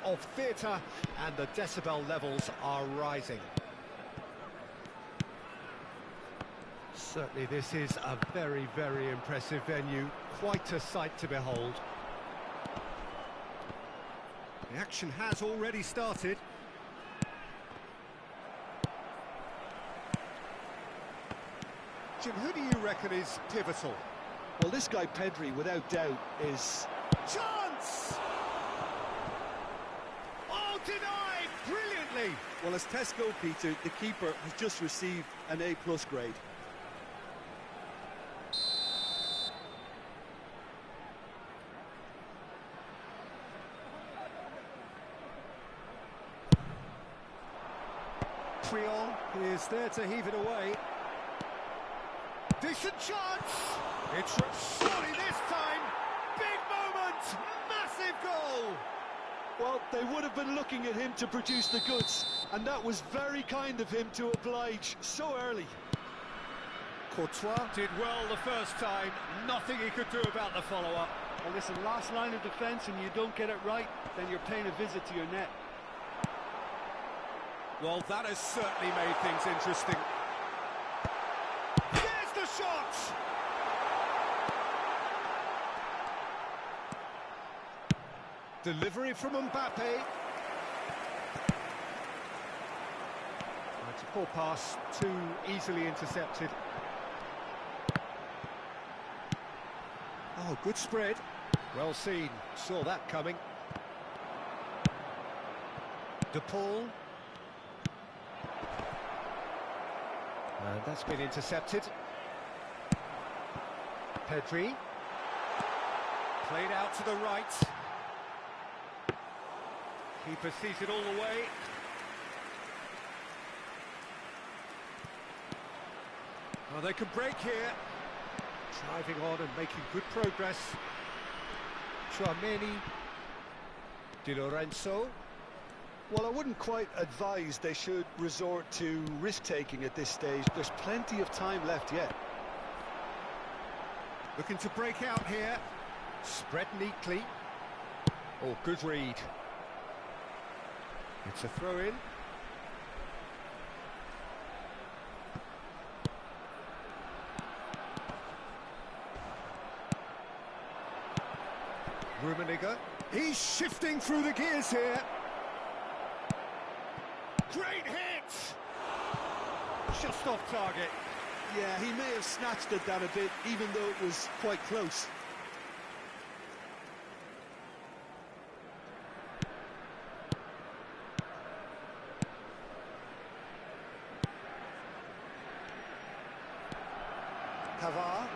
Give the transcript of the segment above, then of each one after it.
of theatre, and the decibel levels are rising. Certainly this is a very, very impressive venue, quite a sight to behold. The action has already started. Jim, who do you reckon is pivotal? Well, this guy Pedri, without doubt, is... Chance! Oh, denied! Brilliantly! Well, as tests go, Peter, the keeper has just received an A+ grade. Triol is there to heave it away. Decent chance! It's surely this time! Big moment! Massive goal! Well, they would have been looking at him to produce the goods, and that was very kind of him to oblige so early. Courtois did well the first time, nothing he could do about the follow-up. Well, listen, last line of defence and you don't get it right, then you're paying a visit to your net. Well, that has certainly made things interesting. There's the shot! Delivery from Mbappe. It's a poor pass, too easily intercepted. Oh, good spread. Well seen, saw that coming. De Paul. And that's been intercepted. Pedri. Played out to the right. Keeper sees it all the way. Well, they can break here. Driving on and making good progress. Chouameni. Di Lorenzo. Well, I wouldn't quite advise they should resort to risk-taking at this stage. There's plenty of time left yet. Looking to break out here. Spread neatly. Oh, good read. It's a throw-in. Rummenigge. He's shifting through the gears here. Great hit! Just off target. Yeah, he may have snatched at that a bit, even though it was quite close. Pavard.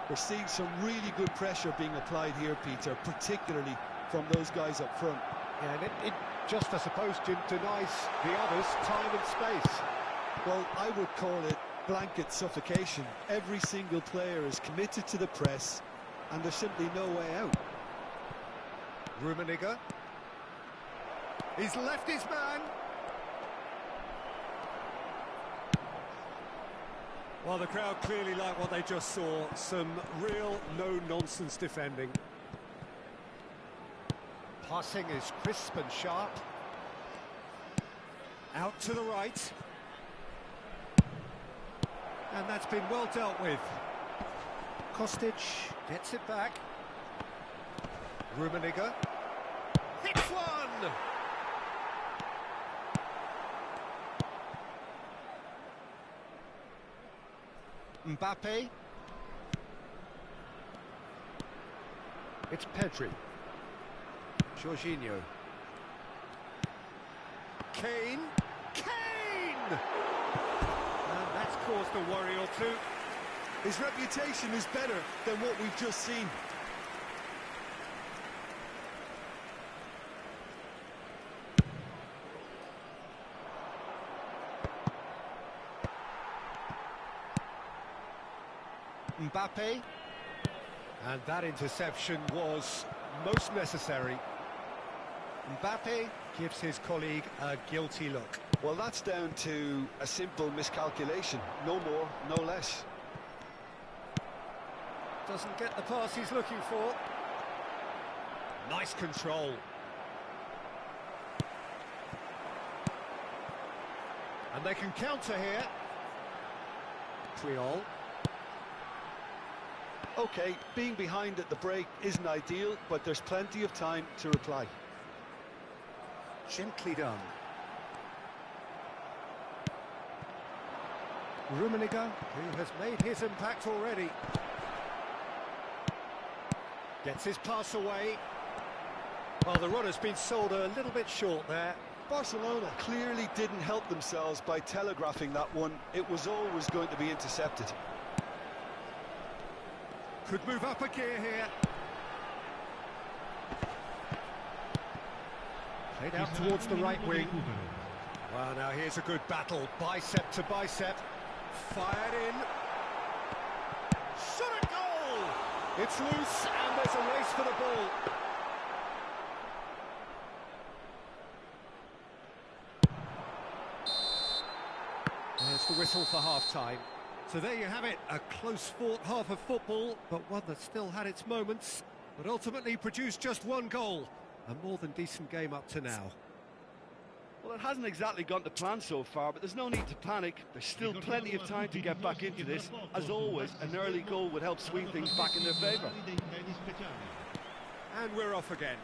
We're seeing some really good pressure being applied here, Peter, particularly from those guys up front. Yeah, and it just, I suppose, denies the others time and space. Well, I would call it blanket suffocation. Every single player is committed to the press, and there's simply no way out. Rummenigge. He's left his man. Well, the crowd clearly like what they just saw. Some real no-nonsense defending. Passing is crisp and sharp. Out to the right. And that's been well dealt with. Kostic gets it back. Rummenigge. Hits one! Mbappe. It's Pedri. Jorginho. Kane. Kane! And that's caused a worry or two. His reputation is better than what we've just seen. Mbappe. And that interception was most necessary. Mbappe gives his colleague a guilty look. Well, that's down to a simple miscalculation. No more, no less. Doesn't get the pass he's looking for. Nice control. And they can counter here. Triol. OK, being behind at the break isn't ideal, but there's plenty of time to reply. Gently done. Rummenigge, who has made his impact already. Gets his pass away. Well, the runner's been sold a little bit short there. Barcelona clearly didn't help themselves by telegraphing that one. It was always going to be intercepted. Could move up a gear here. Played out towards the right wing. Well, now here's a good battle, bicep to bicep. Fired in. Shot at goal! It's loose and there's a race for the ball. There's the whistle for half-time. So there you have it, a close-fought half of football, but one that still had its moments, but ultimately produced just one goal. A more than decent game up to now. Well, it hasn't exactly gone to plan so far, but there's no need to panic. There's still plenty of time to get back into this. As always, an early goal would help swing things back in their favour. And we're off again.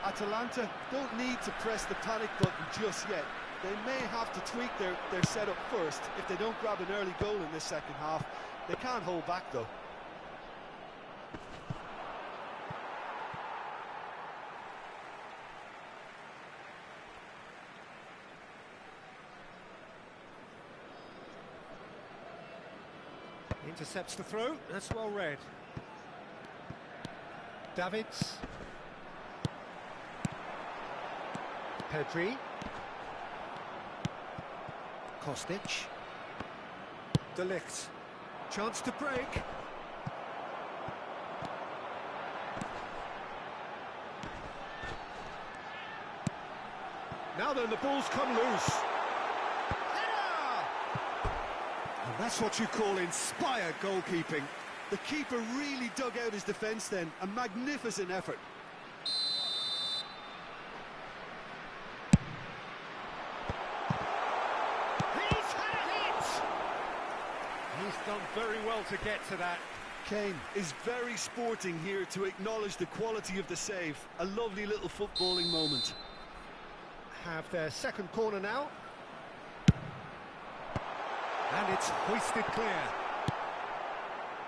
Atalanta don't need to press the panic button just yet. They may have to tweak their setup first if they don't grab an early goal in this second half. They can't hold back, though. Intercepts the throw, that's well read. Davids. Pedri. Kostic. De Ligt. Chance to break. Now then, the ball's come loose. And that's what you call inspired goalkeeping. The keeper really dug out his defence then. A magnificent effort. He's had a hit! He's done very well to get to that. Kane is very sporting here to acknowledge the quality of the save. A lovely little footballing moment. Have their second corner now. And it's hoisted clear.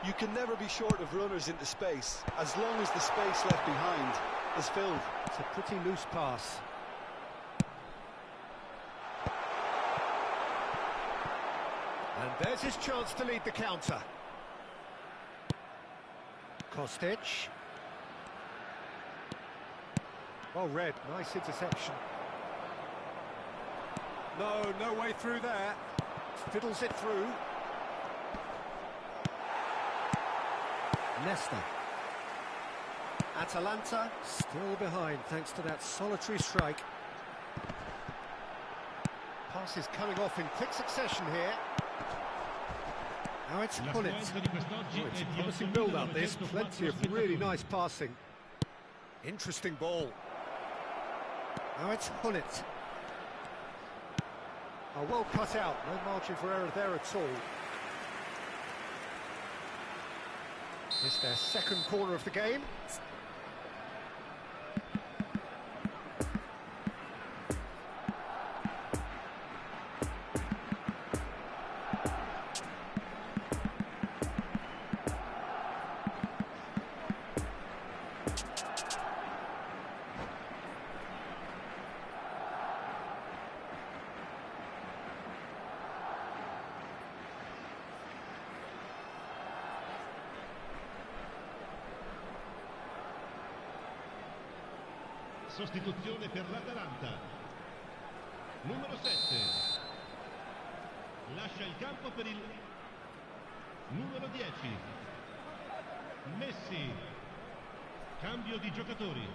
You can never be short of runners into space, as long as the space left behind is filled. It's a pretty loose pass. And there's his chance to lead the counter. Kostic. Well read, nice interception. No way through there. Fiddles it through. Nesta. Atalanta still behind thanks to that solitary strike. Pass is coming off in quick succession here. Now it's Gullit. Oh, it's a promising build-up this, plenty of really nice passing. Interesting ball. Now it's Gullit. Oh, well cut out, no margin for error there at all. It's their second corner of the game. Sostituzione per l'Atalanta. Numero 7. Lascia il campo per il numero 10. Messi. Cambio di giocatori.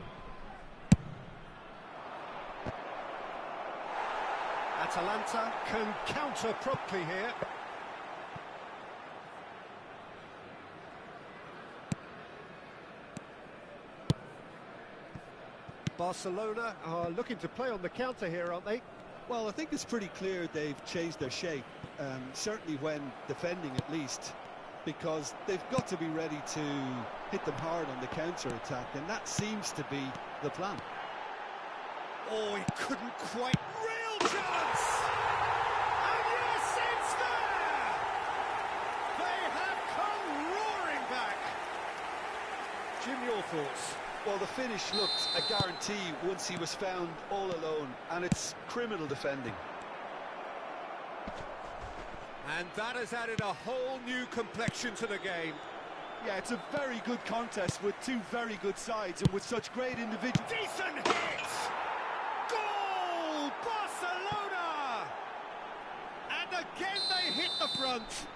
Atalanta can counter promptly here. Barcelona are looking to play on the counter here, aren't they? Well, I think it's pretty clear they've changed their shape, certainly when defending at least, because they've got to be ready to hit them hard on the counter-attack, and that seems to be the plan. Oh, he couldn't quite... Real chance! And yes, it's there! They have come roaring back! Jim, your thoughts? Well, the finish looked a guarantee once he was found all alone, and it's criminal defending. And that has added a whole new complexion to the game. Yeah, it's a very good contest with two very good sides and with such great individual... Decent hit! Goal! Barcelona! And again they hit the front.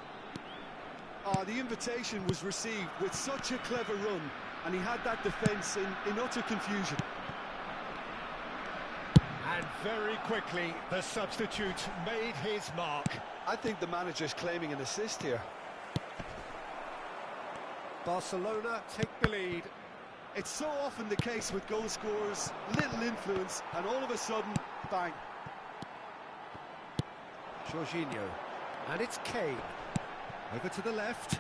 The invitation was received with such a clever run, and he had that defence in utter confusion. And very quickly, the substitute made his mark. I think the manager's claiming an assist here. Barcelona take the lead. It's so often the case with goal scorers, little influence, and all of a sudden, bang. Jorginho. And it's Kane. Over to the left.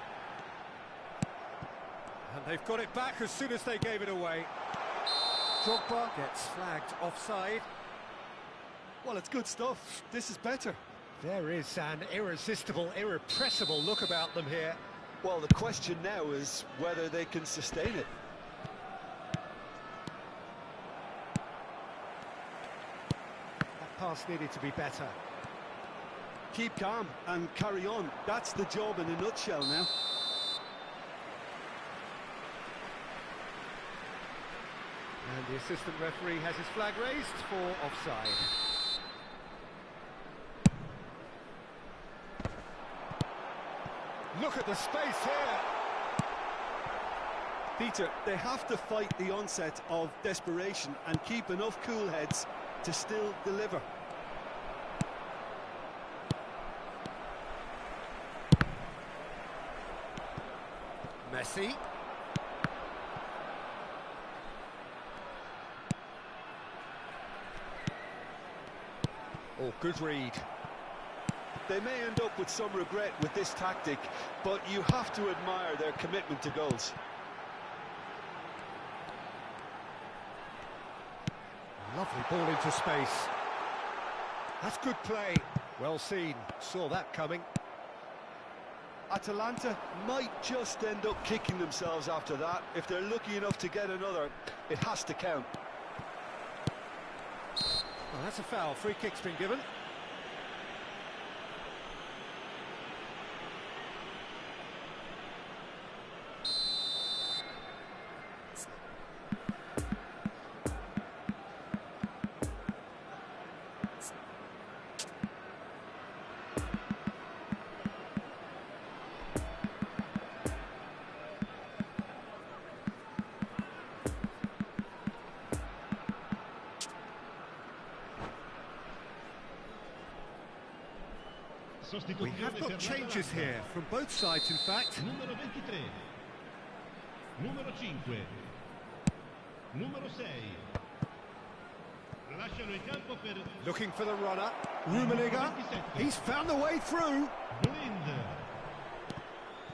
And they've got it back as soon as they gave it away. Drogba gets flagged offside. Well, it's good stuff. This is better. There is an irresistible, irrepressible look about them here. Well, the question now is whether they can sustain it. That pass needed to be better. Keep calm and carry on. That's the job in a nutshell now. And the assistant referee has his flag raised for offside. Look at the space here. Peter, they have to fight the onset of desperation and keep enough cool heads to still deliver. Messi. Oh, good read. They may end up with some regret with this tactic, but you have to admire their commitment to goals. Lovely ball into space. That's good play. Well seen. Saw that coming. Atalanta might just end up kicking themselves after that. If they're lucky enough to get another, it has to count. Well, that's a foul. Free kick's been given. We have got changes here from both sides, in fact. Numero 23. Numero 5. Numero 6. Lasciano il campo per... Looking for the runner. Rummenigge. He's found the way through. Blind.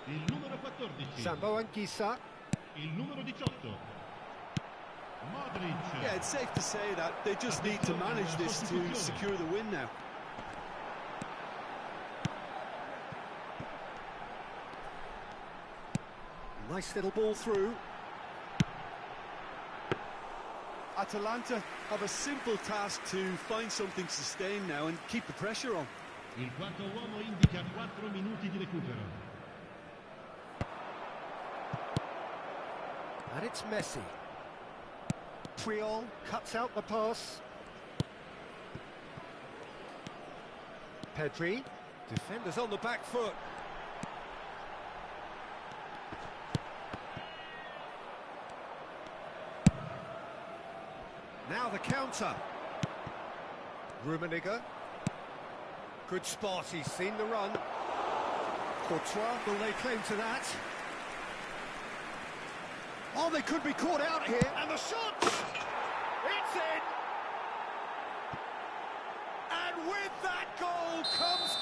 Il numero 14. Sambo Anguissa. Il numero 18. Modric. Yeah, it's safe to say that they just need to manage this to secure the win now. Nice little ball through. Atalanta have a simple task to find something sustained now and keep the pressure on. Il quarto uomo indica 4 minuti di recupero. And it's Messi. Puyol cuts out the pass. Pedri. Defenders on the back foot. Now the counter. Rummenigge. Good spot, he's seen the run. Courtois, will they claim to that? Oh, they could be caught out here, and the shot! It's in! And with that goal comes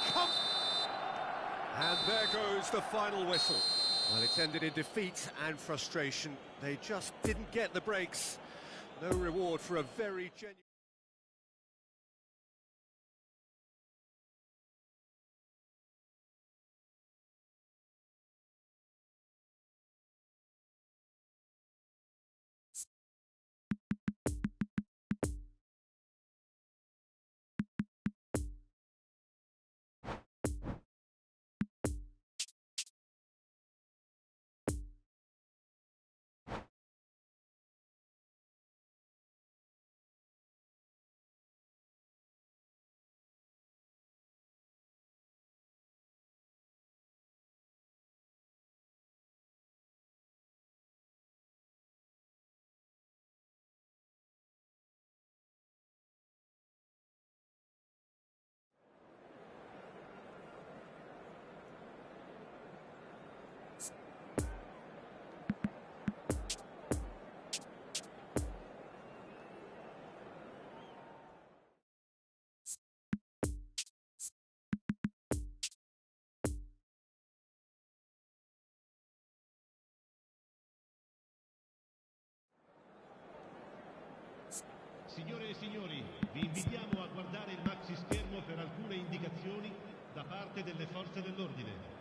and there goes the final whistle. Well, it's ended in defeat and frustration. They just didn't get the breaks. No reward for a very genuine... Signore e signori, vi invitiamo a guardare il maxi schermo per alcune indicazioni da parte delle forze dell'ordine.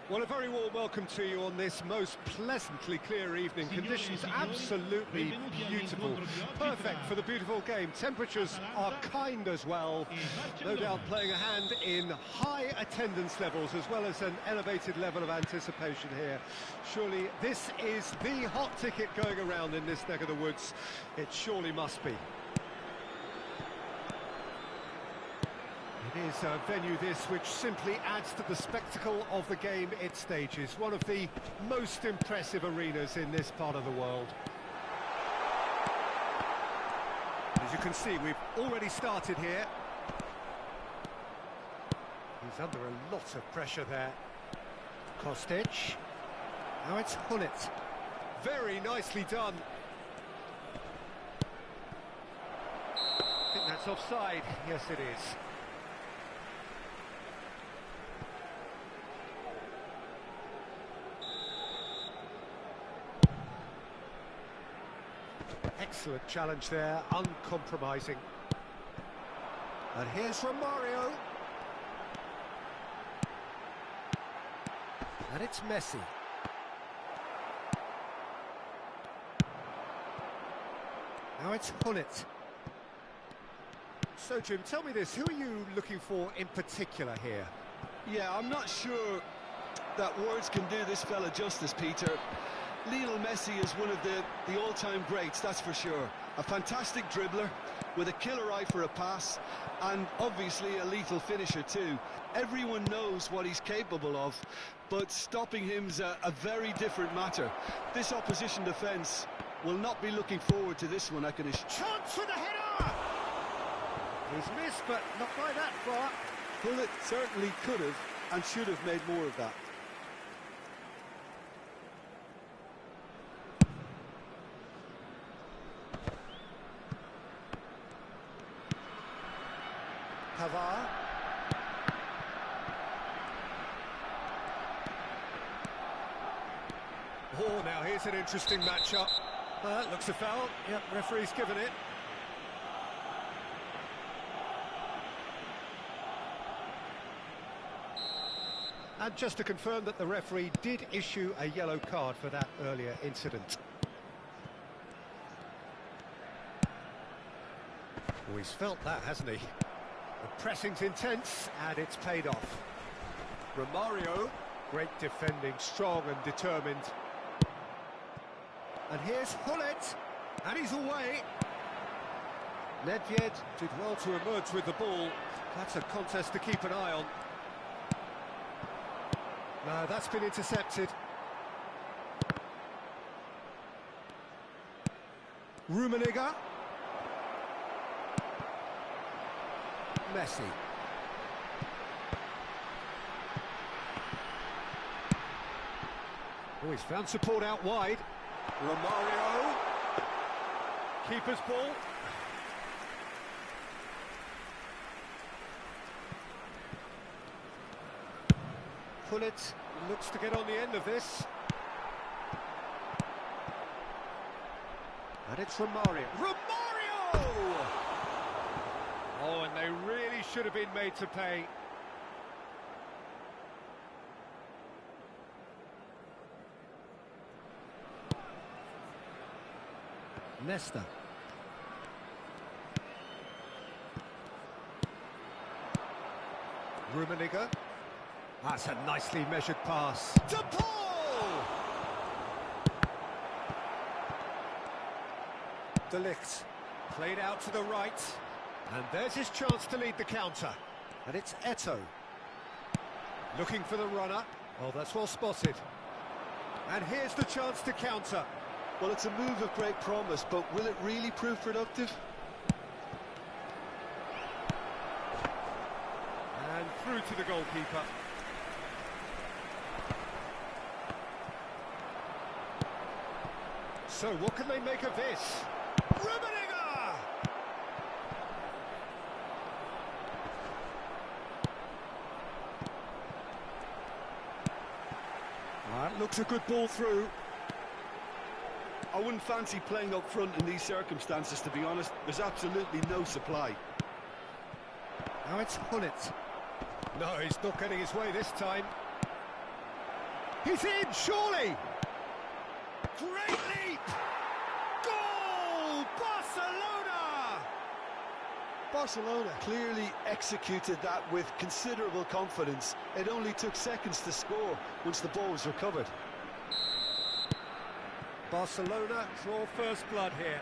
Well, a very warm welcome to you on this most pleasantly clear evening. Conditions absolutely beautiful. Perfect for the beautiful game. Temperatures are kind as well. No doubt playing a hand in high attendance levels as well as an elevated level of anticipation here. Surely this is the hot ticket going around in this neck of the woods. It surely must be. It is a venue this which simply adds to the spectacle of the game it stages. One of the most impressive arenas in this part of the world. As you can see, we've already started here. He's under a lot of pressure there. Kostic. Now it's Hullet. Very nicely done. I think that's offside. Yes, it is. Excellent challenge there, uncompromising. And here's Romario. And it's Messi. Now it's Hullet. So, Jim, tell me this, who are you looking for in particular here? Yeah, I'm not sure that words can do this fella justice, Peter. Lionel Messi is one of the all-time greats, that's for sure. A fantastic dribbler with a killer eye for a pass and obviously a lethal finisher too. Everyone knows what he's capable of, but stopping him's a very different matter. This opposition defence will not be looking forward to this one, I can assure you. Chance for the header! He's missed, but not by that far. Hullet certainly could have and should have made more of that. Pavard. Oh, now here's an interesting matchup. That looks a foul. Yep, referee's given it. And just to confirm that the referee did issue a yellow card for that earlier incident. Oh, he's felt that, hasn't he? The pressing's intense, and it's paid off. Romario. Great defending, strong and determined. And here's Hullet, and he's away. Nedved did well to emerge with the ball. That's a contest to keep an eye on. No, that's been intercepted. Rummenigge. Messi. Oh, he's found support out wide. Romario. Keeper's ball. Hullet looks to get on the end of this. And it's Romario. Romario! Oh, and they really should have been made to pay. Nesta. Rummenigge. That's a nicely measured pass. To Paul! De Ligt. Played out to the right. And there's his chance to lead the counter. And it's Eto'o. Looking for the runner. Oh, that's well spotted. And here's the chance to counter. Well, it's a move of great promise, but will it really prove productive? And through to the goalkeeper. So, what can they make of this? Rummenigge! That looks a good ball through. I wouldn't fancy playing up front in these circumstances, to be honest. There's absolutely no supply. Now it's Hullet. No, he's not getting his way this time. He's in, surely! Great leap! Goal! Barcelona! Barcelona clearly executed that with considerable confidence. It only took seconds to score once the ball was recovered. Barcelona draw first blood here.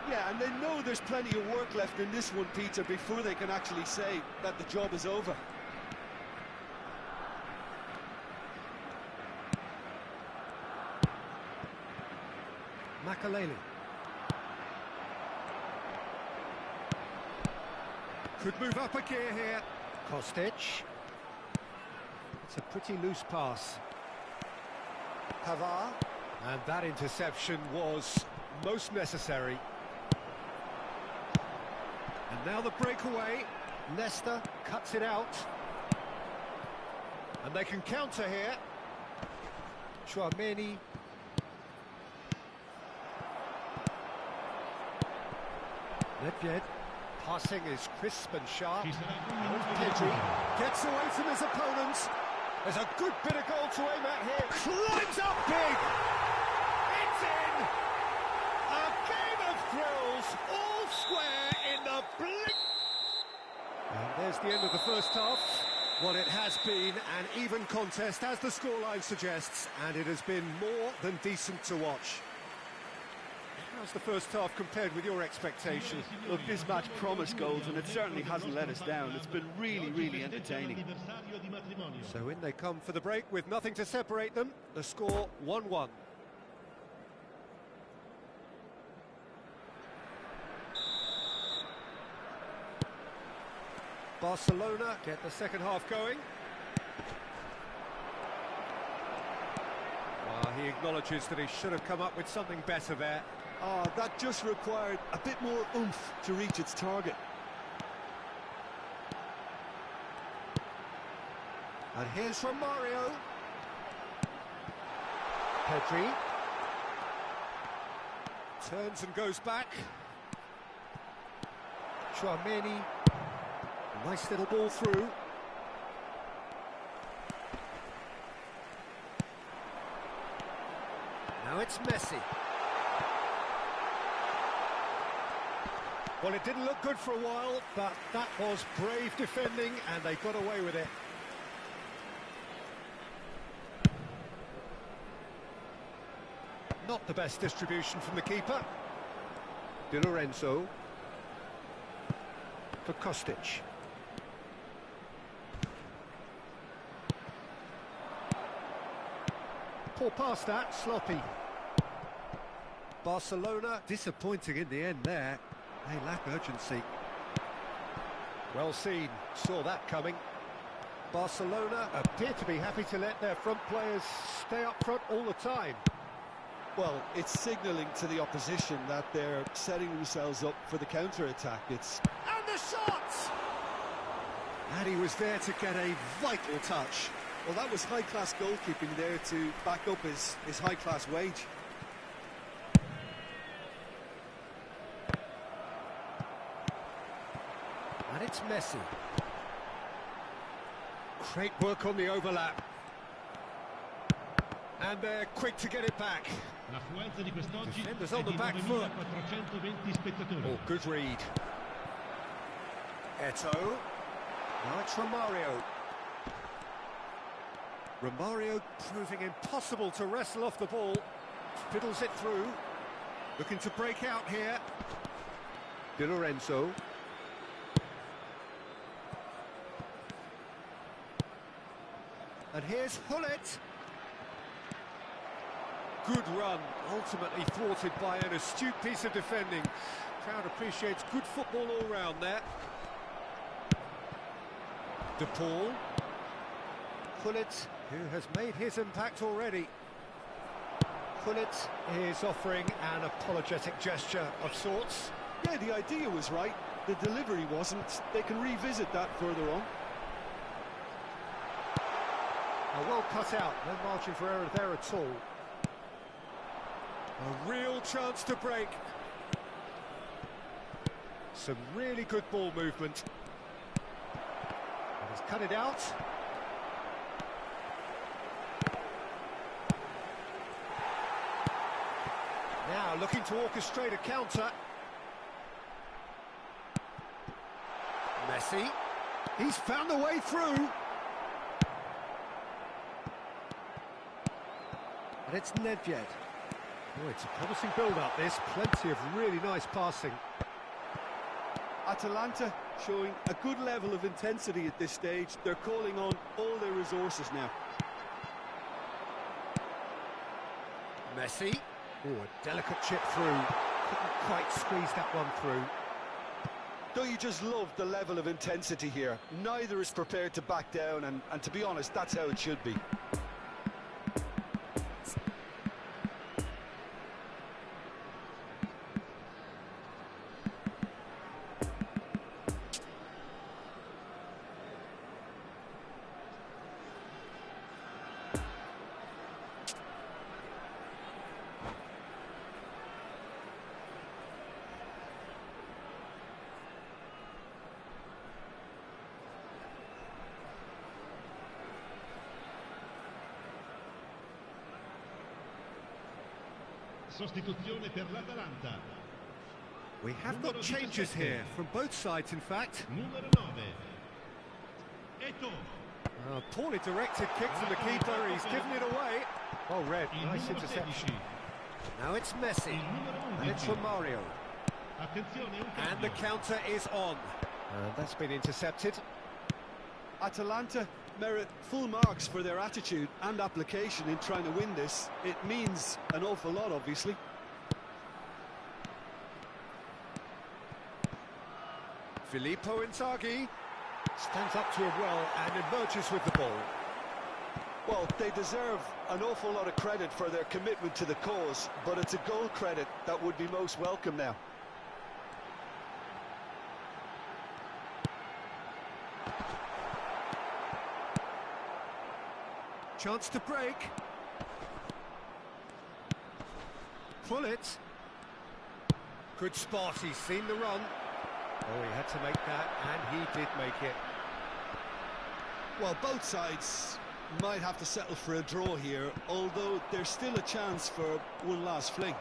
Yeah, and they know there's plenty of work left in this one, Peter, before they can actually say that the job is over. Makaleli. Could move up a gear here. Kostic. It's a pretty loose pass. Pavard. And that interception was most necessary. And now the breakaway. Nesta cuts it out. And they can counter here. Chouameni. Nedved. Passing is crisp and sharp. Pedri gets away from his opponents. There's a good bit of goal to aim at here. Climbs up big. It's in. A game of thrills, all square in the blink. And there's the end of the first half. Well, it has been an even contest, as the scoreline suggests, and it has been more than decent to watch. How's the first half compared with your expectations? Look, this match promised goals, and it certainly hasn't let us down. It's been really, really entertaining. So in they come for the break with nothing to separate them. The score 1-1. Barcelona get the second half going. Well, he acknowledges that he should have come up with something better there. That just required a bit more oomph to reach its target. And here's Romario. Pedri. Turns and goes back. Chouameni. Nice little ball through. Now it's Messi. Well, it didn't look good for a while, but that was brave defending, and they got away with it. Not the best distribution from the keeper. Di Lorenzo. For Kostic. Poor pass that, sloppy. Barcelona disappointing in the end there. They lack urgency. Well seen, saw that coming. Barcelona appear to be happy to let their front players stay up front all the time. Well, it's signalling to the opposition that they're setting themselves up for the counter-attack. It's... And the shot! And he was there to get a vital touch. Well, that was high-class goalkeeping there to back up his high-class wage. And it's Messi. Great work on the overlap. And they're quick to get it back. L'affluenza di quest'oggi Defenders è on the di back foot. 9.420 spettatori. Oh, good read. Eto. Now it's Romario. Romario proving impossible to wrestle off the ball. Fiddles it through. Looking to break out here. Di Lorenzo. And here's Hullet. Good run, ultimately thwarted by an astute piece of defending. Crowd appreciates good football all round there. De Paul. Hullet, who has made his impact already. Hullet is offering an apologetic gesture of sorts. Yeah, the idea was right. The delivery wasn't. They can revisit that further on. Well cut out, no margin for error there at all. A real chance to break. Some really good ball movement. And he's cut it out. Now looking to orchestrate a counter. Messi. He's found a way through. And it's Nedved. Oh, it's a promising build-up, this. Plenty of really nice passing. Atalanta showing a good level of intensity at this stage. They're calling on all their resources now. Messi. Oh, a delicate chip through. Couldn't quite squeeze that one through. Don't you just love the level of intensity here? Neither is prepared to back down, and to be honest, that's how it should be. Sostituzione per l'Atalanta. We have got changes here, from both sides in fact. Numero 9. Eto. Poorly directed kick from the keeper, he's given it away. Well read, nice interception. Now it's Messi, and it's Romario. And the counter is on. And that's been intercepted. Atalanta merit full marks for their attitude and application in trying to win this. It means an awful lot, obviously. Filippo Inzaghi stands up to it well and emerges with the ball. Well, they deserve an awful lot of credit for their commitment to the cause, but it's a goal credit that would be most welcome now. Chance to break. Pull it. Good spot, he's seen the run. Oh, he had to make that, and he did make it. Well, both sides might have to settle for a draw here, although there's still a chance for one last fling.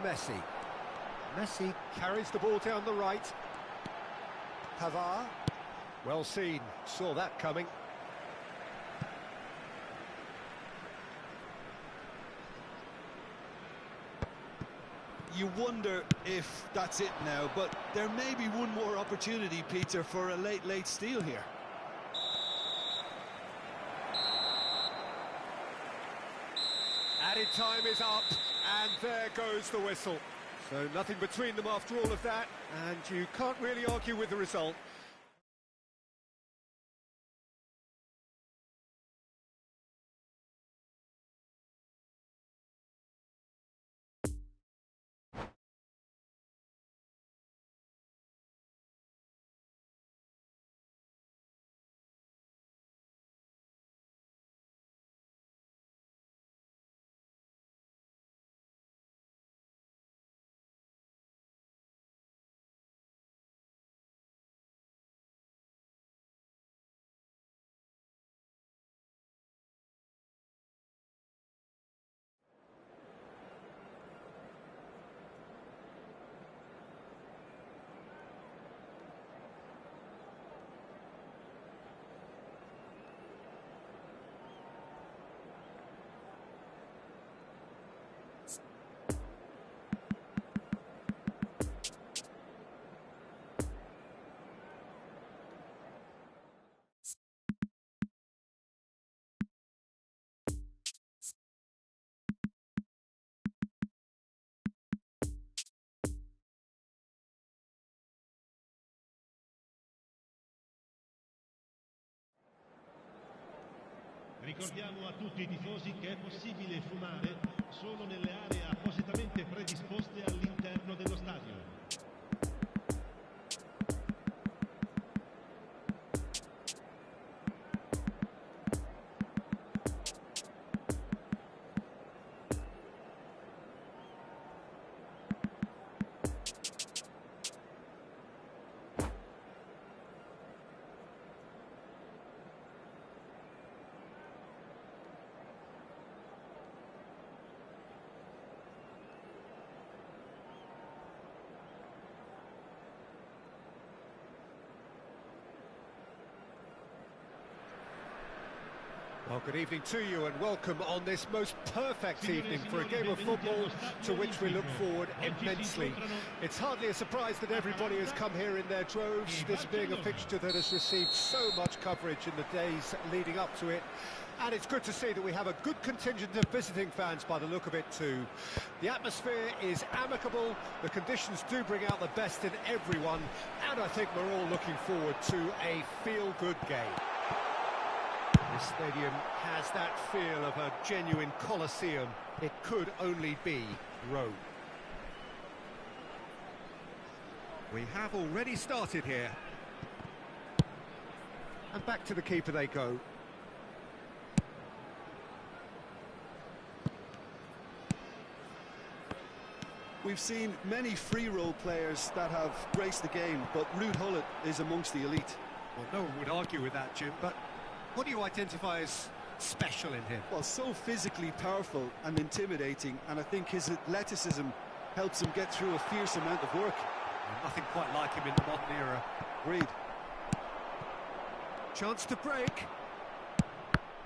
Messi. Messi carries the ball down the right. Pavard. Well seen, saw that coming. you wonder if that's it now, but there may be one more opportunity, Peter, for a late steal here. Added time is up, and there goes the whistle. So nothing between them after all of that, and you can't really argue with the result. Ricordiamo a tutti i tifosi che è possibile fumare solo nelle aree appositamente predisposte all'interno dello stadio. Well, good evening to you and welcome on this most perfect evening for a game of football to which we look forward immensely. It's hardly a surprise that everybody has come here in their droves, this being a fixture that has received so much coverage in the days leading up to it. And it's good to see that we have a good contingent of visiting fans by the look of it too. The atmosphere is amicable, the conditions do bring out the best in everyone, and I think we're all looking forward to a feel-good game. This stadium has that feel of a genuine Colosseum. It could only be Rome. We have already started here. And back to the keeper they go. We've seen many free role players that have graced the game, but Ruud Gullit is amongst the elite. Well, no one would argue with that, Jim, but what do you identify as special in him? Well, so physically powerful and intimidating, and I think his athleticism helps him get through a fierce amount of work. Nothing quite like him in the modern era. Agreed. Chance to break.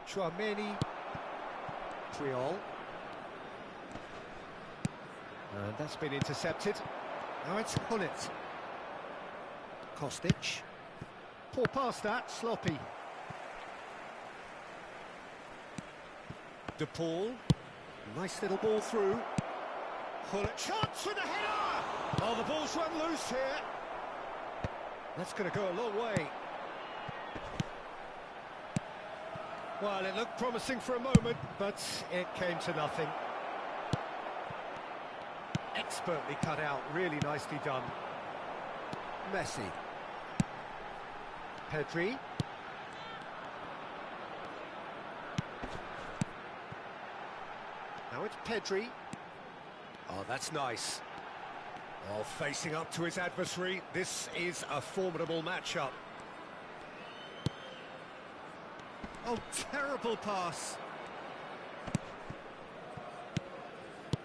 Chouameni. Triol. And that's been intercepted. Now it's Gullit. Kostic. Poor pass that, sloppy. De Paul, nice little ball through. Gullit, chance with the header! Oh, the ball's run loose here. That's going to go a long way. Well, it looked promising for a moment, but it came to nothing. Expertly cut out, really nicely done. Messi. Pedri. Now it's Pedri. Oh, that's nice. Oh, facing up to his adversary. This is a formidable matchup. Oh, terrible pass.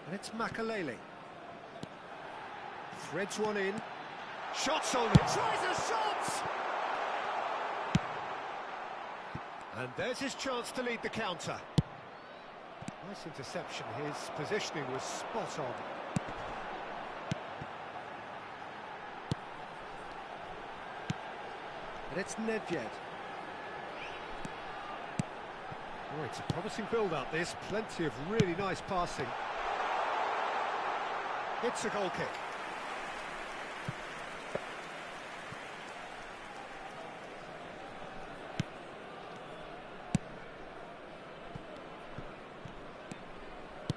And it's Makalele. Threads one in. Shots on it. Tries a shot! And there's his chance to lead the counter. Nice interception. His positioning was spot on. And it's Nedved. Oh, it's a promising build-up, this. Plenty of really nice passing. It's a goal kick.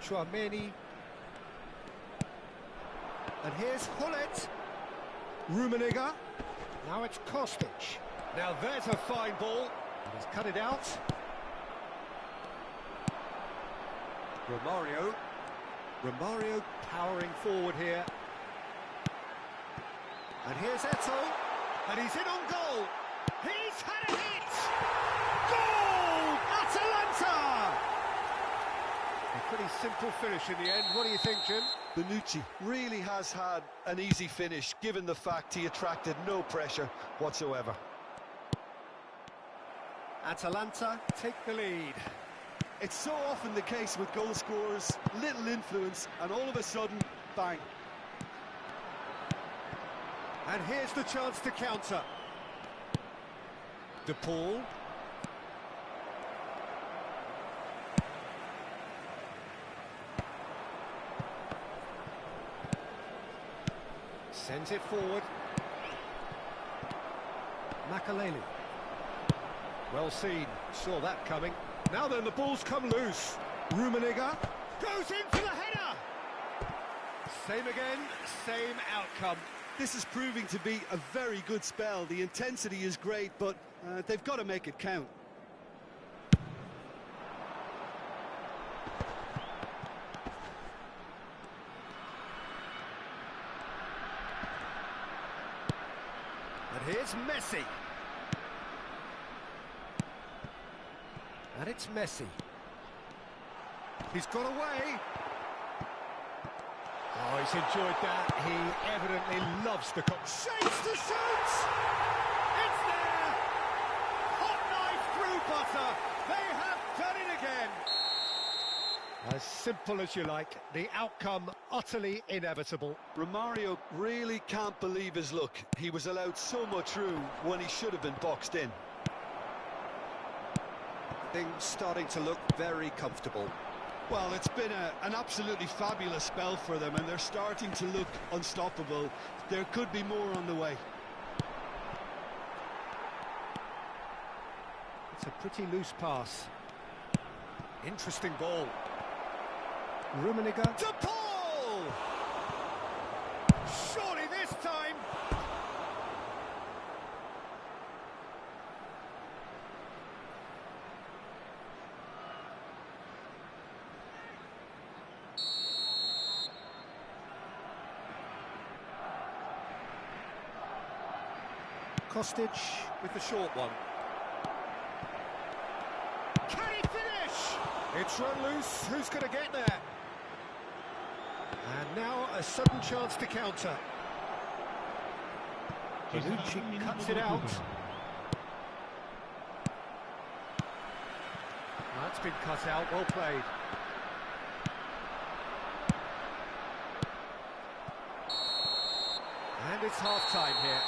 Chouameni. And here's Hullet. Rummenigge. Now it's Kostic. Now there's a fine ball. He's cut it out. Romario powering forward here. And here's Eto'o. And he's in on goal. He's had a hit! Goal! Atalanta! A pretty simple finish in the end. What do you think, Jim? Bonucci really has had an easy finish, given the fact he attracted no pressure whatsoever. Atalanta take the lead. It's so often the case with goal scorers, little influence, and all of a sudden, bang. And here's the chance to counter. De Paul. Sends it forward. Makaleli. Well seen, saw that coming. Now then, the ball's come loose. Rummenigge goes in for the header. Same again, same outcome. This is proving to be a very good spell. The intensity is great, but they've got to make it count. And here's Messi. And it's Messi. He's got away. Oh, he's enjoyed that. He evidently loves the cup. Shapes to shoot! It's there! Hot knife through butter. They have done it again. As simple as you like. The outcome utterly inevitable. Romario really can't believe his luck. He was allowed so much room when he should have been boxed in. Things starting to look very comfortable. Well, it's been an absolutely fabulous spell for them, and they're starting to look unstoppable. There could be more on the way. It's a pretty loose pass. Interesting ball. Rummenigge. De Paul! Surely this time. Kostic with the short one. Can he finish? It's run loose. Who's going to get there? And now a sudden chance to counter. Bonucci cuts it out. That's been cut out. Well played. And it's half-time here.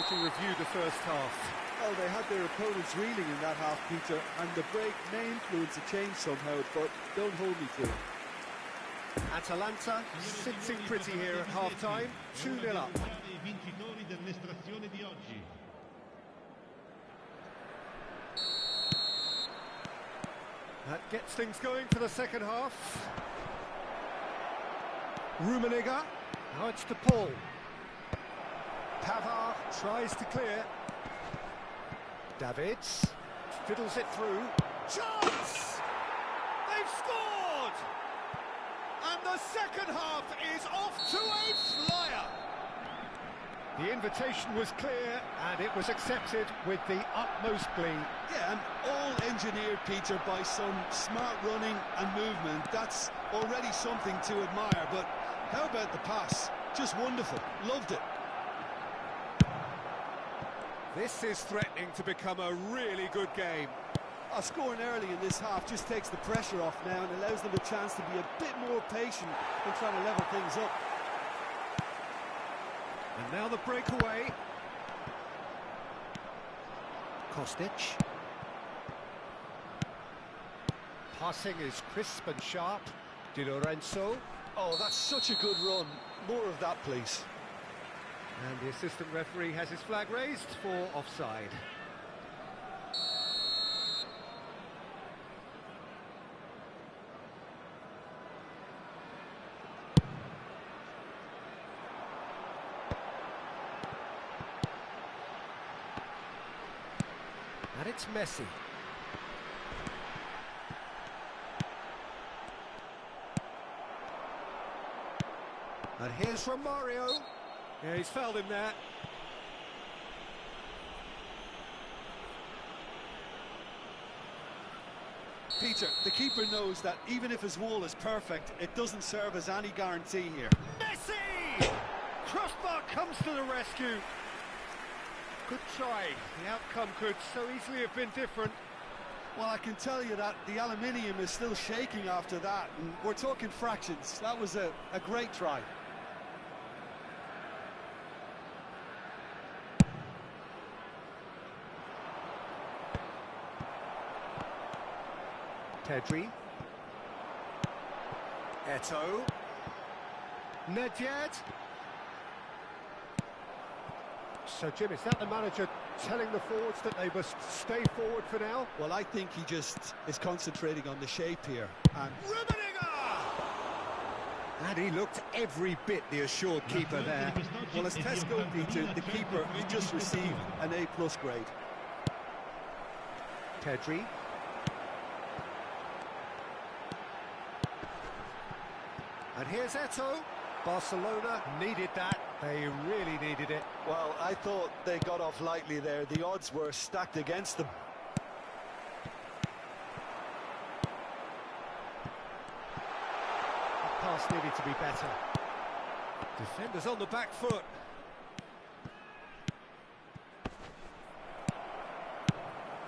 To review the first half. Well, they had their opponents reeling in that half, Peter, and the break may influence a change somehow, but don't hold me to it. Atalanta sitting pretty here at half-time, 2-0 up. That gets things going for the second half. Rummenigge. Now it's De Paul. Pavard tries to clear. Davids fiddles it through. Chance! They've scored! And the second half is off to a flyer. The invitation was clear and it was accepted with the utmost glee. Yeah, and all engineered, Peter, by some smart running and movement. That's already something to admire, but how about the pass? Just wonderful. Loved it. This is threatening to become a really good game. Scoring early in this half just takes the pressure off now and allows them a chance to be a bit more patient in trying to level things up. And now the breakaway. Kostic. Passing is crisp and sharp. Di Lorenzo. Oh, that's such a good run. More of that, please. And the assistant referee has his flag raised for offside. And it's Messi. And here's Romario. Yeah, he's fouled him there. Peter, the keeper knows that even if his wall is perfect, it doesn't serve as any guarantee here. Messi! Crossbar comes to the rescue. Good try. The outcome could so easily have been different. Well, I can tell you that the aluminium is still shaking after that, and we're talking fractions. That was a great try. Pedri. Eto'o. Nedved. So, Jim, is that the manager telling the forwards that they must stay forward for now? Well, I think he just is concentrating on the shape here. And And he looked every bit the assured keeper there. well, as tests go, Peter, the keeper has just received an A+ grade. Pedri. And here's Eto'o. Barcelona needed that. They really needed it. Well, I thought they got off lightly there. The odds were stacked against them. That pass needed to be better. Defenders on the back foot.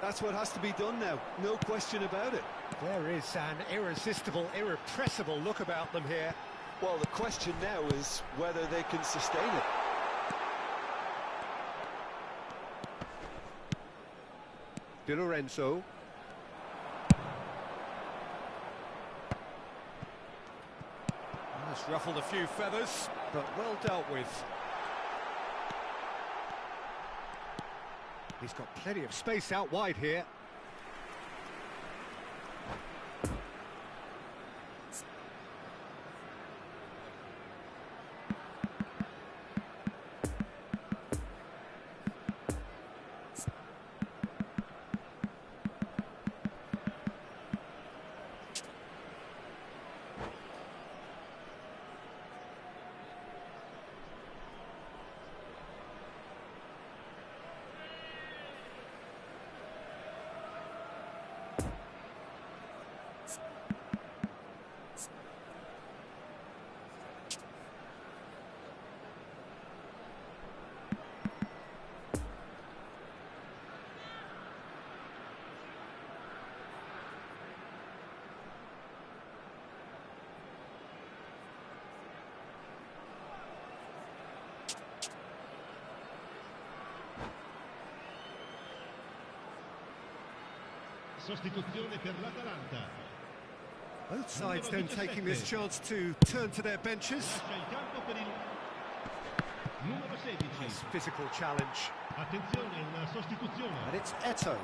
That's what has to be done now. No question about it. There is an irresistible, irrepressible look about them here. Well, the question now is whether they can sustain it. Di Lorenzo. That's ruffled a few feathers, but well dealt with. He's got plenty of space out wide here. Sostituzione per l'Atalanta. Both sides then taking this chance to turn to their benches. Lascia il campo per il numero 16. Nice physical challenge. Attenzione, una sostituzione. And it's Eto'o.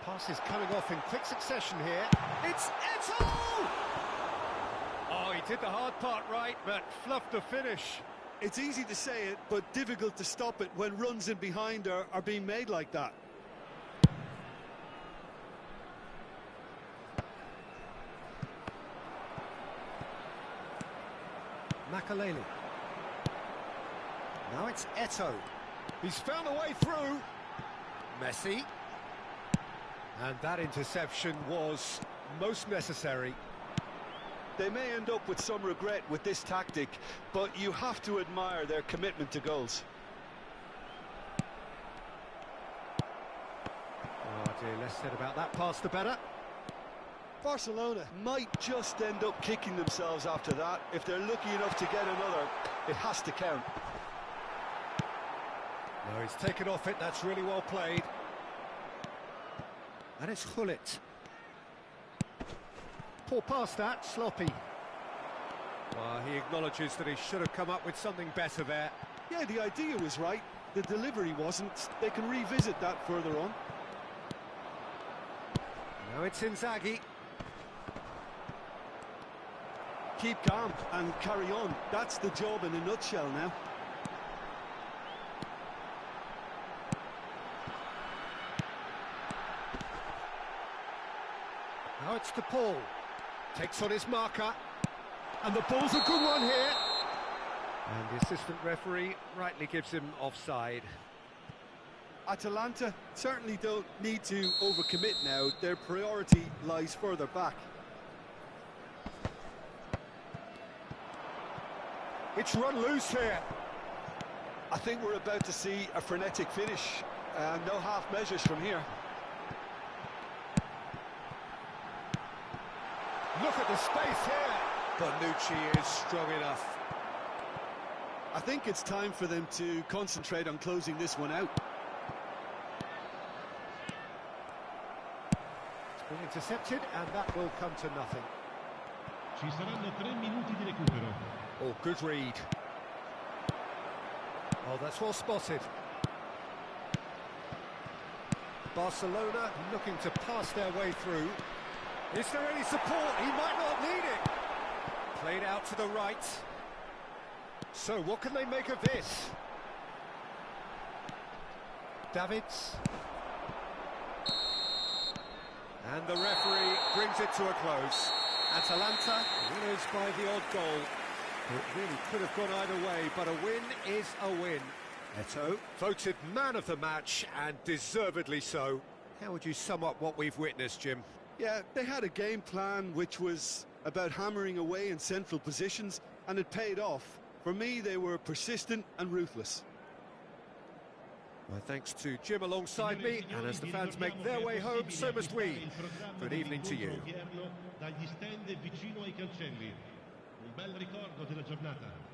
Passes coming off in quick succession here. It's Eto'o! Oh, he did the hard part right, but fluffed the finish. It's easy to say it, but difficult to stop it when runs in behind are being made like that. Makaleli. Now it's Eto'o. He's found a way through. Messi. And that interception was most necessary. They may end up with some regret with this tactic, but you have to admire their commitment to goals. Oh dear, less said about that pass the better. Barcelona might just end up kicking themselves after that. If they're lucky enough to get another, it has to count. No, he's taken off it, that's really well played. And it's Gullit. Poor pass that, sloppy. Well, he acknowledges that he should have come up with something better there. Yeah, the idea was right, the delivery wasn't. They can revisit that further on. Now it's Inzaghi. Keep calm and carry on. That's the job in a nutshell now. Now it's to Paul. Takes on his marker. And the ball's a good one here. And the assistant referee rightly gives him offside. Atalanta certainly don't need to overcommit now. Their priority lies further back. It's run loose here. I think we're about to see a frenetic finish. No half measures from here. Look at the space here. Bonucci is strong enough. I think it's time for them to concentrate on closing this one out. It's been intercepted, and that will come to nothing. Ci saranno 3 minuti di recupero. Oh, good read. Oh, that's well spotted. Barcelona looking to pass their way through. Is there any support? He might not need it. Played out to the right. So, what can they make of this? Davids. And the referee brings it to a close. Atalanta winners by the odd goal. It really could have gone either way, but a win is a win. Eto'o voted man of the match, and deservedly so. How would you sum up what we've witnessed, Jim? Yeah, they had a game plan which was about hammering away in central positions, and it paid off. For me, they were persistent and ruthless. Well, thanks to Jim alongside me, and as the fans make their way home, so must we. Good evening to you. Dagli stand vicino ai cancelli. Un bel ricordo della giornata.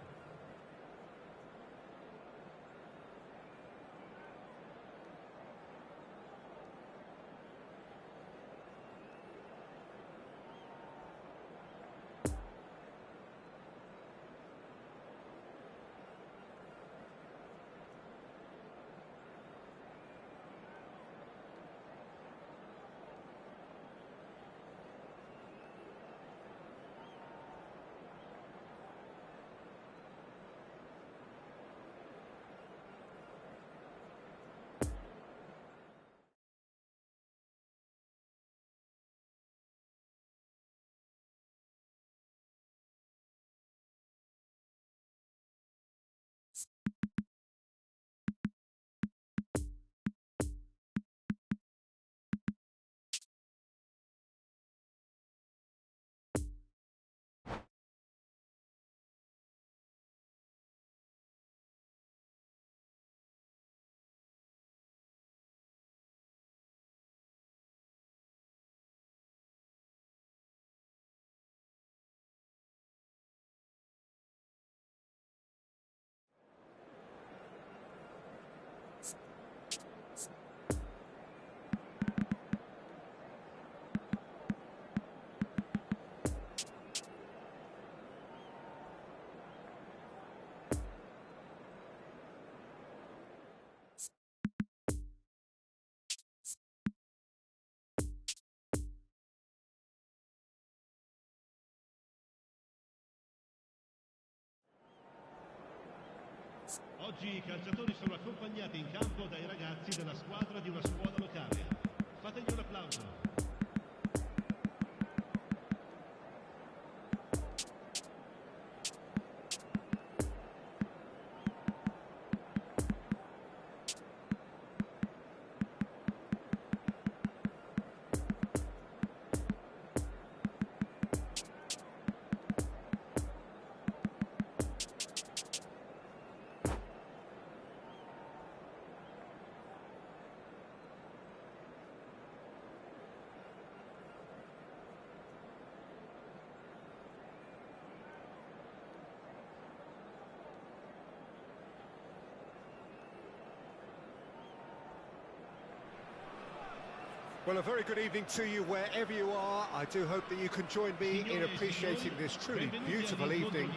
Oggi i calciatori sono accompagnati in campo dai ragazzi della squadra di una scuola locale. Fategli un applauso. Well, a very good evening to you wherever you are. I do hope that you can join me in appreciating this truly beautiful evening,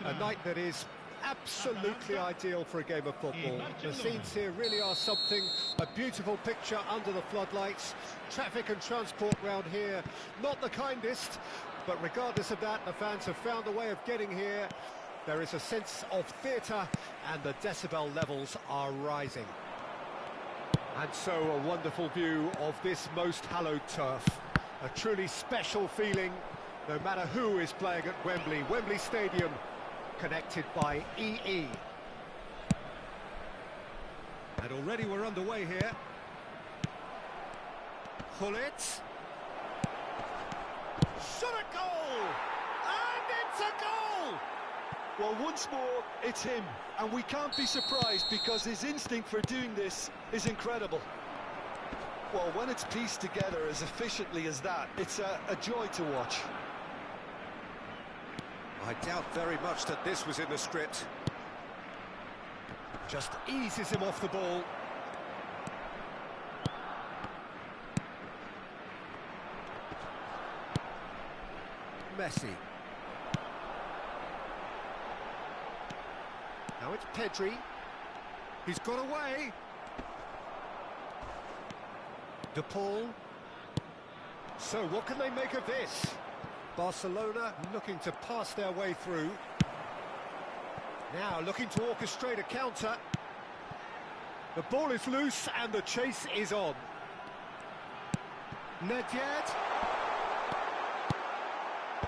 a night that is absolutely ideal for a game of football. The scenes here really are something, a beautiful picture under the floodlights. Traffic and transport round here, not the kindest, but regardless of that, the fans have found a way of getting here. There is a sense of theatre, and the decibel levels are rising. And so a wonderful view of this most hallowed turf. A truly special feeling, no matter who is playing at Wembley. Wembley Stadium, connected by EE. And already we're underway here. Gullit. Shot a goal! And it's a goal! Well, once more, it's him, and we can't be surprised because his instinct for doing this is incredible. Well, when it's pieced together as efficiently as that, it's a joy to watch. I doubt very much that this was in the script. Just eases him off the ball. Messi. Now it's Pedri. He's got away. De Paul. So what can they make of this? Barcelona looking to pass their way through. Now looking to orchestrate a counter. The ball is loose and the chase is on. Nedved.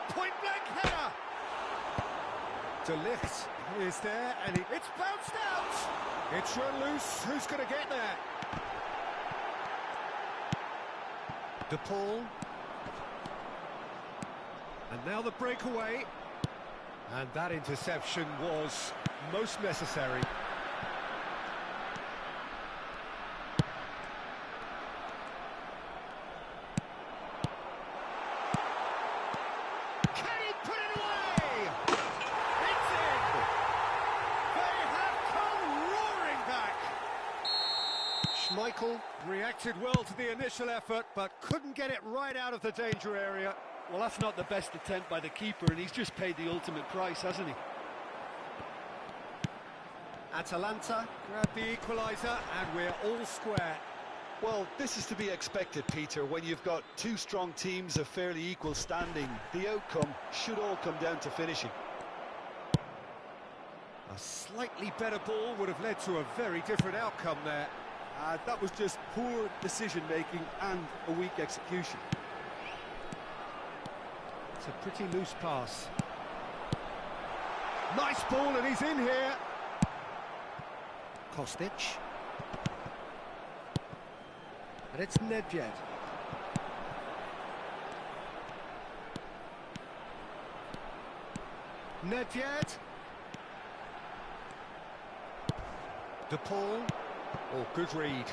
Point blank header. De Ligt is there and it's bounced out. It's run loose. Who's going to get there? De Paul. And now the breakaway. And that interception was most necessary. Can he put it away? It's in! They have come roaring back. Schmeichel reacted well to the initial effort, but couldn't get it right out of the danger area. Well, that's not the best attempt by the keeper, and he's just paid the ultimate price, hasn't he? Atalanta grab the equaliser, and we're all square. Well, this is to be expected, Peter. When you've got two strong teams of fairly equal standing, the outcome should all come down to finishing. A slightly better ball would have led to a very different outcome there. That was just poor decision-making and a weak execution. It's a pretty loose pass. Nice ball, and he's in here. Kostic. And it's Nedved. Nedved. De Paul. Oh, good read.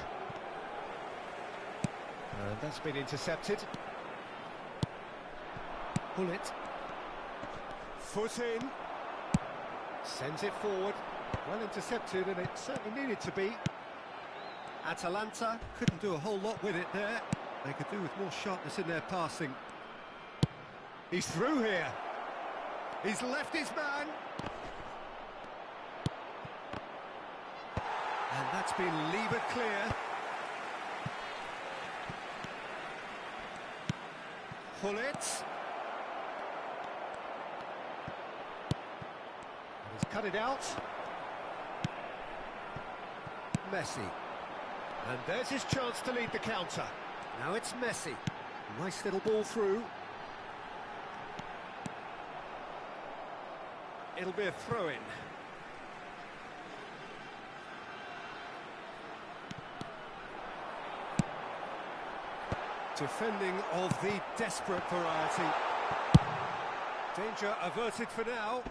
And that's been intercepted. Gullit. Foot in. Sends it forward. Well intercepted, and it certainly needed to be. Atalanta couldn't do a whole lot with it there. They could do with more sharpness in their passing. He's through here. He's left his man. And that's been levered clear. Gullit. He's cut it out. Messi. And there's his chance to lead the counter. Now it's Messi. Nice little ball through. It'll be a throw-in. Defending of the desperate variety. Danger averted for now.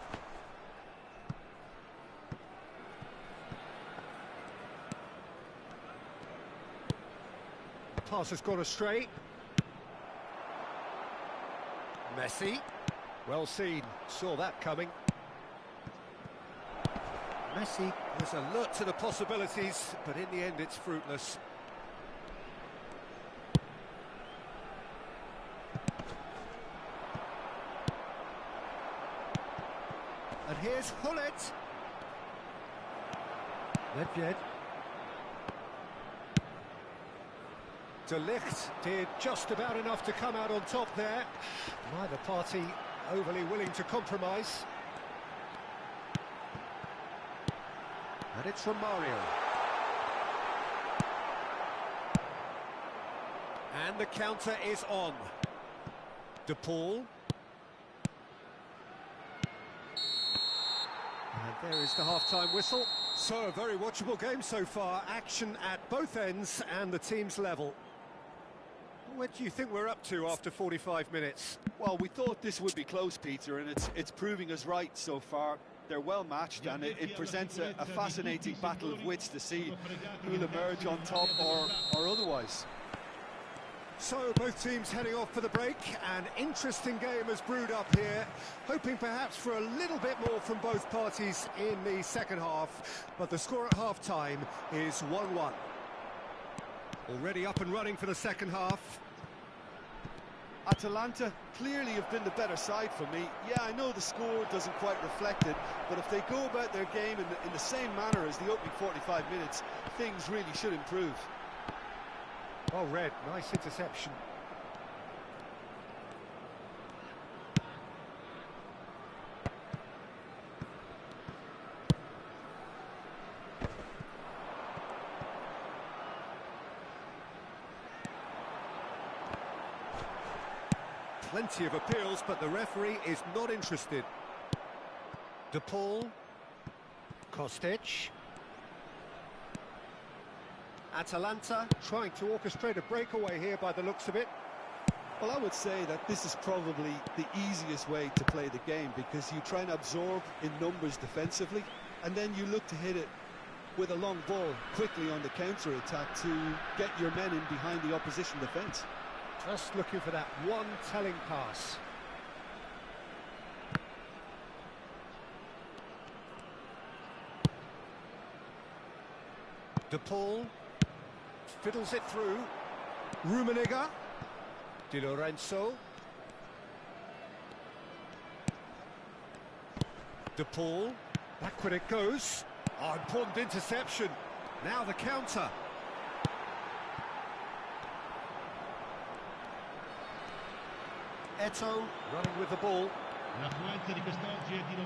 Pass has gone astray. Messi. Well seen. Saw that coming. Messi was alert to the possibilities, but in the end it's fruitless. Here's Hullet. Nedved. De Ligt did just about enough to come out on top there. Neither party overly willing to compromise. And it's from Mario. And the counter is on. De Paul. And there is the half-time whistle. So, a very watchable game so far. Action at both ends and the team's level. What do you think we're up to after 45 minutes? Well, we thought this would be close, Peter, and it's proving us right so far. They're well matched, and it presents a fascinating battle of wits to see who'll emerge on top or otherwise. So both teams heading off for the break. An interesting game has brewed up here, hoping perhaps for a little bit more from both parties in the second half, but the score at half-time is 1-1. Already up and running for the second half. Atalanta clearly have been the better side for me. Yeah, I know the score doesn't quite reflect it, but if they go about their game in the same manner as the opening 45 minutes, things really should improve. Oh, Red, nice interception. Plenty of appeals, but the referee is not interested. De Paul. Kostic. Atalanta trying to orchestrate a breakaway here by the looks of it. Well, I would say that this is probably the easiest way to play the game, because you try and absorb in numbers defensively, and then you look to hit it with a long ball quickly on the counter-attack to get your men in behind the opposition defence. Just looking for that one telling pass. De Paul fiddles it through. Rummenigge. Di Lorenzo. De Paul. Backward it goes. Oh, important interception. Now the counter. Eto running with the ball. L'affluenza di quest'oggi è di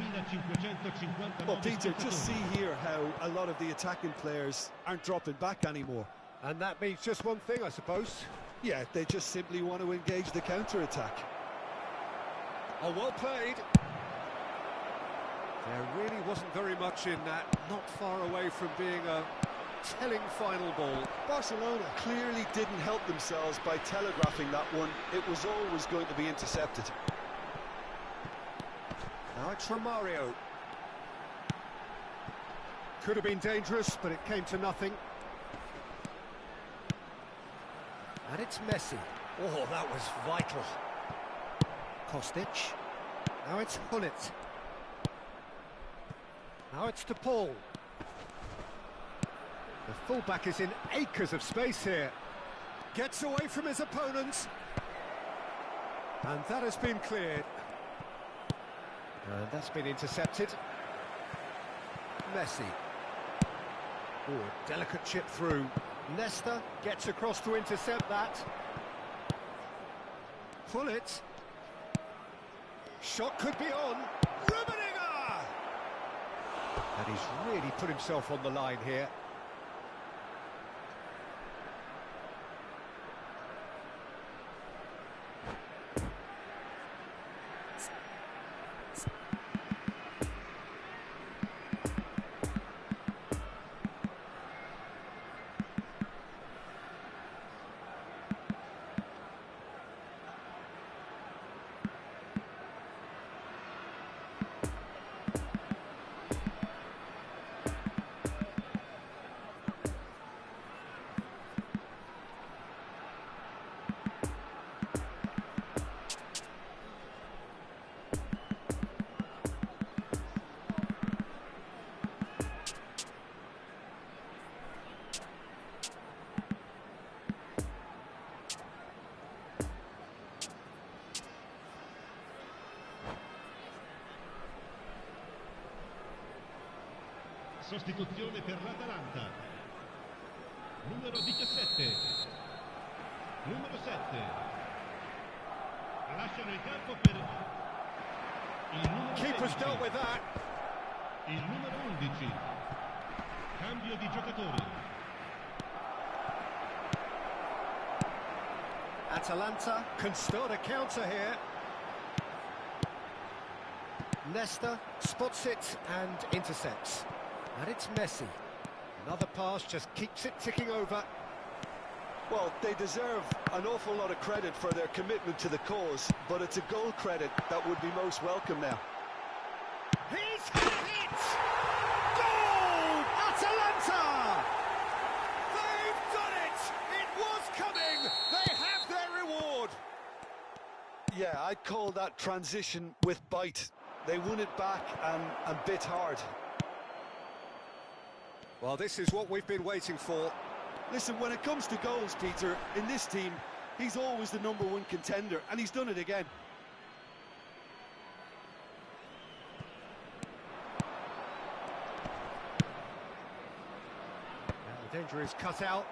97.559. Well, Peter, just see here how a lot of the attacking players aren't dropping back anymore. And that means just one thing, I suppose. Yeah, they just simply want to engage the counter-attack. Oh, well played. There really wasn't very much in that. Not far away from being a telling final ball. Barcelona clearly didn't help themselves by telegraphing that one. It was always going to be intercepted. Now it's from Mario. Could have been dangerous, but it came to nothing. And it's Messi. Oh, that was vital. Kostic. Now it's Hullet. Now it's De Paul. The fullback is in acres of space here. Gets away from his opponents. And that has been cleared. And that's been intercepted. Messi. Oh, a delicate chip through. Nesta gets across to intercept that. Hullet. Shot could be on. Rummenigge! And he's really put himself on the line here. Sostituzione per l'Atalanta. Numero 17. Numero 7. Lasciano il campo per il numero Keeper's 16. dealt with that. Il numero 11. Cambio di giocatori. Atalanta can start a counter here. Nesta spots it and intercepts. And it's Messi. Another pass just keeps it ticking over. Well, they deserve an awful lot of credit for their commitment to the cause, but it's a goal credit that would be most welcome now. He's had a hit! Goal! Atalanta! They've done it! It was coming! They have their reward! Yeah, I'd call that transition with bite. They won it back and bit hard. Well, this is what we've been waiting for. Listen, when it comes to goals, Peter, in this team, he's always the #1 contender, and he's done it again. Now the danger is cut out.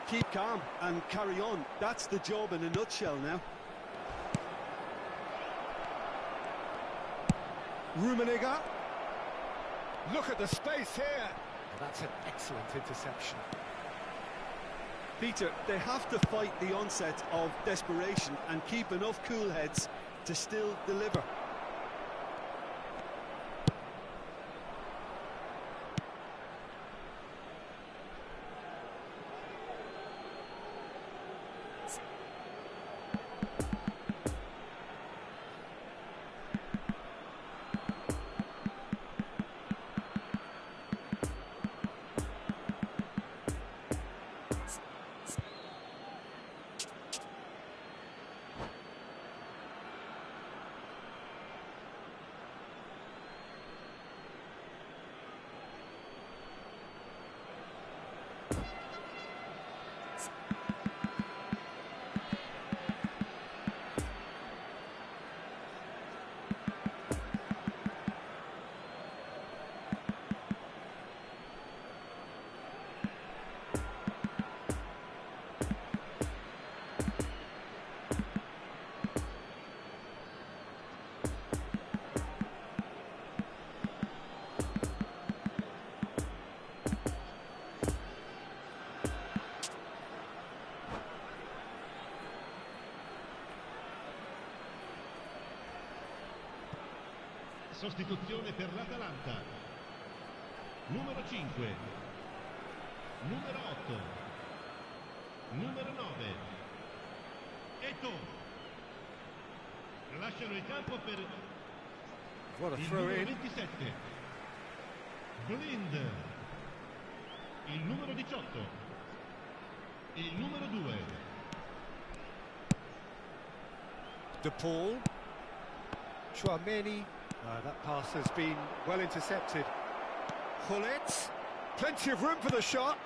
Keep calm and carry on. That's the job in a nutshell now. Rummenigge. Look at the space here. That's an excellent interception. Peter, they have to fight the onset of desperation and keep enough cool heads to still deliver. Sostituzione per l'Atalanta. Numero 5. Numero 8. Numero 9. Eto. Lasciano il campo per What a il throw numero in. 27. Blind. Il numero 18. Il numero 2. De Paul. Chouameni. That pass has been well intercepted. Gullit. Plenty of room for the shot.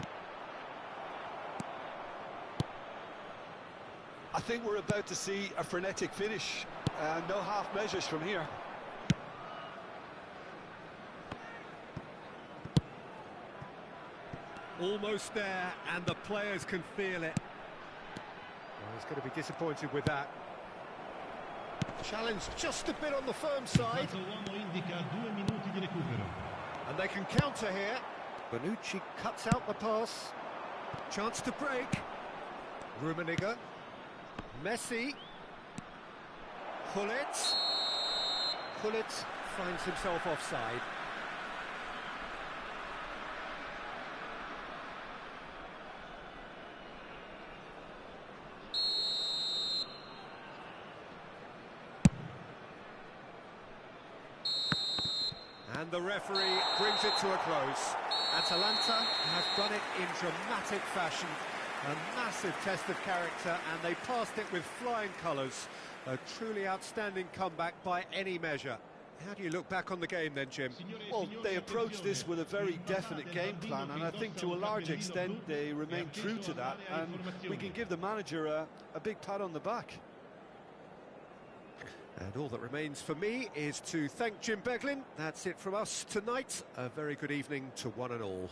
I think we're about to see a frenetic finish. No half measures from here. Almost there, and the players can feel it. Well, he's going to be disappointed with that. Challenge just a bit on the firm side. L'uomo indica 2 minuti di recupero. And they can counter here. Bonucci cuts out the pass. Chance to break. Rummenigge. Messi. Gullit. Gullit finds himself offside. And the referee brings it to a close. Atalanta have done it in dramatic fashion. A massive test of character, and they passed it with flying colours. A truly outstanding comeback by any measure. How do you look back on the game then, Jim? Well, they approached this with a very definite game plan, and I think to a large extent they remain true to that, and we can give the manager a big pat on the back. And all that remains for me is to thank Jim Beglin. That's it from us tonight. A very good evening to one and all.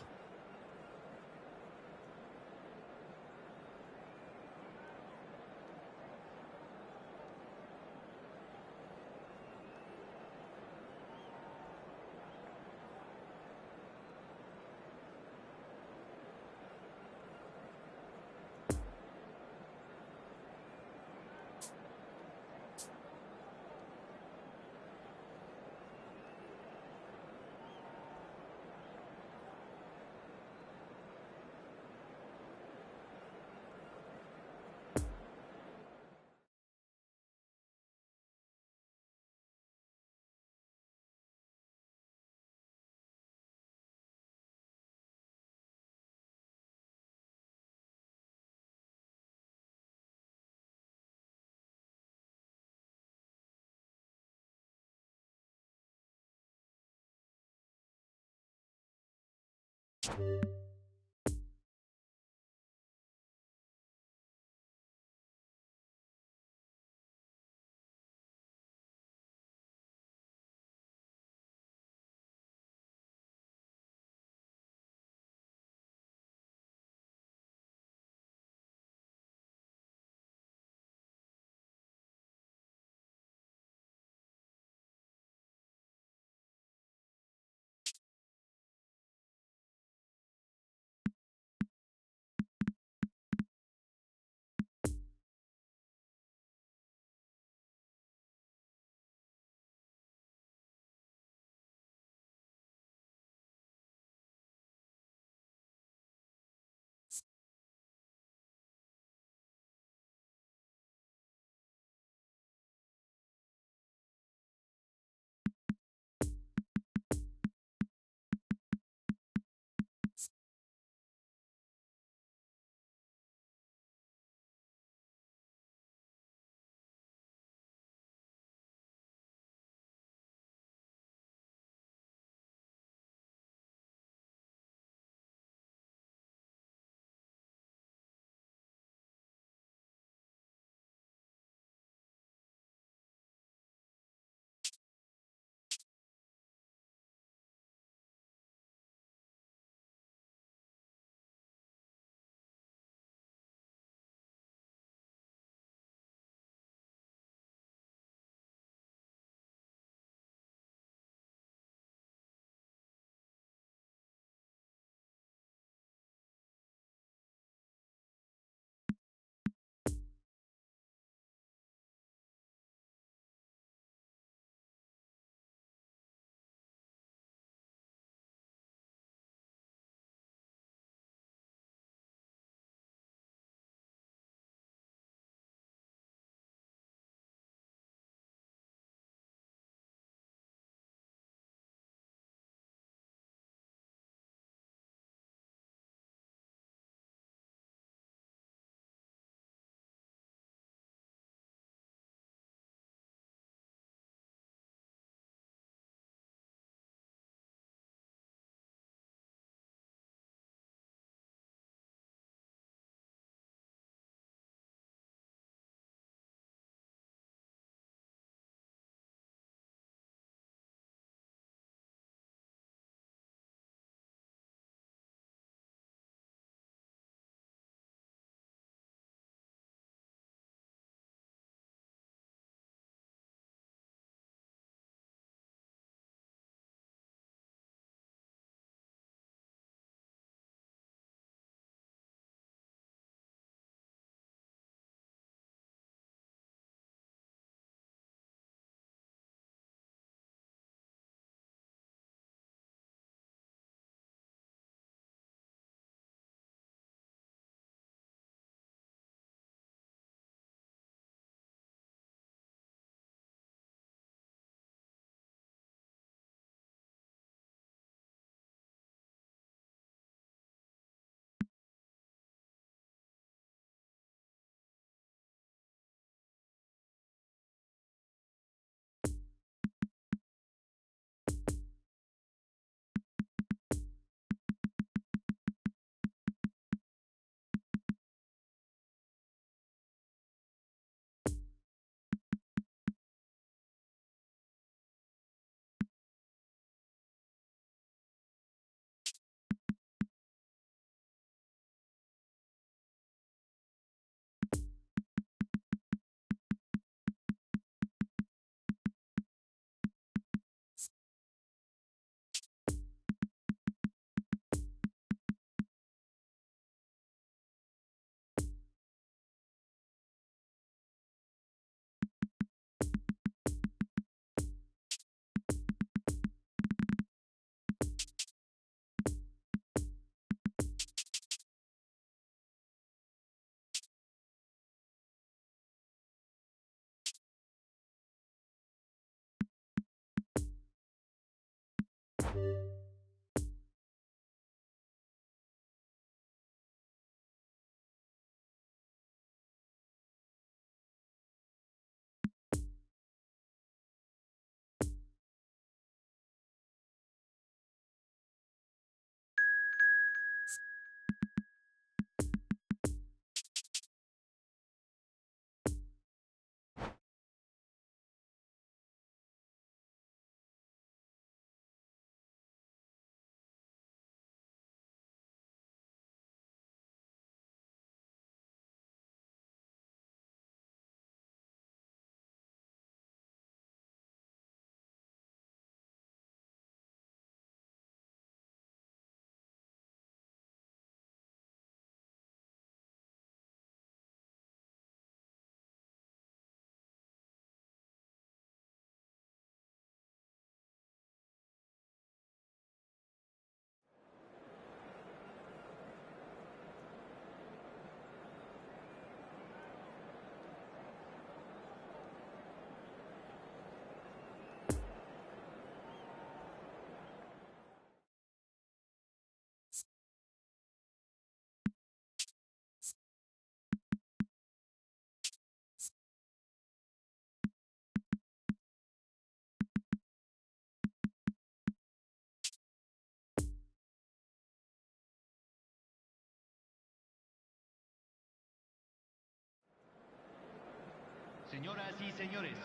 Señoras y señores,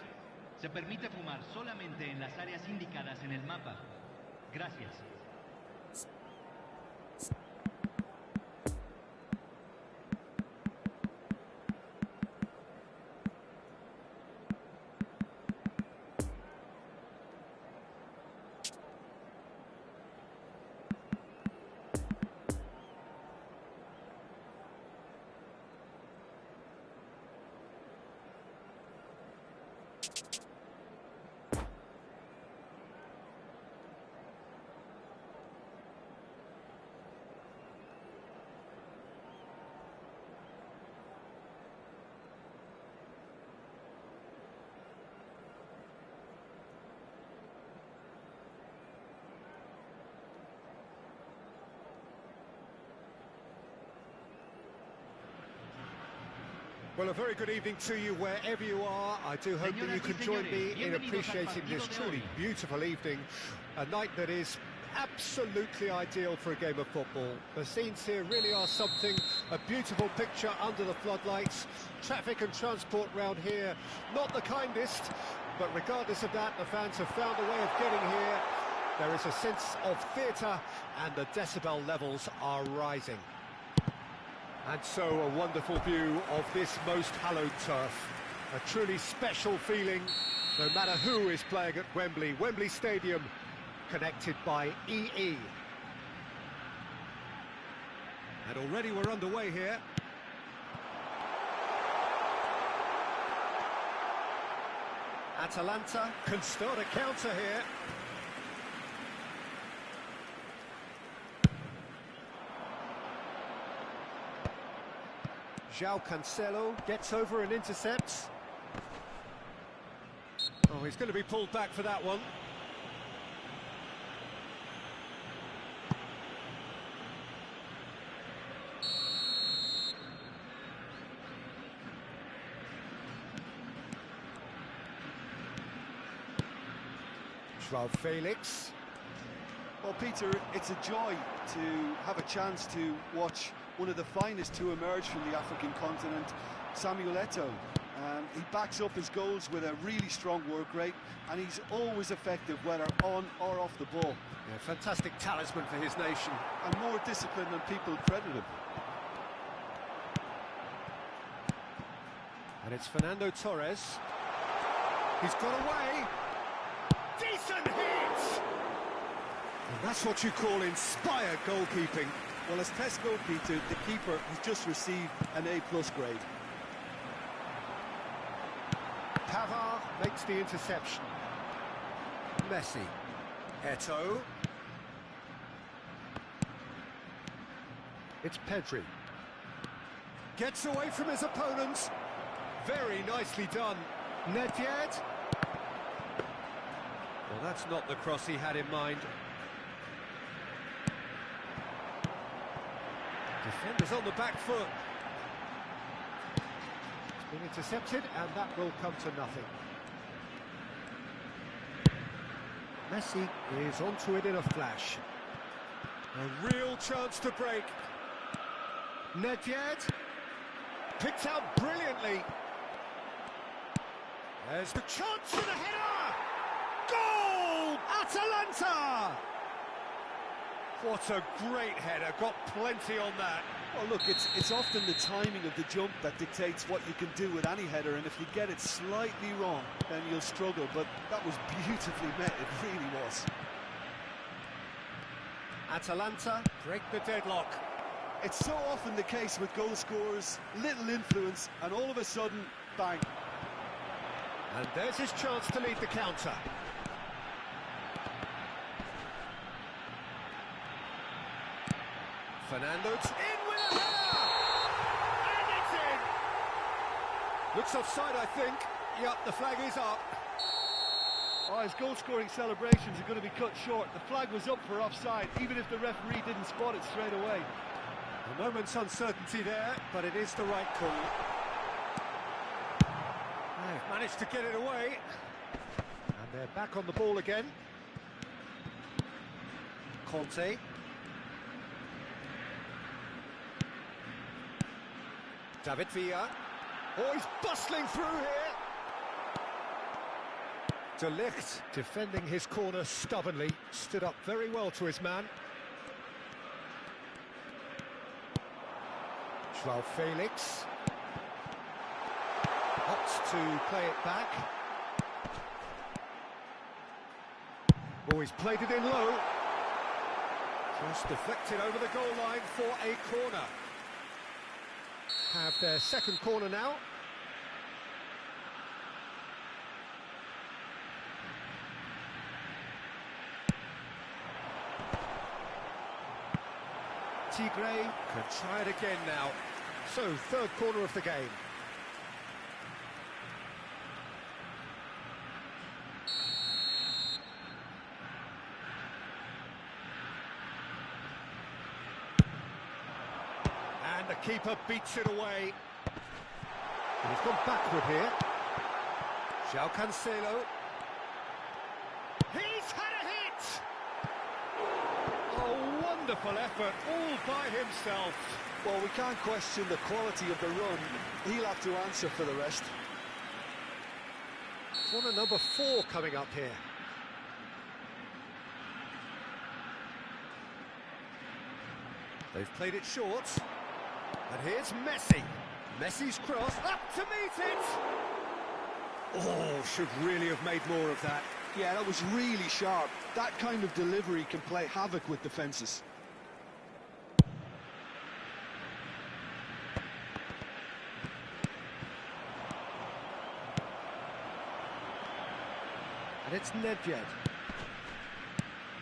se permite fumar solamente en las áreas indicadas en el mapa. Gracias. Well, a very good evening to you wherever you are. I do hope that you can join me in appreciating this truly beautiful evening, a night that is absolutely ideal for a game of football. The scenes here really are something, a beautiful picture under the floodlights. Traffic and transport round here, not the kindest, but regardless of that, the fans have found a way of getting here. There is a sense of theatre and the decibel levels are rising. And so a wonderful view of this most hallowed turf. A truly special feeling, no matter who is playing at Wembley. Wembley Stadium, connected by EE. And already we're underway here. Atalanta can start a counter here. João Cancelo gets over and intercepts. Oh, he's going to be pulled back for that one. João Felix. Well, Peter, it's a joy to have a chance to watch one of the finest to emerge from the African continent, Samuel Eto'o. He backs up his goals with a really strong work rate, and he's always effective, whether on or off the ball. Yeah, fantastic talisman for his nation. And more disciplined than people credit him. And it's Fernando Torres. He's got away. Decent hit! And that's what you call inspired goalkeeping. Well, as test goalkeeper, the keeper has just received an A+ grade. Pavard makes the interception. Messi. Eto'o. It's Pedri. Gets away from his opponents. Very nicely done. Nedved. Well, that's not the cross he had in mind. Defenders on the back foot. It's been intercepted, and that will come to nothing. Messi is onto it in a flash. A real chance to break. Nedved picked out brilliantly. There's the chance for the header! Goal! Atalanta! What a great header, got plenty on that. Well, look, it's often the timing of the jump that dictates what you can do with any header, and if you get it slightly wrong, then you'll struggle, but that was beautifully met, it really was. Atalanta break the deadlock. It's so often the case with goal scorers, little influence, and all of a sudden, bang. And there's his chance to lead the counter. Fernando's in with a header! And it's in! Looks offside, I think. Yep, the flag is up. Oh, his goal-scoring celebrations are going to be cut short. The flag was up for offside, even if the referee didn't spot it straight away. A moment's uncertainty there, but it is the right call. They've managed to get it away. And they're back on the ball again. Conte. David Villa. Oh, he's bustling through here. De Ligt, defending his corner stubbornly, stood up very well to his man. João Felix. Opts to play it back. Oh, he's played it in low. Just deflected over the goal line for a corner. Have their second corner now. Tigre can try it again now. So, third corner of the game. And the keeper beats it away. And he's gone backward here. João Cancelo. He's had a hit! Oh, wonderful effort, all by himself. Well, we can't question the quality of the run. He'll have to answer for the rest. Corner number 4 coming up here. They've played it short. And here's Messi. Messi's cross, up to meet it! Oh, should really have made more of that. Yeah, that was really sharp. That kind of delivery can play havoc with defences. And it's Nedved.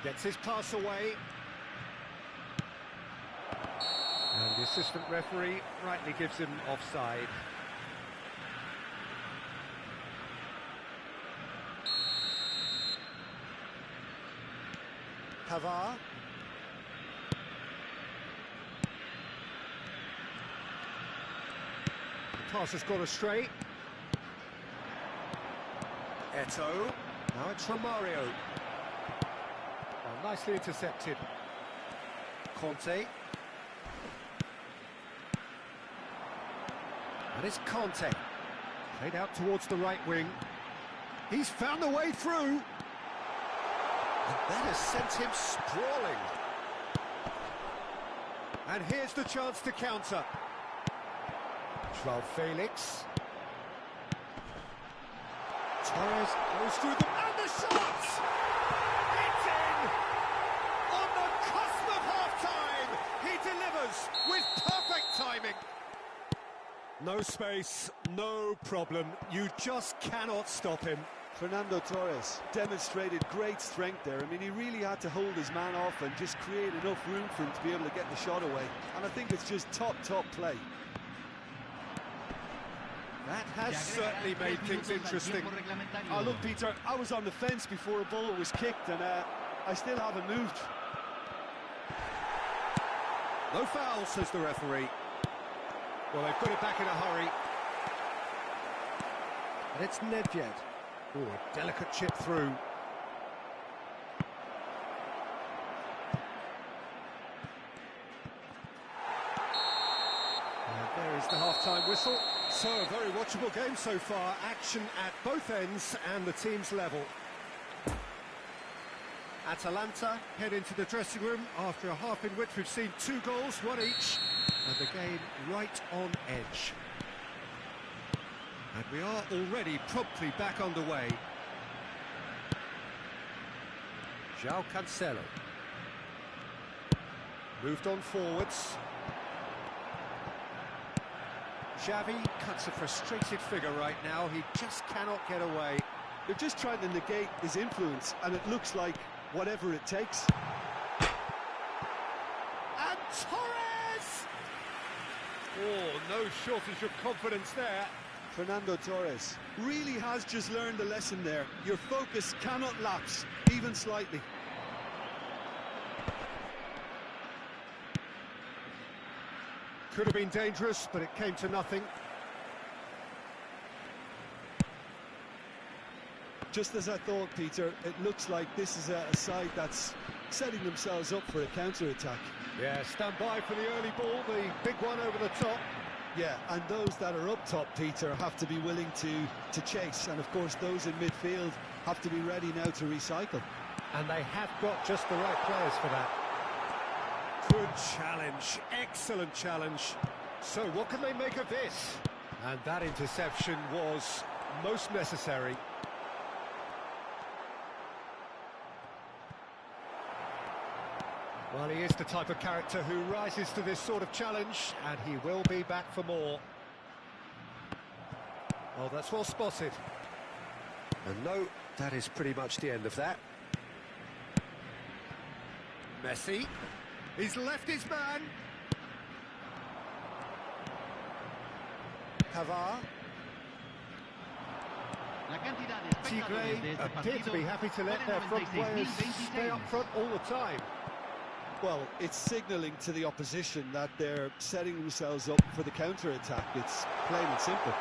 Gets his pass away. And the assistant referee rightly gives him offside. Pavard. The pass has gone astray. Eto'o. Now it's Romario. Well, nicely intercepted. Conte. And it's Conte. Played out towards the right wing. He's found the way through. And that has sent him sprawling. And here's the chance to counter. João Felix. Torres goes through them, and the shot! It's in! On the cusp of half-time, he delivers with perfect timing. No space, no problem. You just cannot stop him. Fernando Torres demonstrated great strength there. I mean, he really had to hold his man off and just create enough room for him to be able to get the shot away. And I think it's just top play. That has certainly made things interesting. Oh, look, Peter, I was on the fence before a ball was kicked, and I still haven't moved. No foul, says the referee. Well, they put it back in a hurry. And it's Nedved. Oh, a delicate chip through. And there is the half-time whistle. So, a very watchable game so far. Action at both ends and the team's level. Atalanta head into the dressing room after a half in which we've seen 2 goals, 1 each, and the game right on edge. And we are already promptly back underway. João Cancelo. Moved on forwards. Xavi cuts a frustrated figure right now. He just cannot get away. They're just trying to negate his influence, and it looks like whatever it takes. And Torres! Oh, no shortage of confidence there. Fernando Torres really has just learned a lesson there. Your focus cannot lapse, even slightly. Could have been dangerous, but it came to nothing. Just as I thought, Peter, it looks like this is a side that's setting themselves up for a counter-attack. Yeah, stand by for the early ball, the big one over the top. Yeah, and those that are up top, Peter, have to be willing to chase. And, of course, those in midfield have to be ready now to recycle. And they have got just the right players for that. Good challenge, excellent challenge. So what can they make of this? And that interception was most necessary. Well, he is the type of character who rises to this sort of challenge, and he will be back for more. Oh, that's well spotted. And no, that is pretty much the end of that. Messi. He's left his man. Pavard. Tigre appear to be happy to let their front players stay up front all the time. Well, it's signalling to the opposition that they're setting themselves up for the counter-attack. It's plain and simple.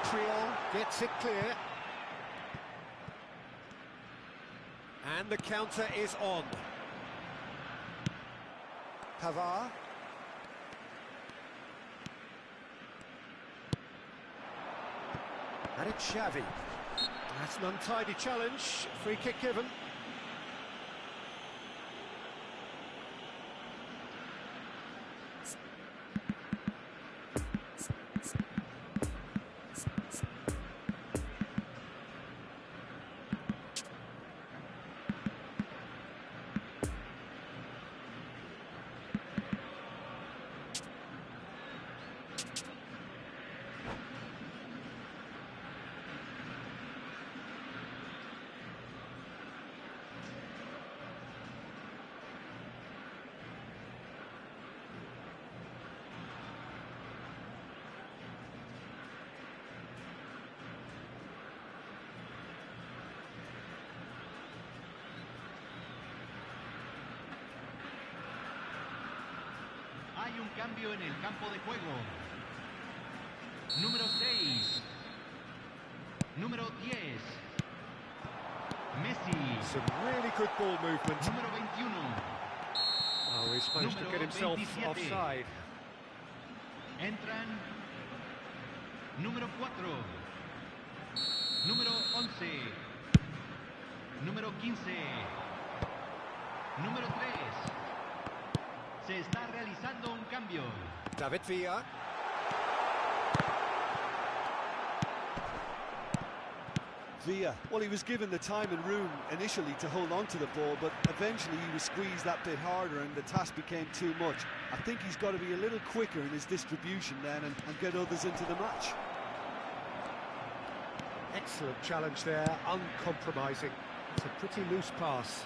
Triol gets it clear. And the counter is on. Pavard. And it's Xavi. That's an untidy challenge. Free kick given. Hay un cambio en el campo de juego. Número 6. Número 10. Messi. Some really good ball movement. Número 21. Oh, he's managed to get himself 27. offside. Entran. Número 4. Número 11. Número 15. Número 3. Se está realizando un cambio. David Villa. Villa, well, he was given the time and room initially to hold on to the ball, but eventually he was squeezed that bit harder and the task became too much. I think he's got to be a little quicker in his distribution then and get others into the match. Excellent challenge there, uncompromising. It's a pretty loose pass.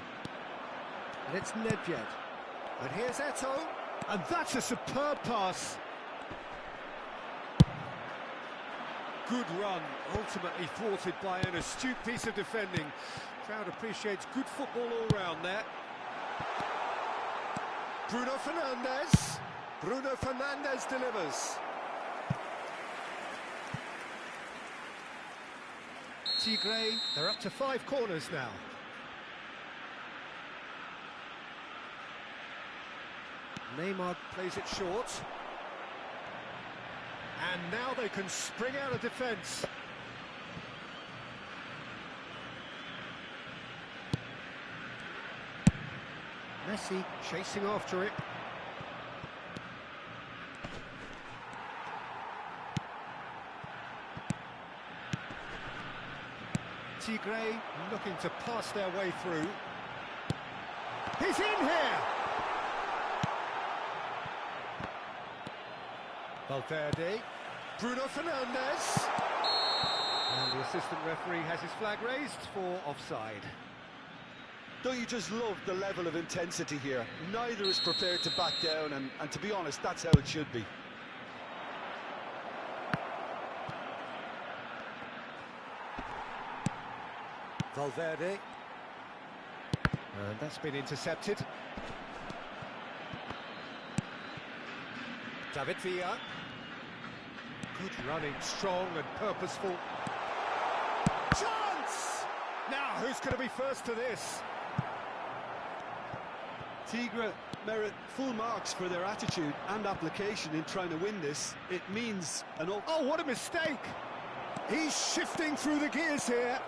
And it's Nedved. And here's Eto'o. And that's a superb pass. Good run, ultimately thwarted by an astute piece of defending. Crowd appreciates good football all round there. Bruno Fernandes. Bruno Fernandes delivers. Tigre, they're up to 5 corners now. Neymar plays it short. And now they can spring out of defence. Messi chasing after it. Tigre looking to pass their way through. He's in here! Valverde. Bruno Fernandes. And the assistant referee has his flag raised for offside. Don't you just love the level of intensity here? Neither is prepared to back down, and to be honest, that's how it should be. Valverde. And that's been intercepted. David Villa. Good running, strong and purposeful. Chance! Now, who's going to be first to this? Tigre merit full marks for their attitude and application in trying to win this. It means an... Oh, what a mistake! He's shifting through the gears here.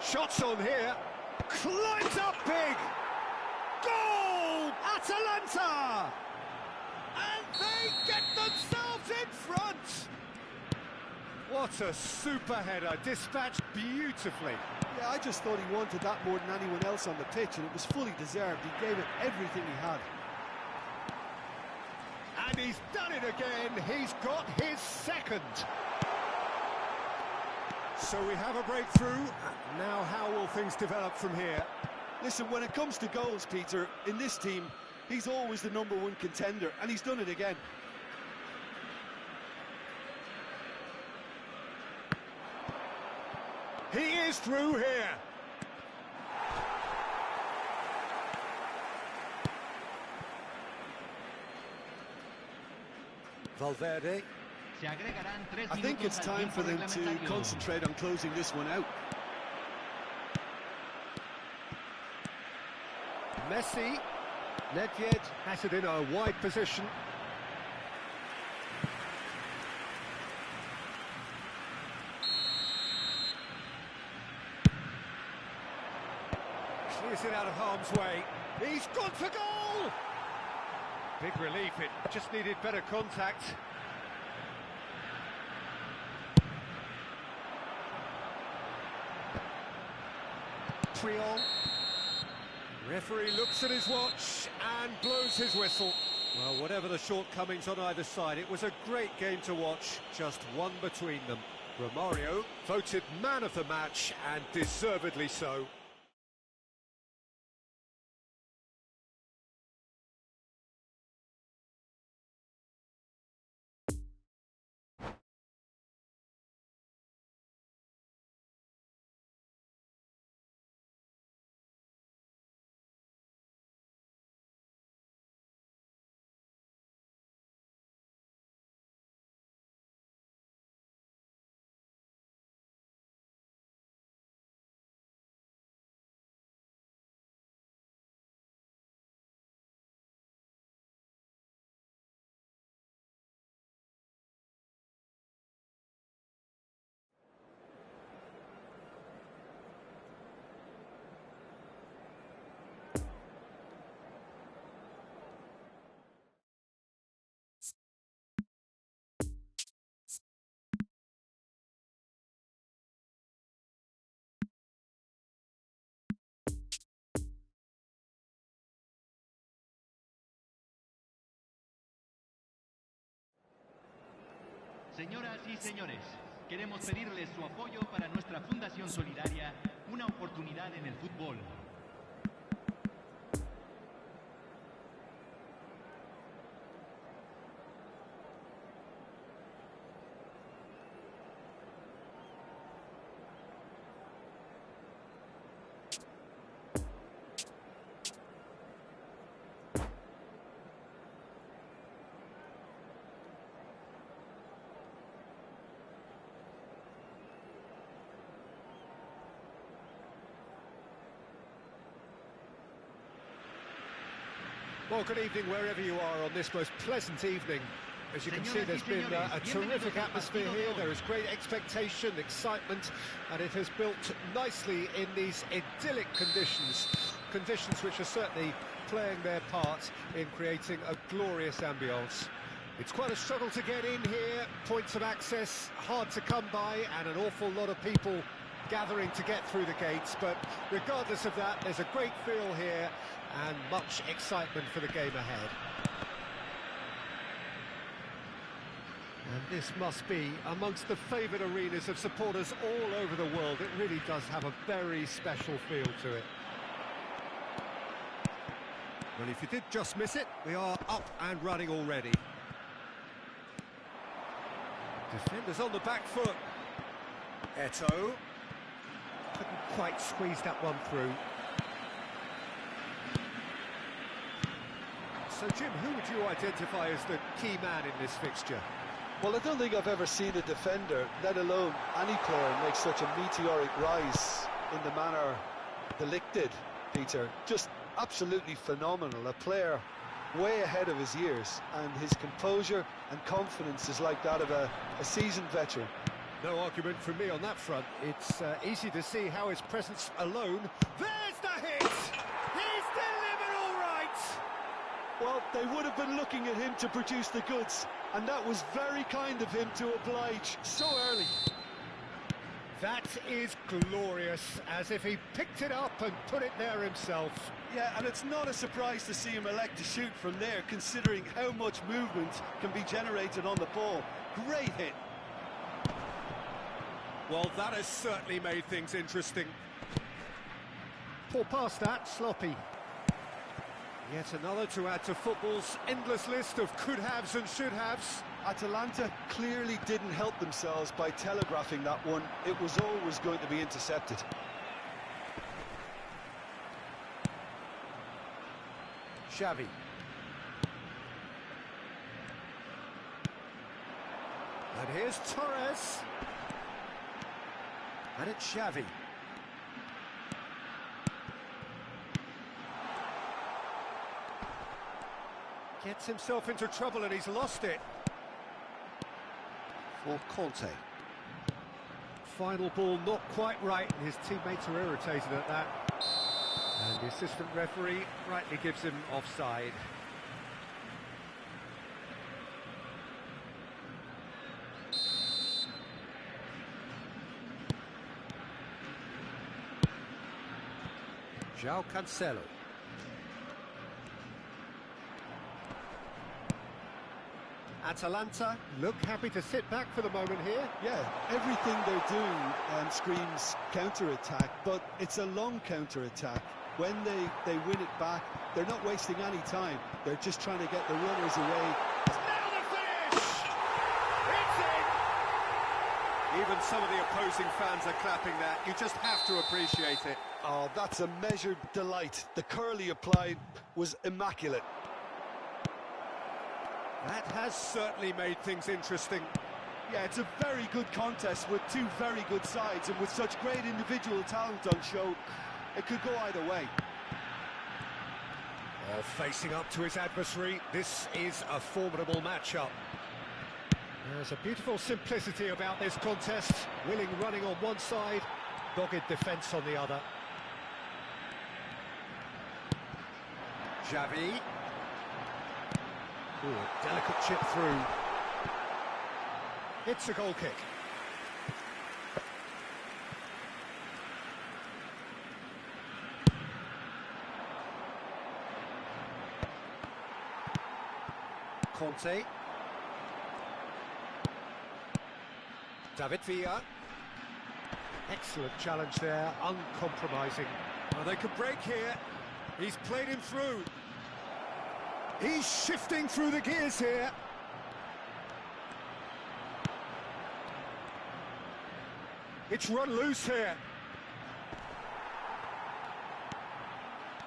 Shots on here. Climbs up big! Goal! Atalanta! And they get themselves in front! What a super header, dispatched beautifully. Yeah, I just thought he wanted that more than anyone else on the pitch, and it was fully deserved. He gave it everything he had. And he's done it again. He's got his second. So we have a breakthrough. Now how will things develop from here? Listen, when it comes to goals, Peter, in this team, he's always the #1 contender, and he's done it again. He is through here. Valverde. I think it's time for them to concentrate on closing this one out. Messi. Nedved has it in a wide position. Clears it out of harm's way. He's gone for goal! Big relief, it just needed better contact. Triol. Referee looks at his watch and blows his whistle. Well, whatever the shortcomings on either side, it was a great game to watch, just one between them. Romario voted man of the match, and deservedly so. Señoras y señores, queremos pedirles su apoyo para nuestra Fundación Solidaria, una oportunidad en el fútbol. Well, good evening wherever you are on this most pleasant evening. As you can see, there's been a terrific atmosphere here. There is great expectation, excitement, and it has built nicely in these idyllic conditions. Conditions which are certainly playing their part in creating a glorious ambience. It's quite a struggle to get in here, points of access hard to come by, and an awful lot of people gathering to get through the gates, but regardless of that, there's a great feel here and much excitement for the game ahead. And this must be amongst the favoured arenas of supporters all over the world. It really does have a very special feel to it. Well, if you did just miss it, we are up and running already. Defenders on the back foot. Eto'o. Couldn't quite squeeze that one through. So, Jim, who would you identify as the key man in this fixture? Well, I don't think I've ever seen a defender, let alone any player, make such a meteoric rise in the manner De Ligt did, Peter. Just absolutely phenomenal. A player way ahead of his years, and his composure and confidence is like that of a seasoned veteran. No argument from me on that front. It's easy to see how his presence alone... There's the hit! He's delivered all right! Well, they would have been looking at him to produce the goods, and that was very kind of him to oblige so early. That is glorious, as if he picked it up and put it there himself. Yeah, and it's not a surprise to see him elect to shoot from there, considering how much movement can be generated on the ball. Great hit. Well, that has certainly made things interesting. Poor past that, sloppy. Yet another to add to football's endless list of could-haves and should-haves. Atalanta clearly didn't help themselves by telegraphing that one. It was always going to be intercepted. Xavi. And here's Torres. And it's Xavi. Gets himself into trouble and he's lost it. For Conte. Final ball not quite right, and his teammates are irritated at that. And the assistant referee rightly gives him offside. João Cancelo. Atalanta look happy to sit back for the moment here. Yeah, everything they're doing screams counter-attack, but it's a long counter-attack. When they win it back, they're not wasting any time. They're just trying to get the runners away. Now the finish! It's in! Even some of the opposing fans are clapping that. You just have to appreciate it. Oh, that's a measured delight. The curl he applied was immaculate. That has certainly made things interesting. Yeah, it's a very good contest with two very good sides, and with such great individual talent on show, it could go either way. Well, facing up to his adversary, this is a formidable matchup. There's a beautiful simplicity about this contest. Willing running on one side, dogged defence on the other. Xavi. Ooh, a delicate chip through. It's a goal kick. Conte. David Villa. Excellent challenge there, uncompromising. Well, they could break here. He's played him through. He's shifting through the gears here. It's run loose here.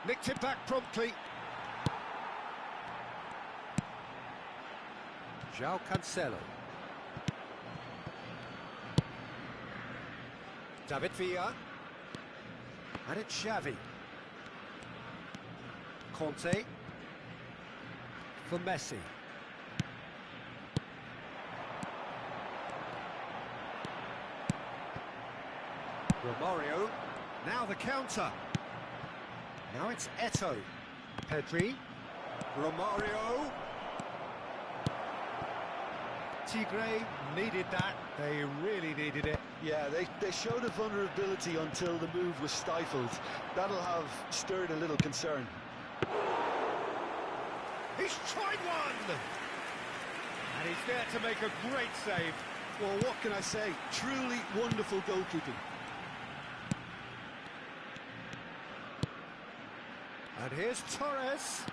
Nicked it back promptly. João Cancelo. David Villa. And it's Xavi. Conte. for Messi. Romario, now the counter. Now it's Eto'o. Pedri, Romario. Tigre needed that, they really needed it. Yeah, they showed a vulnerability until the move was stifled. That'll have stirred a little concern. He's tried one! And he's there to make a great save. Well, what can I say? Truly wonderful goalkeeping. And here's Torres.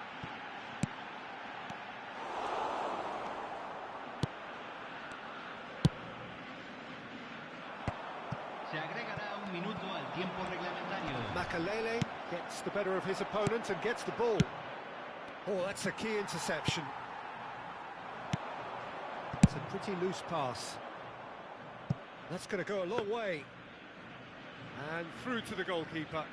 Se agregará un minuto al tiempo reglamentario. Makalele gets the better of his opponent and gets the ball. Oh, that's a key interception. It's a pretty loose pass. That's going to go a long way. And through to the goalkeeper.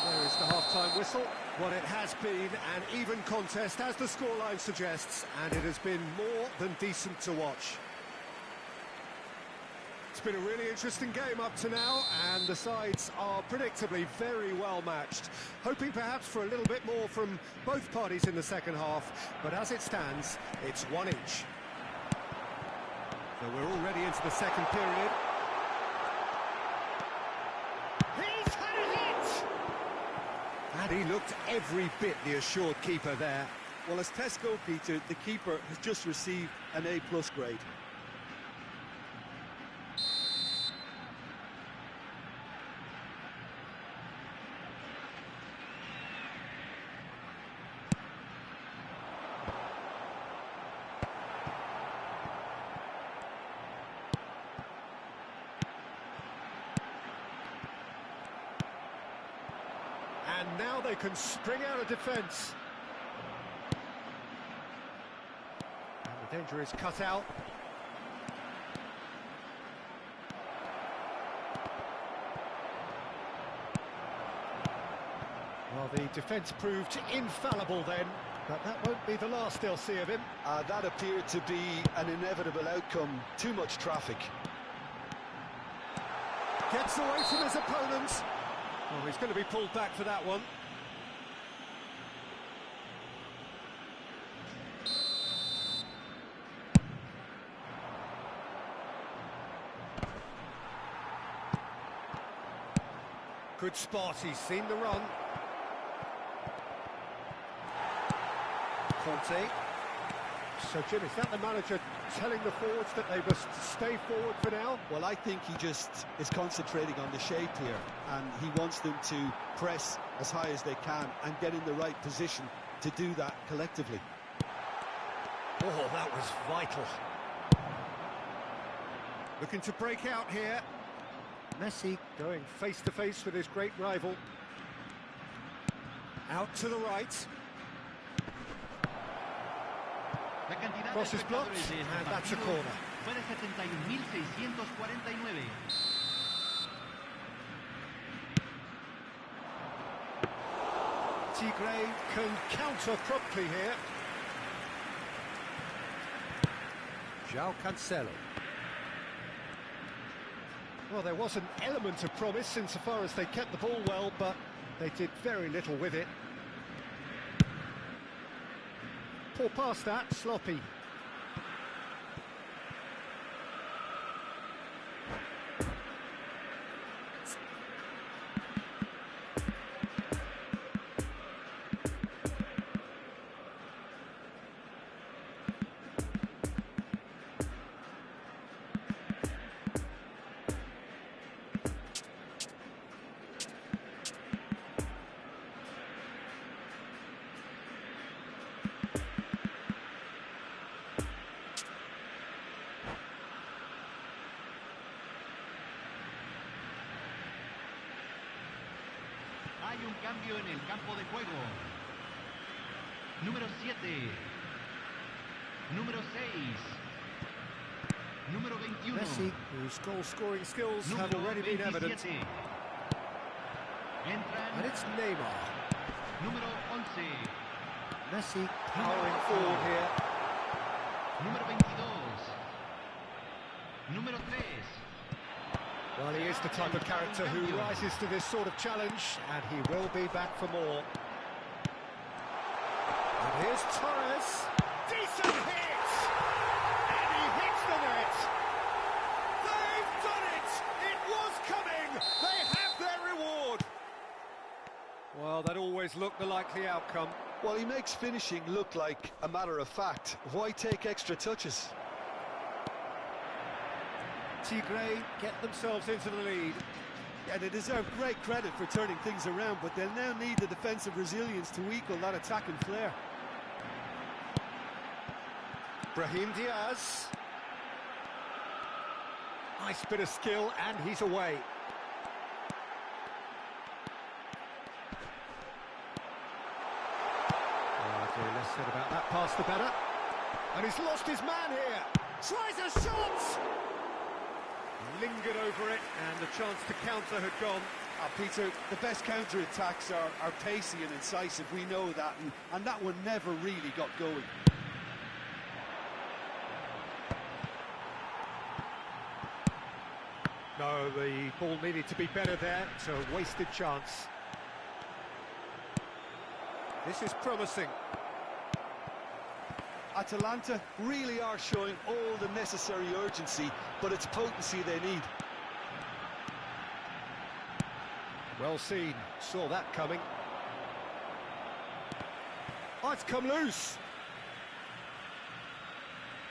There is the half-time whistle. What it has been an even contest, as the scoreline suggests, and it has been more than decent to watch. It's been a really interesting game up to now, and the sides are predictably very well matched. Hoping perhaps for a little bit more from both parties in the second half, but as it stands, it's 1 each. So we're already into the second period. He's had a hit! And he looked every bit the assured keeper there. Well, as test goalkeeper, the keeper has just received an A+ grade. And now they can spring out of defence. And the danger is cut out. Well, the defence proved infallible then, but that won't be the last they'll see of him. That appeared to be an inevitable outcome. Too much traffic. Gets away from his opponent. Oh, he's going to be pulled back for that one. Good spot, he's seen the run. Conte. So, Jim, is that the manager telling the forwards that they must stay forward for now? Well, I think he just is concentrating on the shape here, and he wants them to press as high as they can and get in the right position to do that collectively. Oh, that was vital. Looking to break out here. Messi going face-to-face with his great rival. Out to the right. Cross is blocked, and that's a corner. Fue de 71.649. Tigre can counter promptly here. João Cancelo. Well, there was an element of promise insofar as they kept the ball well, but they did very little with it. Poor pass that, sloppy. Hay un cambio en el campo de juego. Número 7. Número 6. Número 21. Messi, whose goal-scoring skills have Número already been evident. 27. And it's Neymar. Número 11. Messi powering forward here. Número 22. Número 3. Well, he is the type of character who rises to this sort of challenge, and he will be back for more. And here's Torres. Decent hit! And he hits the net! They've done it! It was coming! They have their reward! Well, that always looked the likely outcome. Well, he makes finishing look like a matter of fact. Why take extra touches? Tigre get themselves into the lead. Yeah, they deserve great credit for turning things around, but they'll now need the defensive resilience to equal that attacking flair. Brahim Diaz. Nice bit of skill, and he's away. Okay, less said about that pass, the better. And he's lost his man here. Tries a shot! Lingered over it, and the chance to counter had gone. Peter, the best counter-attacks are pacey and incisive, we know that, and that one never really got going. No, the ball needed to be better there. It's a wasted chance. This is promising. Atalanta really are showing all the necessary urgency, but it's potency they need. Well seen, saw that coming. Oh, it's come loose.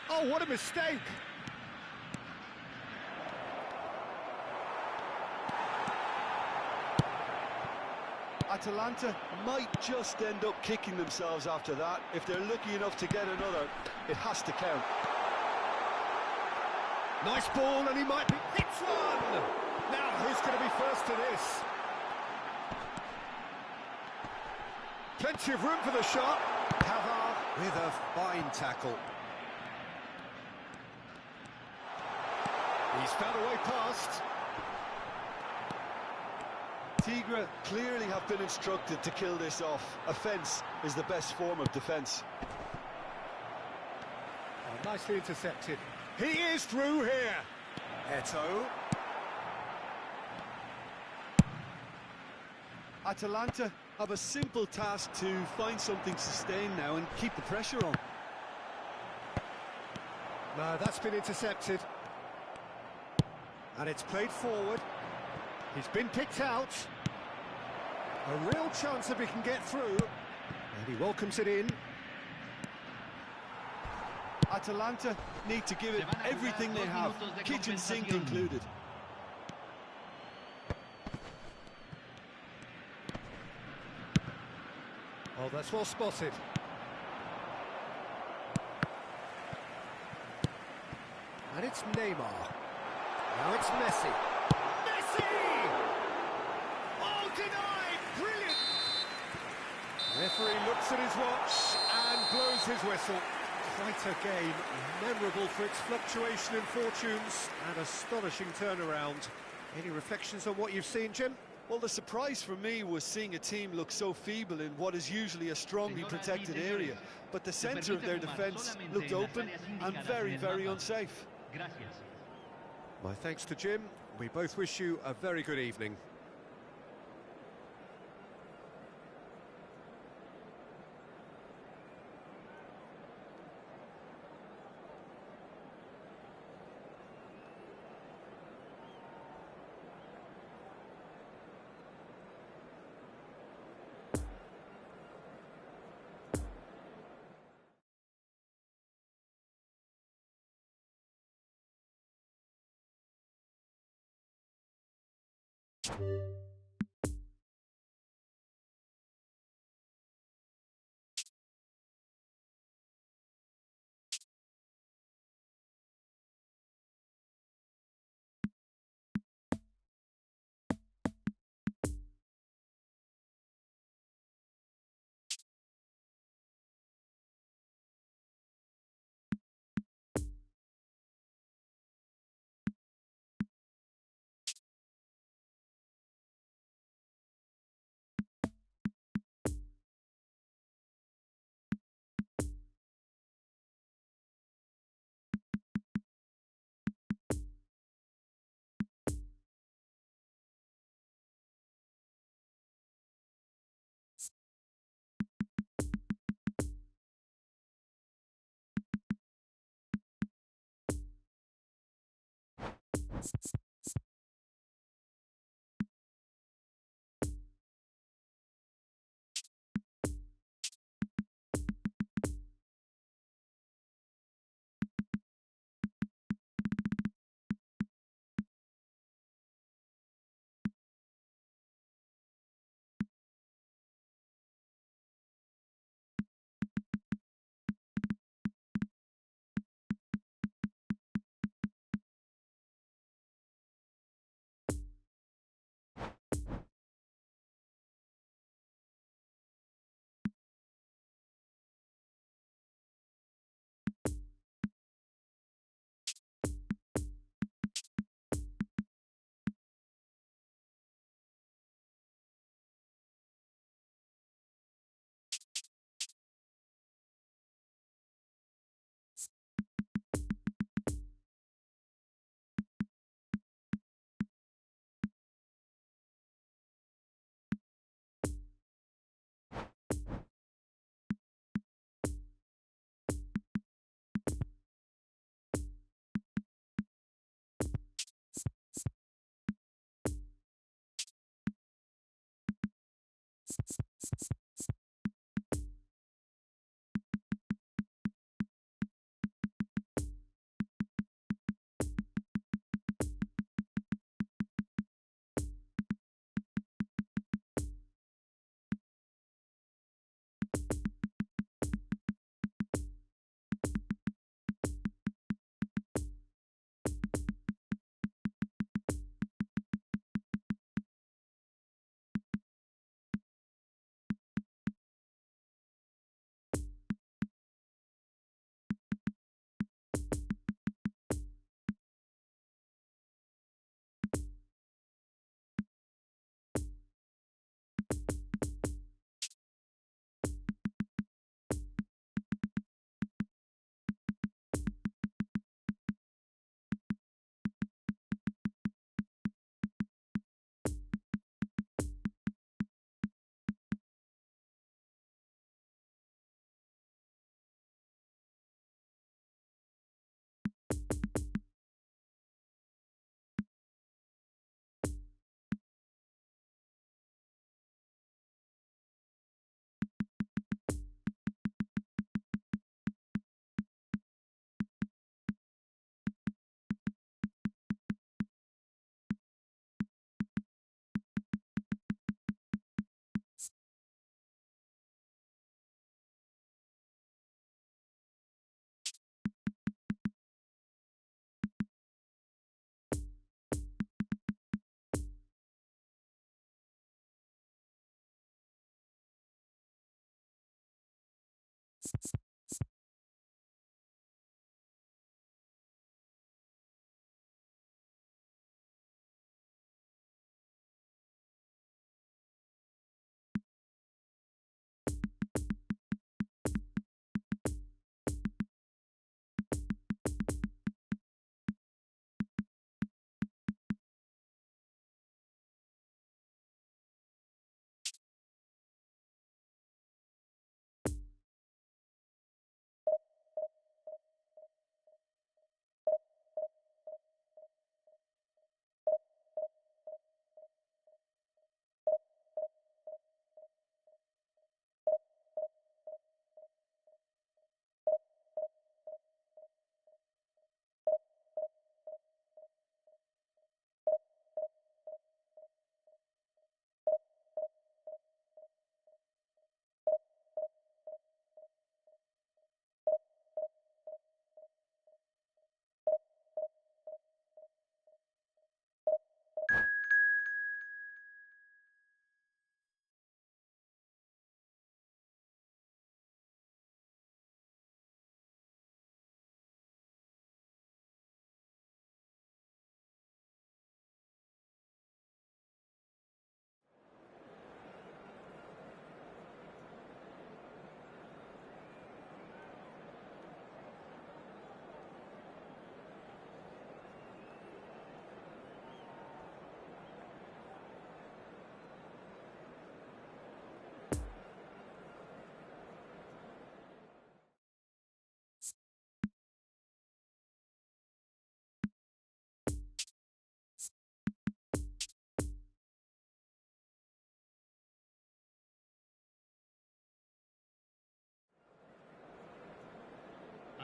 Oh, what a mistake. Atalanta might just end up kicking themselves after that. If they're lucky enough to get another, it has to count. Nice ball, and he might be... Hits one! Now, who's going to be first to this? Plenty of room for the shot. Pavard with a fine tackle. He's found a way past. Tigre clearly have been instructed to kill this off. Offence is the best form of defence. Oh, nicely intercepted. He is through here. Eto'o. Atalanta have a simple task to find something sustained now and keep the pressure on. No, that's been intercepted. And it's played forward. He's been picked out. A real chance if he can get through. And he welcomes it in. Atalanta need to give it everything they have, kitchen sink included. Oh, that's well spotted. And it's Neymar. Now it's Messi. Messi! Oh, denied! Brilliant! Referee looks at his watch and blows his whistle. Quite a game, memorable for its fluctuation in fortunes and astonishing turnaround. Any reflections on what you've seen, Jim? Well, the surprise for me was seeing a team look so feeble in what is usually a strongly protected area. But the centre of their defence looked open and very, very unsafe. My thanks to Jim. We both wish you a very good evening.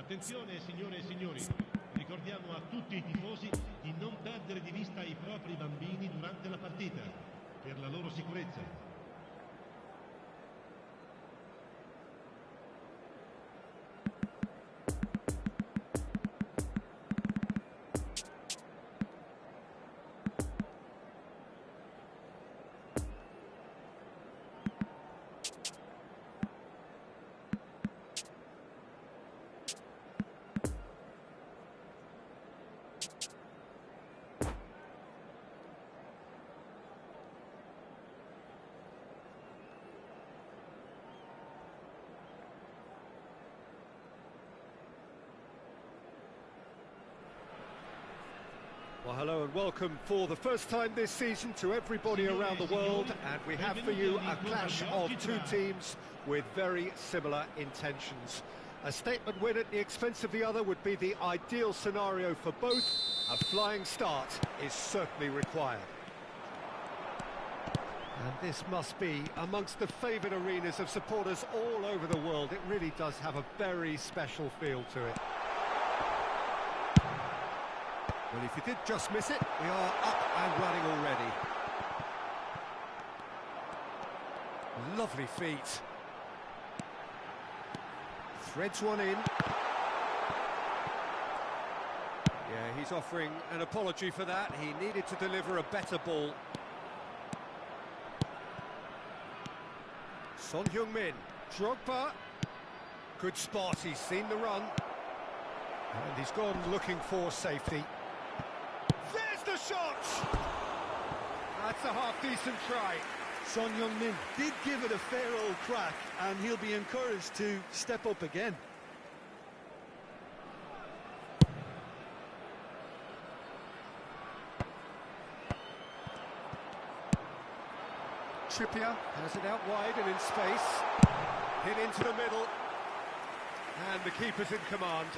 Attenzione signore e signori, ricordiamo a tutti i tifosi di non perdere di vista i propri bambini durante la partita, per la loro sicurezza. Well, hello and welcome for the first time this season to everybody around the world, and we have for you a clash of two teams with very similar intentions. A statement win at the expense of the other would be the ideal scenario for both. A flying start is certainly required. And this must be amongst the favoured arenas of supporters all over the world. It really does have a very special feel to it. Well, if you did just miss it, we are up and running already. Lovely feet. Threads one in. Yeah, he's offering an apology for that. He needed to deliver a better ball. Son Heung-min. Drogba. Good spot, he's seen the run. And he's gone looking for safety. The shot! That's a half-decent try. Son Heung-min did give it a fair old crack, and he'll be encouraged to step up again. Trippier has it out wide and in space. Hit into the middle. And the keeper's in command.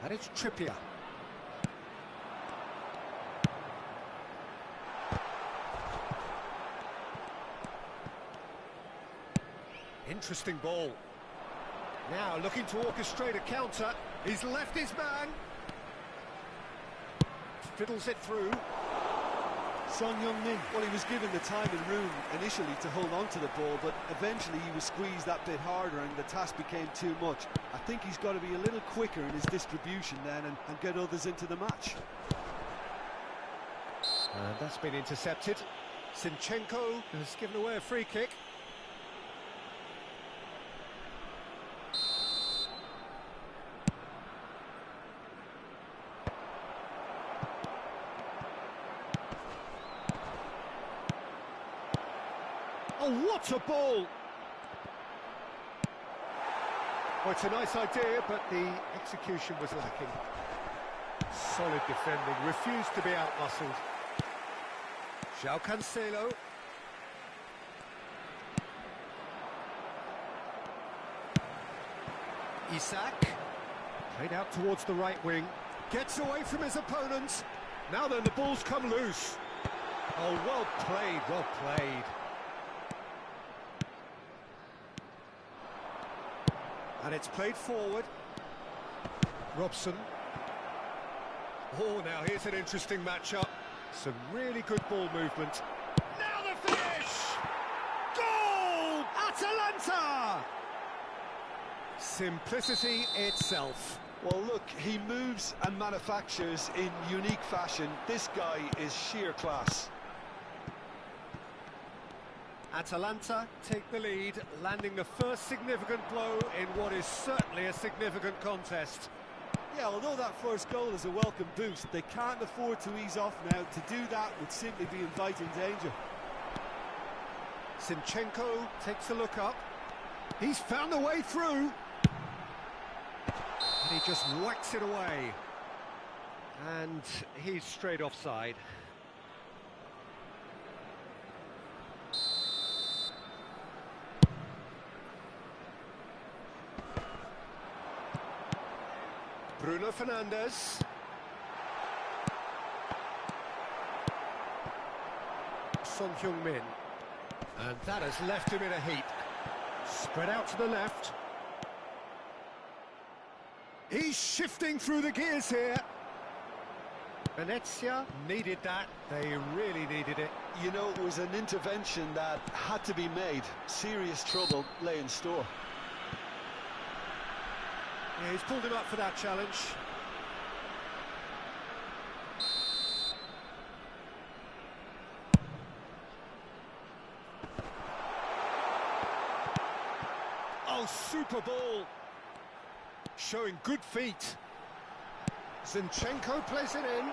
And it's Trippier. Interesting ball. Now looking to orchestrate a counter. He's left his man. Fiddles it through. Son Heung-min, well, he was given the time and room initially to hold on to the ball, but eventually he was squeezed that bit harder and the task became too much. I think he's got to be a little quicker in his distribution then and get others into the match. And that's been intercepted. Zinchenko has given away a free kick. Oh, what a ball! Well, it's a nice idea, but the execution was lacking. Solid defending, refused to be out-muscled. João Cancelo. Isak. Played out towards the right wing. Gets away from his opponents. Now then, the ball's come loose. Oh, well played, well played. And it's played forward. Robson. Oh, now here's an interesting matchup. Some really good ball movement. Now the finish! Goal! Atalanta! Simplicity itself. Well, look, he moves and manufactures in unique fashion. This guy is sheer class. Atalanta take the lead, landing the first significant blow in what is certainly a significant contest. Yeah, although that first goal is a welcome boost, they can't afford to ease off now. To do that would simply be inviting danger. Zinchenko takes a look up. He's found a way through. And he just whacks it away. And he's straight offside. Bruno Fernandes. Son Heung-min. And that has left him in a heap. Spread out to the left. He's shifting through the gears here. Venezia needed that. They really needed it. You know, it was an intervention that had to be made. Serious trouble lay in store. Yeah, he's pulled him up for that challenge. Oh, super ball. Showing good feet. Zinchenko plays it in.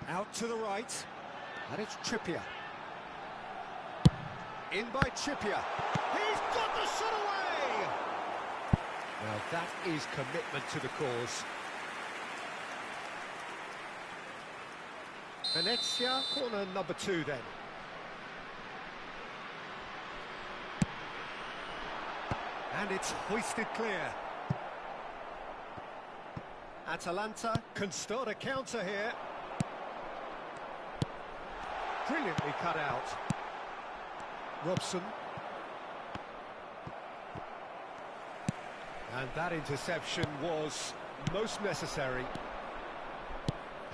Out to the right. And it's Trippier. In by Trippier. He's got the shot away! Now that is commitment to the cause. Venezia, corner number 2 then. And it's hoisted clear. Atalanta can start a counter here. Brilliantly cut out. Robson. And that interception was most necessary.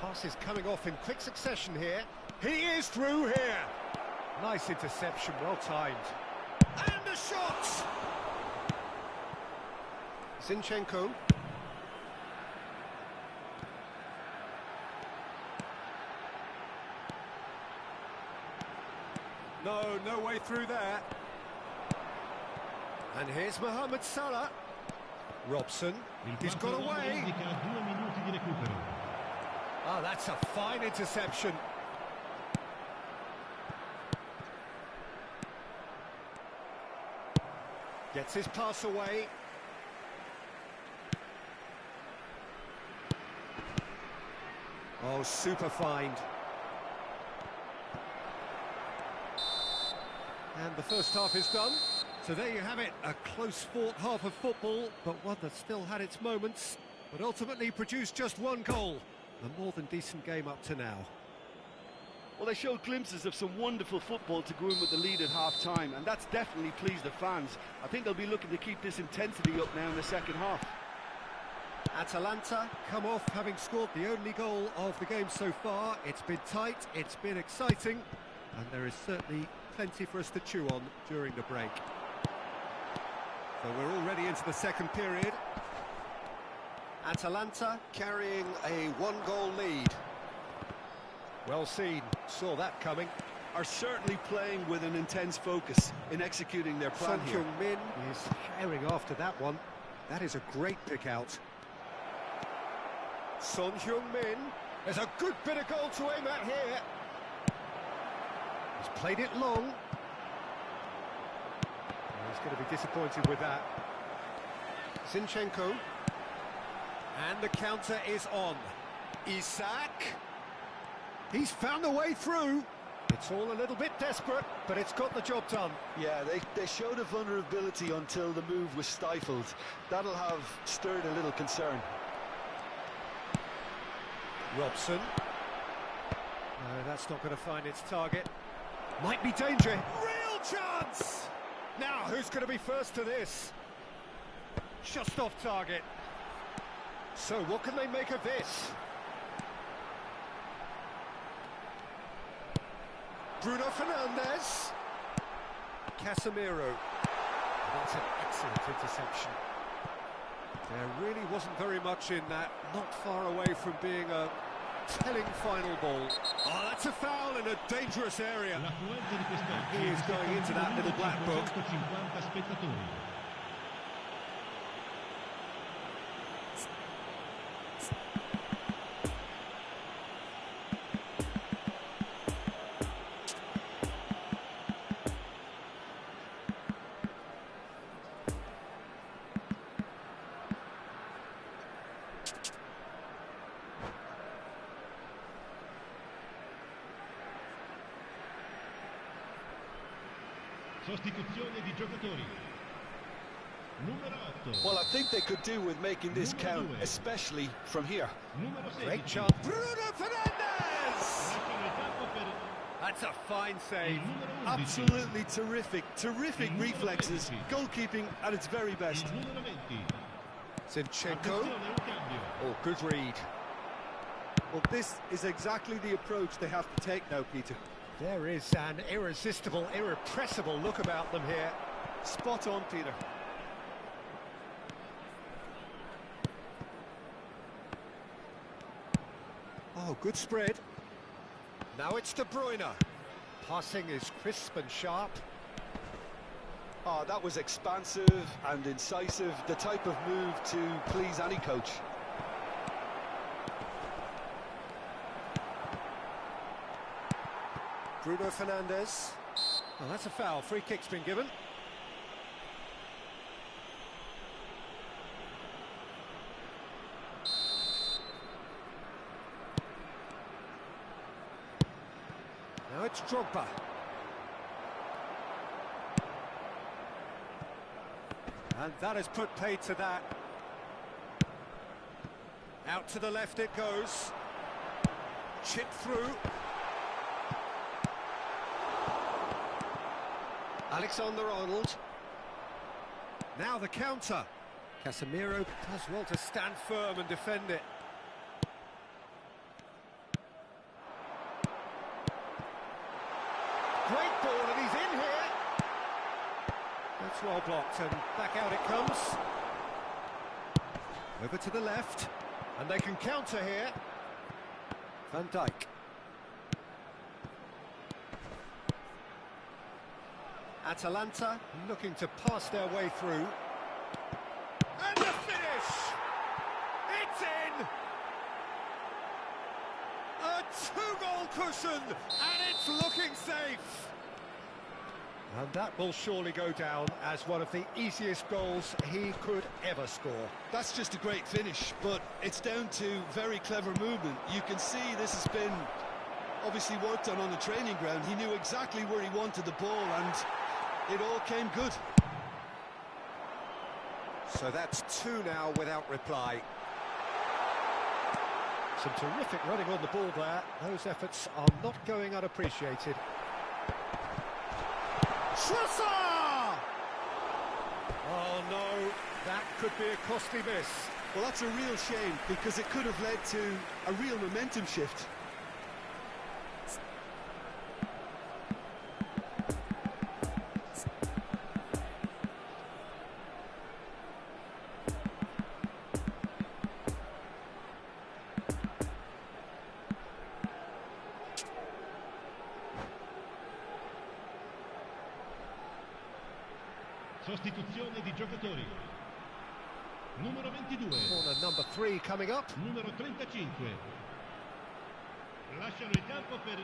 Pass is coming off in quick succession here. He is through here. Nice interception, well timed. And a shot! Zinchenko. No way through there. And here's Mohamed Salah. Robson, he's got away. Oh, that's a fine interception. Gets his pass away. Oh, super find. And the first half is done. So there you have it, a close-fought half of football, but one that still had its moments, but ultimately produced just one goal. A more than decent game up to now. Well, they showed glimpses of some wonderful football to go in with the lead at half-time, and that's definitely pleased the fans. I think they'll be looking to keep this intensity up now in the second half. Atalanta come off having scored the only goal of the game so far. It's been tight, it's been exciting, and there is certainly plenty for us to chew on during the break. So we're already into the second period. Atalanta carrying a one-goal lead. Well seen, saw that coming. Are certainly playing with an intense focus in executing their plan Son here. Heung-min is herring after that one. That is a great pick out. Son Heung-min, there's a good bit of goal to aim at here. He's played it long. He's going to be disappointed with that. Zinchenko. And the counter is on. Isak. He's found a way through. It's all a little bit desperate, but it's got the job done. Yeah, they showed a vulnerability until the move was stifled. That'll have stirred a little concern. Robson. No, that's not going to find its target. Might be danger. Real chance! Now, who's going to be first to this? Just off target. So, what can they make of this? Bruno Fernandes. Casemiro. That's an excellent interception. There really wasn't very much in that. Not far away from being a telling final ball. Oh, that's a foul in a dangerous area. He is going into that little black book. Sostituzione di giocatori. Numero 8. Well, I think they could do with making this count, especially from here. Numero 16. Great chance. Bruno Fernandes! Lasciano il campo per That's a fine il save. numero 11. Absolutely terrific reflexes, goalkeeping at its very best. Il numero 20. Zinchenko. Attenzione, un cambio. Oh, good read. Well, this is exactly the approach they have to take now, Peter. There is an irresistible, irrepressible look about them here. Spot on, Peter. Oh, good spread. Now it's De Bruyne. Passing is crisp and sharp. Oh, that was expansive and incisive, the type of move to please any coach. Bruno Fernandes. Well, that's a foul. Free kick's been given. Now it's Drogba. And that has put paid to that. Out to the left it goes. Chip through. Alexander-Arnold. Now the counter. Casemiro does well to stand firm and defend it. Great ball, and he's in here. That's well blocked, and back out it comes. Over to the left, and they can counter here. Van Dijk. Atalanta looking to pass their way through. And the finish! It's in! A two-goal cushion, and it's looking safe! And that will surely go down as one of the easiest goals he could ever score. That's just a great finish, but it's down to very clever movement. You can see this has been obviously worked on the training ground. He knew exactly where he wanted the ball, and it all came good. So that's two now without reply. Some terrific running on the ball there. Those efforts are not going unappreciated. Trossard! Oh no, that could be a costly miss. Well, that's a real shame, because it could have led to a real momentum shift. Sostituzione di giocatori. Numero 22. Corner number 3 coming up. Numero 35. Lasciano il campo per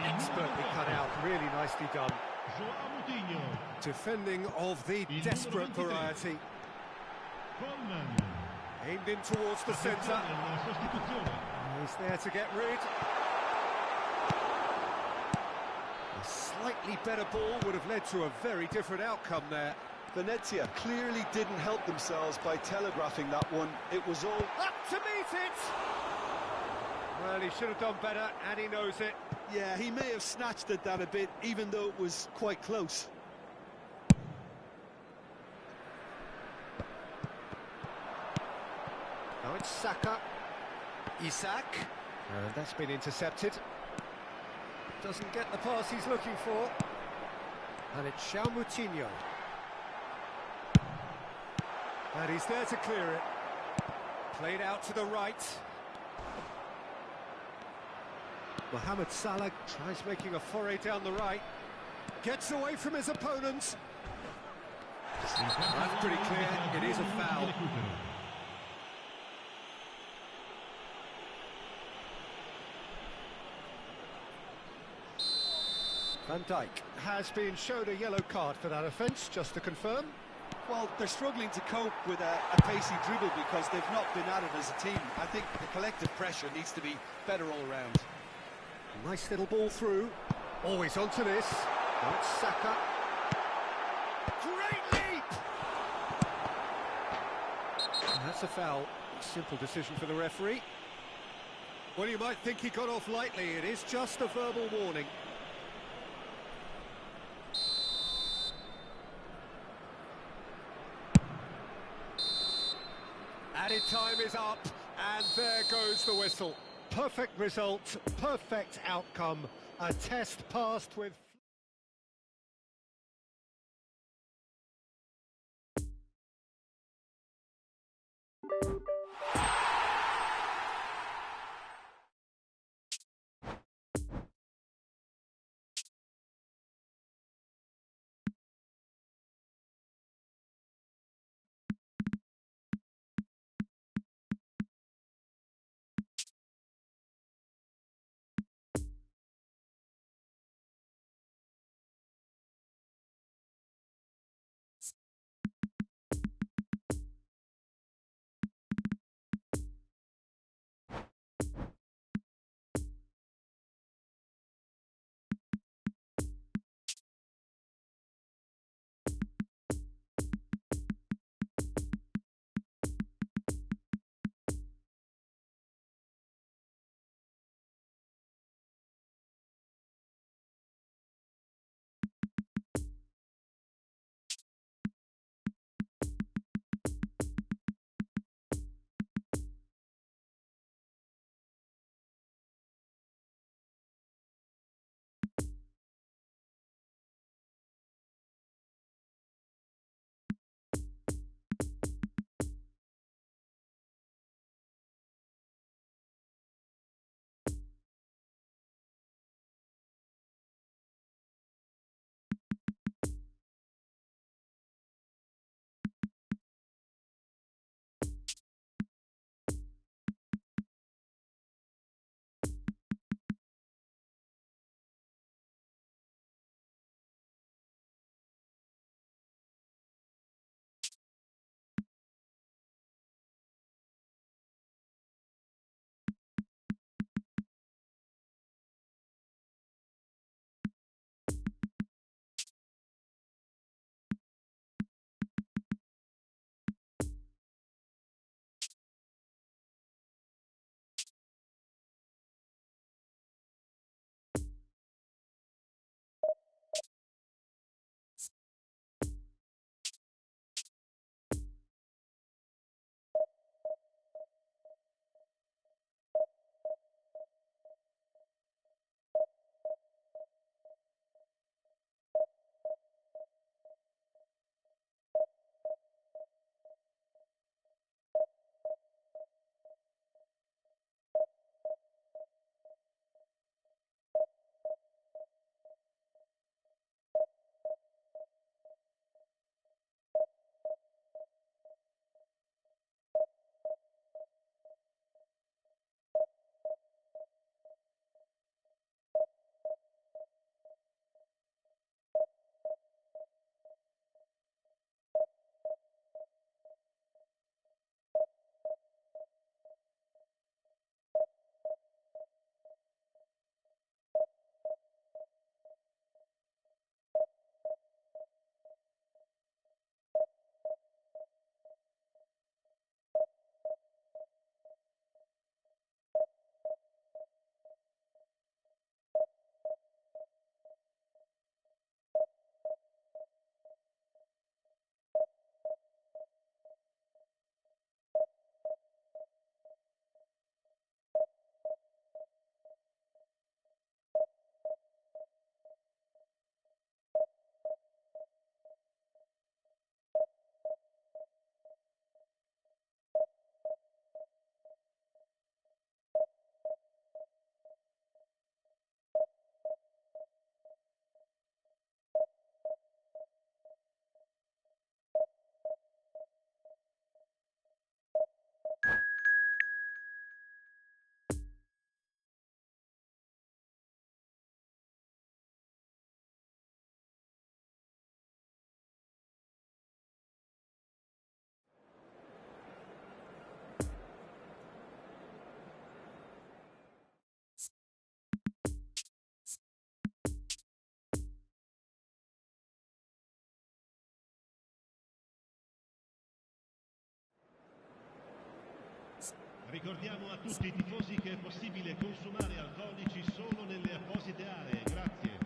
Expertly cut out, really nicely done. Joao Moutinho. Defending of the desperate variety. Coleman. Aimed in towards the centre. La sostituzione. He's there to get rid. A slightly better ball would have led to a very different outcome there. Venezia clearly didn't help themselves by telegraphing that one. It was all Up to meet it! Well, he should have done better, and he knows it. yeah, he may have snatched at that a bit, even though it was quite close. Now it's Saka. Isak. And that's been intercepted. Doesn't get the pass he's looking for. And it's Joao Moutinho. And he's there to clear it. Played out to the right. Mohamed Salah tries making a foray down the right. Gets away from his opponent. That's pretty clear. It is a foul. Van Dijk has been shown a yellow card for that offence, just to confirm. Well, they're struggling to cope with a pacey dribble because they've not been at it as a team. I think the collective pressure needs to be better all around. Nice little ball through. Always onto this. Now it's Saka. Great leap! And that's a foul. Simple decision for the referee. Well, you might think he got off lightly. It is just a verbal warning. Added time is up, and there goes the whistle. Perfect result, perfect outcome. A test passed with... Ricordiamo a tutti i tifosi che è possibile consumare alcolici solo nelle apposite aree. Grazie.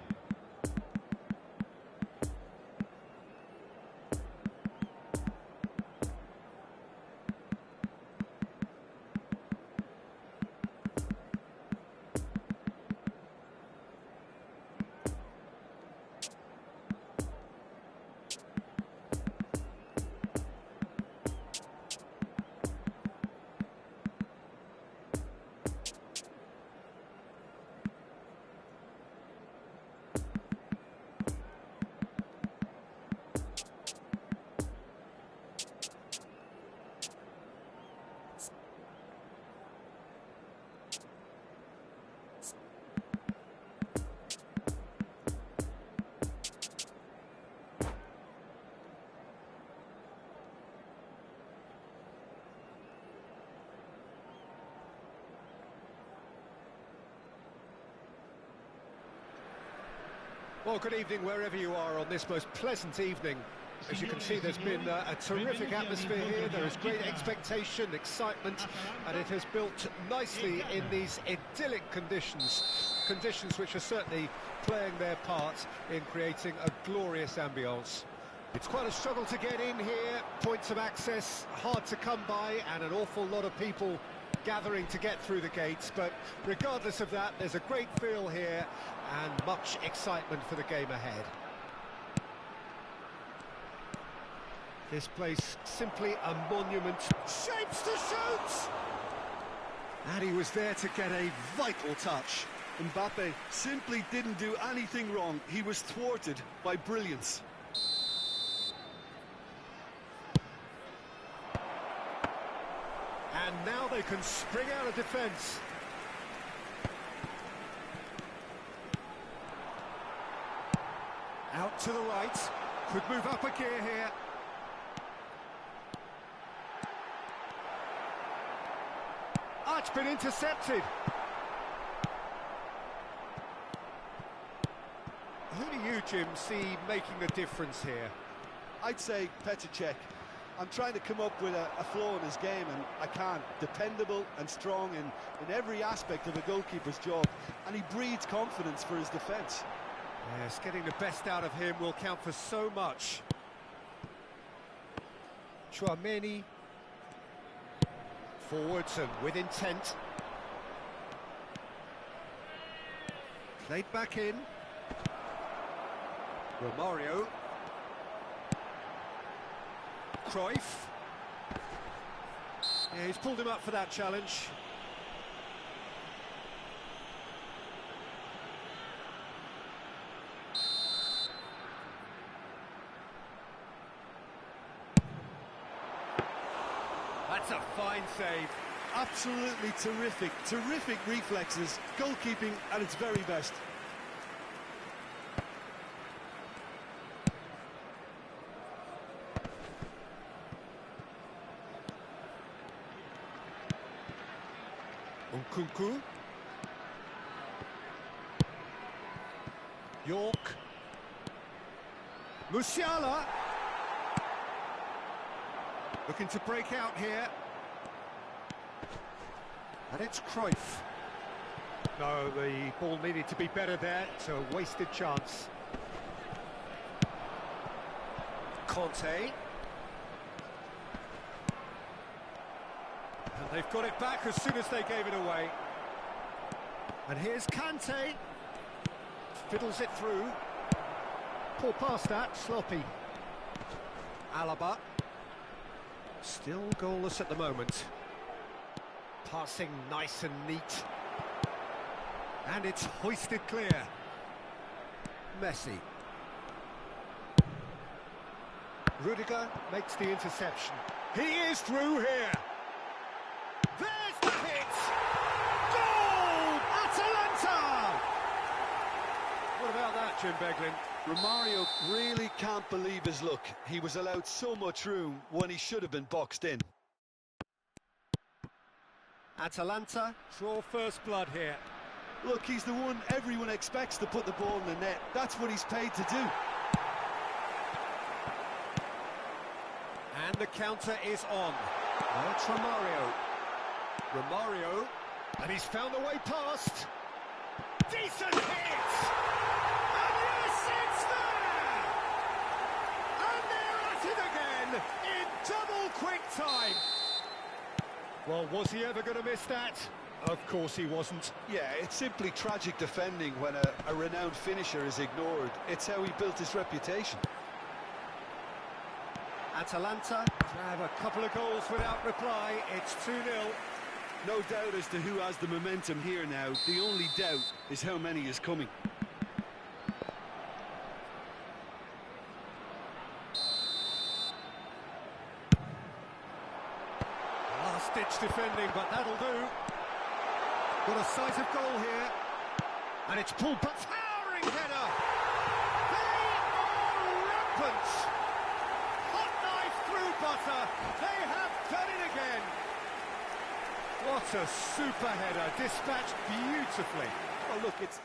Well, good evening wherever you are on this most pleasant evening. As you can see, there's been a terrific atmosphere here. There is great expectation, excitement, and it has built nicely in these idyllic conditions. Conditions which are certainly playing their part in creating a glorious ambience. It's quite a struggle to get in here, points of access hard to come by, and an awful lot of people gathering to get through the gates, but regardless of that, there's a great feel here and much excitement for the game ahead. This place simply a monument. Shapes to shoot! And he was there to get a vital touch. Mbappe simply didn't do anything wrong. He was thwarted by brilliance. And now they can spring out of defence. Out to the right. Could move up a gear here. Ah, it's been intercepted. Who do you, Jim, see making the difference here? I'd say Petr Cech. I'm trying to come up with a flaw in his game, and I can't. Dependable and strong in every aspect of a goalkeeper's job, and he breeds confidence for his defence. Yes, getting the best out of him will count for so much. Chouameni. Forwards and with intent. Played back in. Romario. Cruyff. Yeah, he's pulled him up for that challenge. That's a fine save. Absolutely terrific, terrific reflexes. Goalkeeping at its very best. Nkunku. York. Musiala. Looking to break out here. And it's Cruyff. No, the ball needed to be better there. It's a wasted chance. Conte. And they've got it back as soon as they gave it away. And here's Kante. Fiddles it through. Pull past that, sloppy. Alaba. Still goalless at the moment. Passing nice and neat. And it's hoisted clear. Messi. Rudiger makes the interception. He is through here. There's the hit! Goal! Atalanta! What about that, Jim Beglin? Romario really can't believe his luck. He was allowed so much room when he should have been boxed in. Atalanta draw first blood here. Look, he's the one everyone expects to put the ball in the net. That's what he's paid to do. And the counter is on. Now it's Romario. Romario, and he's found the way past. Decent hit! And yes, it's there! And they're at it again in double quick time. Well, was he ever going to miss that? Of course he wasn't. Yeah, it's simply tragic defending when a renowned finisher is ignored. It's how he built his reputation. Atalanta have a couple of goals without reply. It's 2-0. No doubt as to who has the momentum here now. The only doubt is how many is coming. Last-ditch defending, but that'll do. Got a sight of goal here. And it's pulled back. Towering header! They are rampant! Hot knife through butter. They have done it again. What a super header, dispatched beautifully. Oh, look, it's...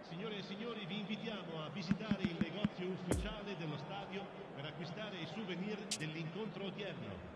Signore e signori, vi invitiamo a visitare il negozio ufficiale dello stadio per acquistare i souvenir dell'incontro odierno.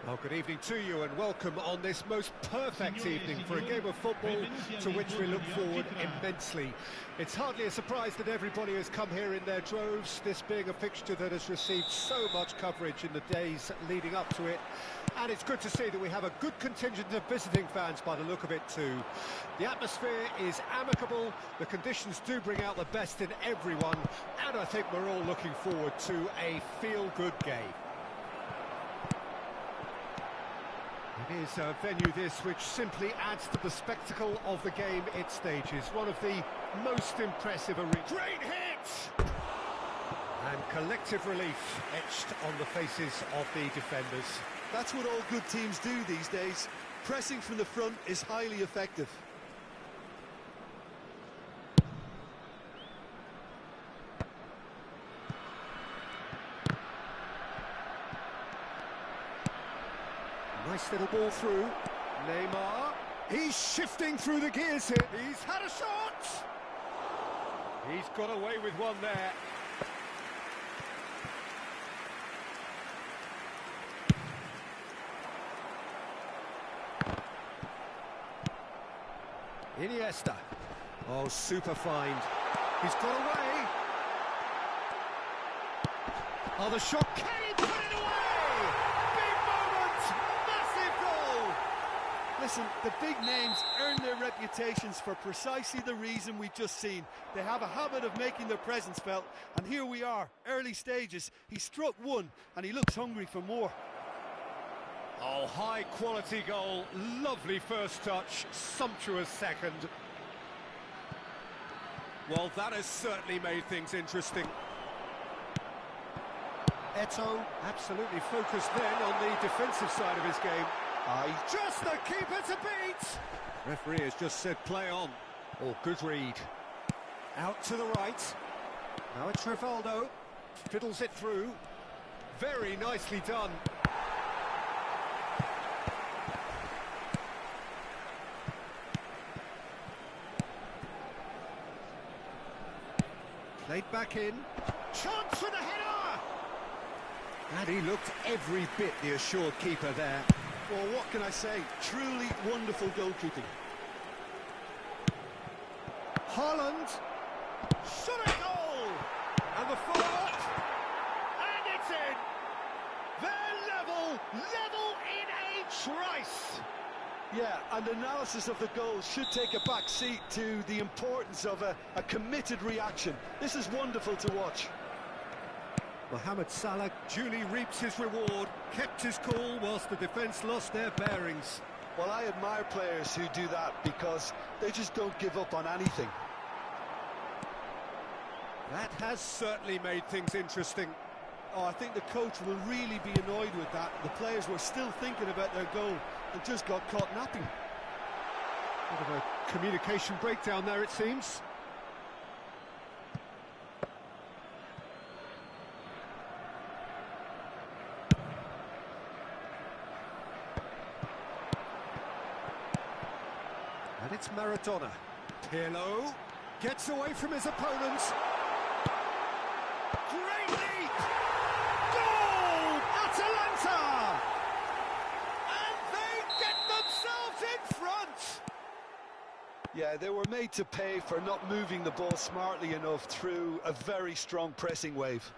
Well, good evening to you and welcome on this most perfect evening for a game of football to which we look forward immensely. It's hardly a surprise that everybody has come here in their droves, this being a fixture that has received so much coverage in the days leading up to it. And it's good to see that we have a good contingent of visiting fans by the look of it too. The atmosphere is amicable, the conditions do bring out the best in everyone, and I think we're all looking forward to a feel-good game. It is a venue this which simply adds to the spectacle of the game it stages. One of the most impressive arenas. Great hit! And collective relief etched on the faces of the defenders. That's what all good teams do these days. Pressing from the front is highly effective. Nice little ball through. Neymar. He's shifting through the gears here. He's had a shot! He's got away with one there. Iniesta. Oh, super find. He's got away. Oh, the shot. Can he put it away? Big moment! Massive goal! Listen, the big names earn their reputations for precisely the reason we've just seen. They have a habit of making their presence felt, and here we are, early stages. He struck one, and he looks hungry for more. Oh, high-quality goal, lovely first touch, sumptuous second. Well, that has certainly made things interesting. Eto'o absolutely focused then on the defensive side of his game. Just the keeper to beat! Referee has just said play on. Oh, good read. Out to the right. Now it's Rivaldo. Fiddles it through. Very nicely done. Played back in. Chance for the header! And he looked every bit the assured keeper there. Well, what can I say? Truly wonderful goalkeeping. Haaland. Shot a goal! And the follow-up. And it's in! They're level in a trice! Yeah, and analysis of the goal should take a back seat to the importance of a committed reaction. This is wonderful to watch. Mohamed Salah duly reaps his reward, kept his cool whilst the defence lost their bearings. Well, I admire players who do that because they just don't give up on anything. That has certainly made things interesting. Oh, I think the coach will really be annoyed with that. The players were still thinking about their goal and just got caught napping. Bit of a communication breakdown there, it seems. And it's Maradona. Pirlo gets away from his opponents. Great leap! Goal! Atalanta! And they get themselves in front! Yeah, they were made to pay for not moving the ball smartly enough through a very strong pressing wave.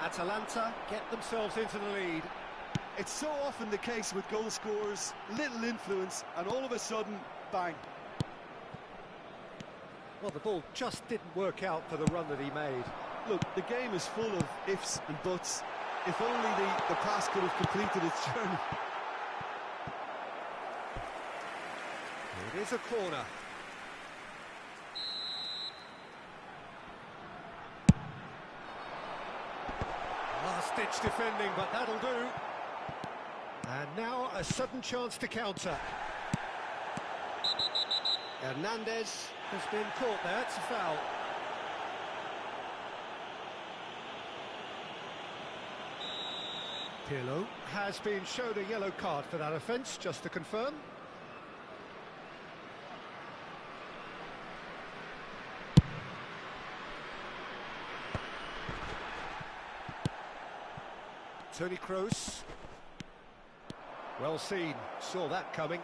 Atalanta get themselves into the lead. It's so often the case with goal scorers, little influence, and all of a sudden, bang. Well, the ball just didn't work out for the run that he made. Look, the game is full of ifs and buts. If only the pass could have completed its journey. It is a corner. Last-ditch defending, but that'll do. And now a sudden chance to counter. Hernandez has been caught there, it's a foul. Pirlo has been shown a yellow card for that offence, just to confirm. Toni Kroos. Well seen, saw that coming.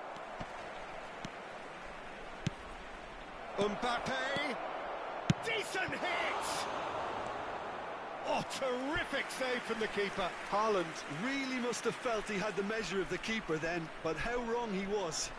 Mbappe. Decent hit! Oh, terrific save from the keeper. Haaland really must have felt he had the measure of the keeper then, but how wrong he was.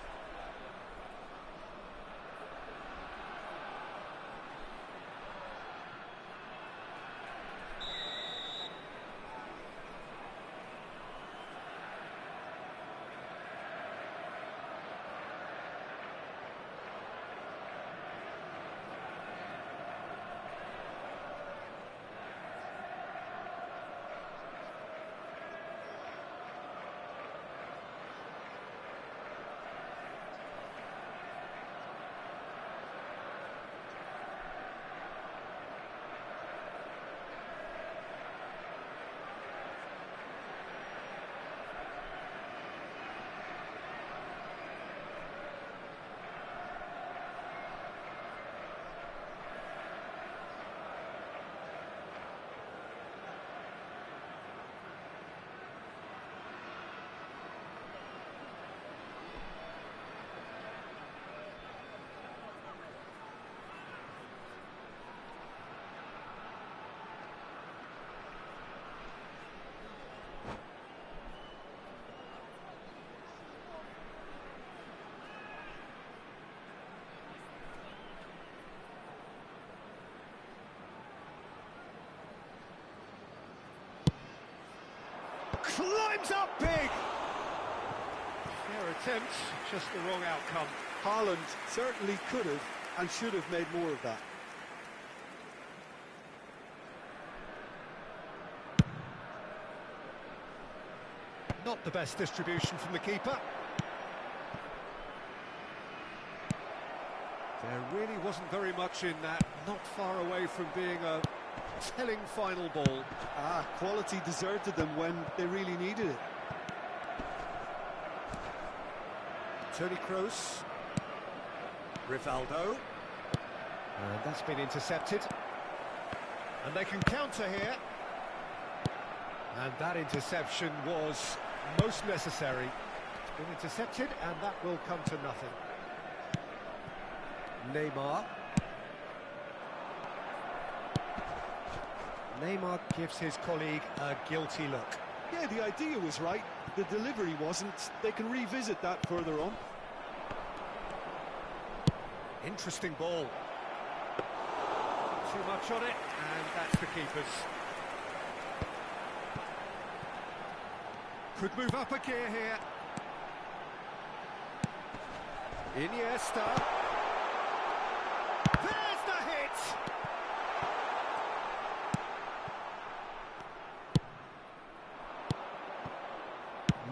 Climbs up big! Fair attempt, just the wrong outcome. Haaland certainly could have and should have made more of that. Not the best distribution from the keeper. There really wasn't very much in that, not far away from being a telling final ball. Quality deserted them when they really needed it. Toni Kroos. Rivaldo. And that's been intercepted. And they can counter here. And that interception was most necessary. It's been intercepted, and that will come to nothing. Neymar. Neymar gives his colleague a guilty look. Yeah, the idea was right, the delivery wasn't. They can revisit that further on. Interesting ball. Too much on it, and that's the keeper's. Could move up a gear here. Iniesta. There's the hit!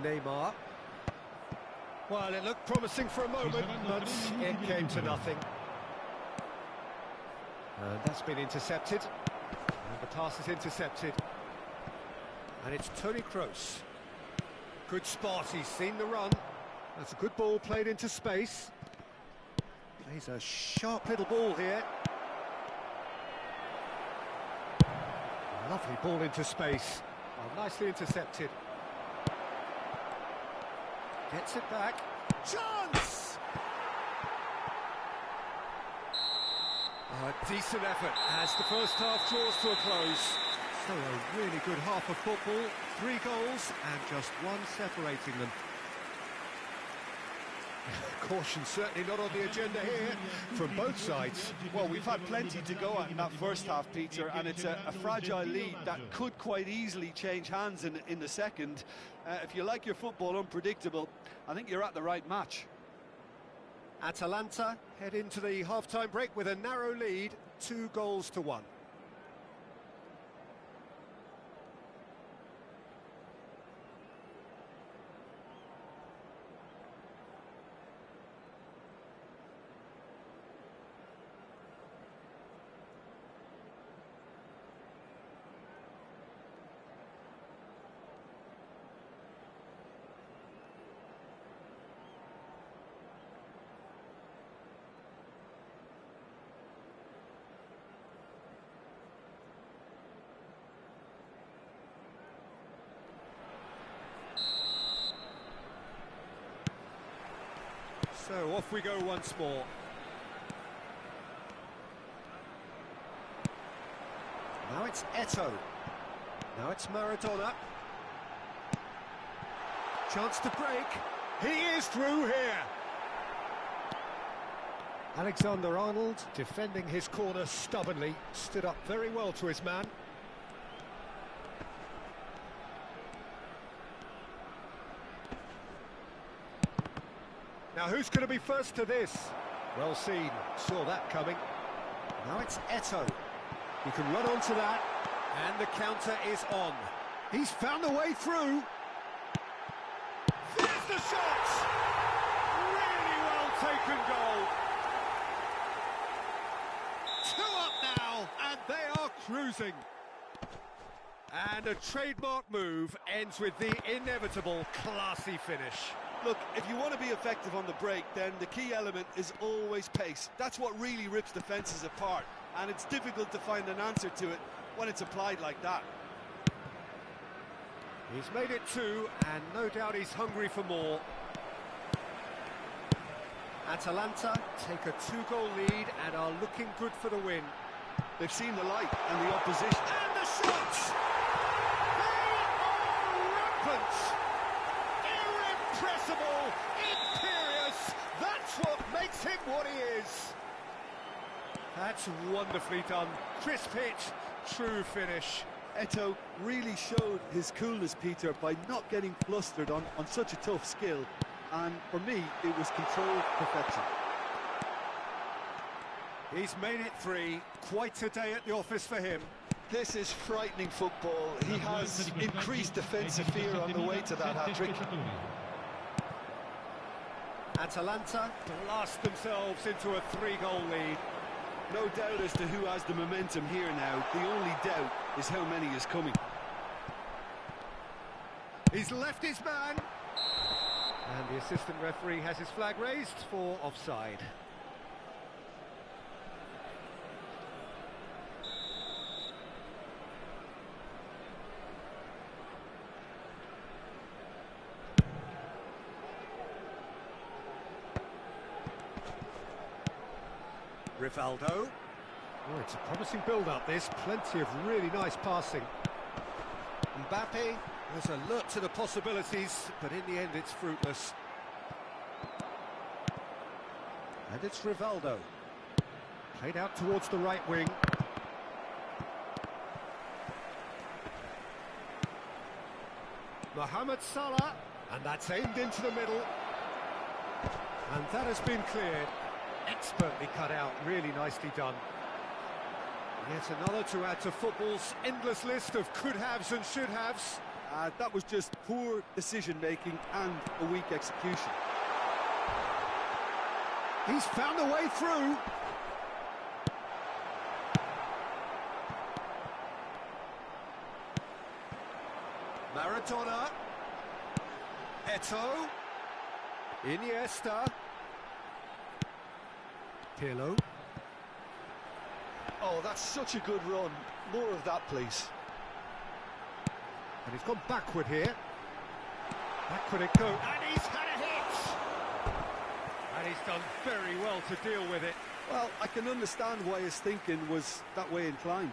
Neymar. Well, it looked promising for a moment, but it came to nothing. And that's been intercepted. And the pass is intercepted. And it's Toni Kroos. Good spot, he's seen the run. That's a good ball played into space. Plays a sharp little ball here. Lovely ball into space. Well, nicely intercepted. Gets it back. Chance! A decent effort as the first half draws to a close. So a really good half of football, 3 goals and just one separating them. Caution certainly not on the agenda here from both sides. Well, we've had plenty to go at in that first half, Peter, and it's a fragile lead that could quite easily change hands in the second. If you like your football unpredictable, I think you're at the right match. Atalanta head into the half-time break with a narrow lead, 2-1. So off we go once more. Now it's Eto'o. Now it's Maradona. Chance to break. He is through here. Alexander-Arnold defending his corner stubbornly. Stood up very well to his man. Now who's going to be first to this? Well seen, saw that coming. Now it's Eto'o. He can run onto that, and the counter is on. He's found a way through. There's the shot! Really well taken goal. 2 up now, and they are cruising. And a trademark move ends with the inevitable classy finish. Look, if you want to be effective on the break, then the key element is always pace. That's what really rips defences apart, and it's difficult to find an answer to it when it's applied like that. He's made it 2, and no doubt he's hungry for more. Atalanta take a 2-goal lead and are looking good for the win. They've seen the light and the opposition. And the shots! They are rampant! Irrepressible! Imperious! That's what makes him what he is! That's wonderfully done. Crisp hit, true finish. Eto'o really showed his coolness, Peter, by not getting flustered on such a tough skill. And for me, it was controlled perfection. He's made it 3. Quite a day at the office for him. This is frightening football. He has increased defensive fear on the way to that hat-trick. Atalanta blast themselves into a 3-goal lead. No doubt as to who has the momentum here now. The only doubt is how many is coming. He's left his man. And the assistant referee has his flag raised for offside. Rivaldo. Oh, it's a promising build-up, this. Plenty of really nice passing. Mbappe was alert to the possibilities, but in the end it's fruitless. And it's Rivaldo. Played out towards the right wing. Mohamed Salah, and that's aimed into the middle. And that has been cleared. Expertly cut out, really nicely done. Yet another to add to football's endless list of could-haves and should-haves. That was just poor decision-making and a weak execution. He's found a way through. Maradona. Eto'o. Iniesta. Pirlo. Oh, that's such a good run. More of that, please. And he's gone backward here. Backward it goes. And he's had a hit! And he's done very well to deal with it. Well, I can understand why his thinking was that way inclined.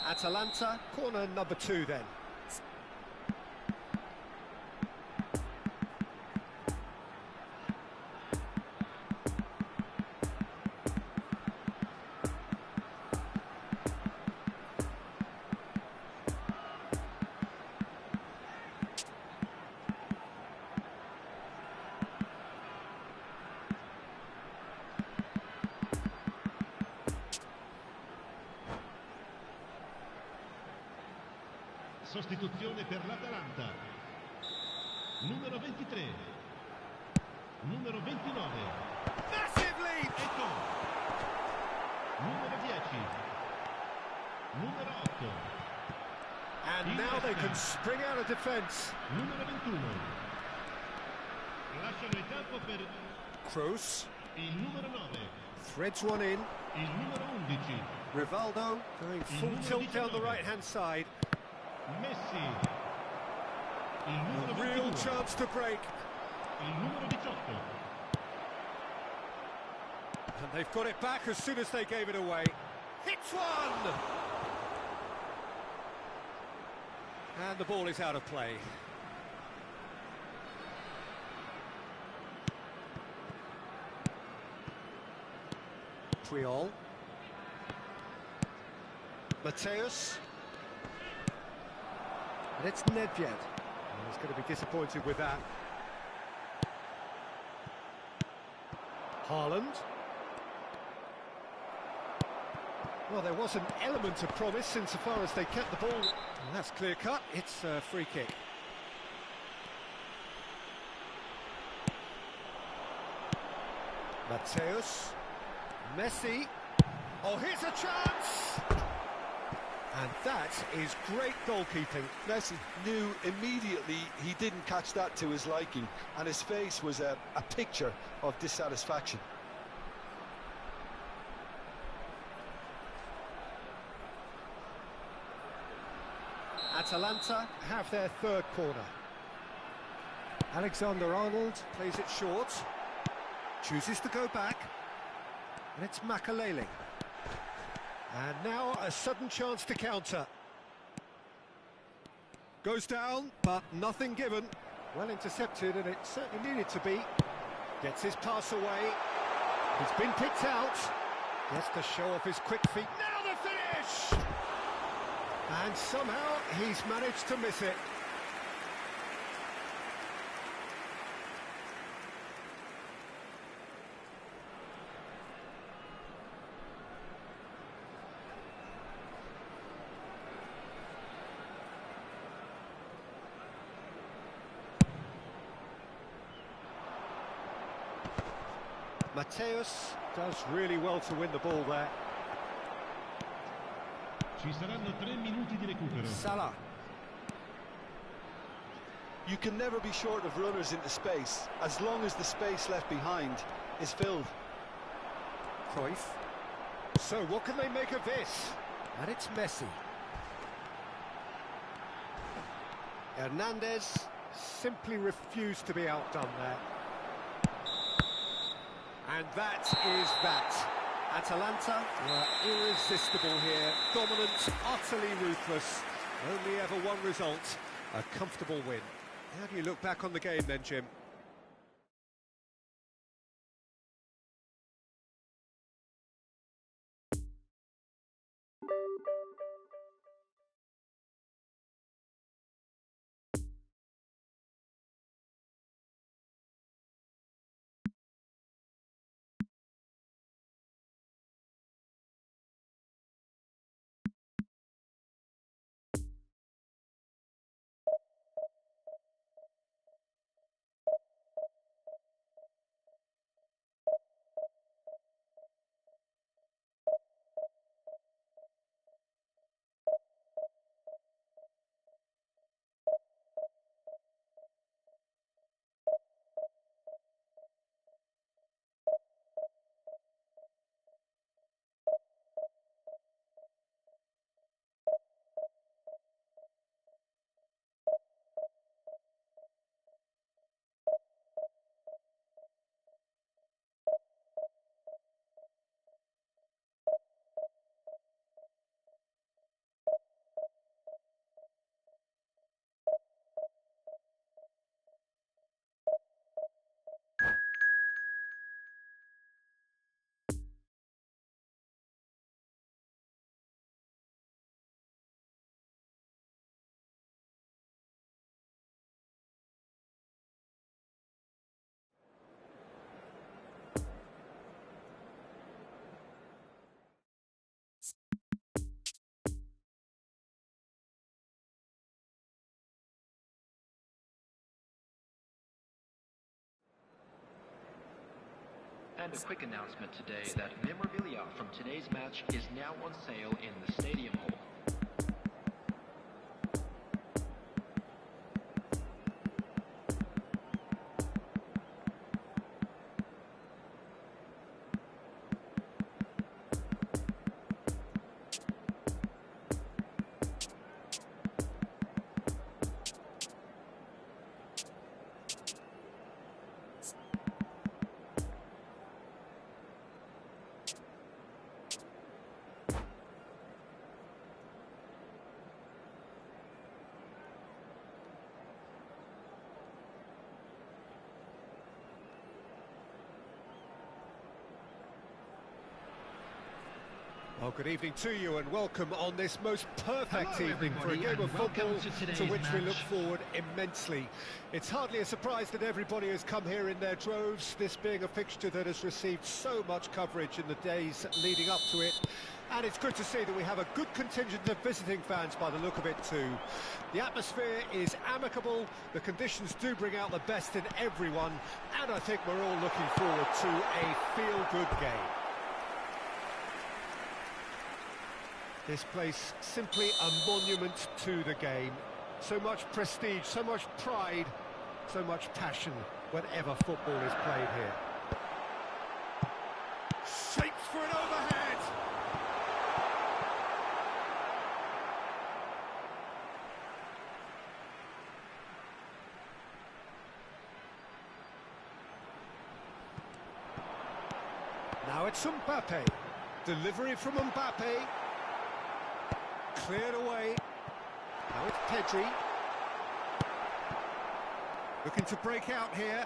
Atalanta, corner number 2 then. Sostituzione per l'Atalanta. Numero 23. Numero 29. Massive lead! Eto'o. Numero 10. Numero 8. And now they can spring out of defence. Numero 21. Lasciano il campo per Kroos. Il numero 9. Threads one in. Il numero 11. Rivaldo going full tilt down the right-hand side. Messi. Il numero A real 22. chance to break. Il numero 18. And they've got it back as soon as they gave it away. Hits one! And the ball is out of play. Puyol. Mateus. And it's Nedved. He's going to be disappointed with that. Haaland. Well, there was an element of promise insofar as they kept the ball. And that's clear cut. It's a free kick. Mateus. Messi. Oh, here's a chance! And that is great goalkeeping. Messi knew immediately he didn't catch that to his liking, and his face was a picture of dissatisfaction. Atalanta have their third corner. Alexander-Arnold plays it short. Chooses to go back. And it's Makalele. And now a sudden chance to counter. Goes down, but nothing given. Well intercepted, and it certainly needed to be. Gets his pass away. He's been picked out. Gets to show off his quick feet. Now the finish! And somehow he's managed to miss it. Mateus does really well to win the ball there. Ci saranno 3 minuti di recupero. Salah. You can never be short of runners into space, as long as the space left behind is filled. Cruyff. So what can they make of this? And it's Messi. Hernandez simply refused to be outdone there. And that is that. Atalanta were irresistible here, dominant, utterly ruthless. Only ever one result, a comfortable win. How do you look back on the game then, Jim? And a quick announcement today that memorabilia from today's match is now on sale in the Stadium Hall. Well, good evening to you and welcome on this most perfect Hello, evening for a everybody, game of and welcome football to which we today's look match. forward immensely. It's hardly a surprise that everybody has come here in their droves, this being a fixture that has received so much coverage in the days leading up to it. And it's good to see that we have a good contingent of visiting fans by the look of it too. The atmosphere is amicable, the conditions do bring out the best in everyone, and I think we're all looking forward to a feel-good game. This place simply a monument to the game. So much prestige, so much pride, so much passion whenever football is played here. Shapes for an overhead! Now it's Mbappe. Delivery from Mbappe. Cleared away. Now it's Pedri. Looking to break out here.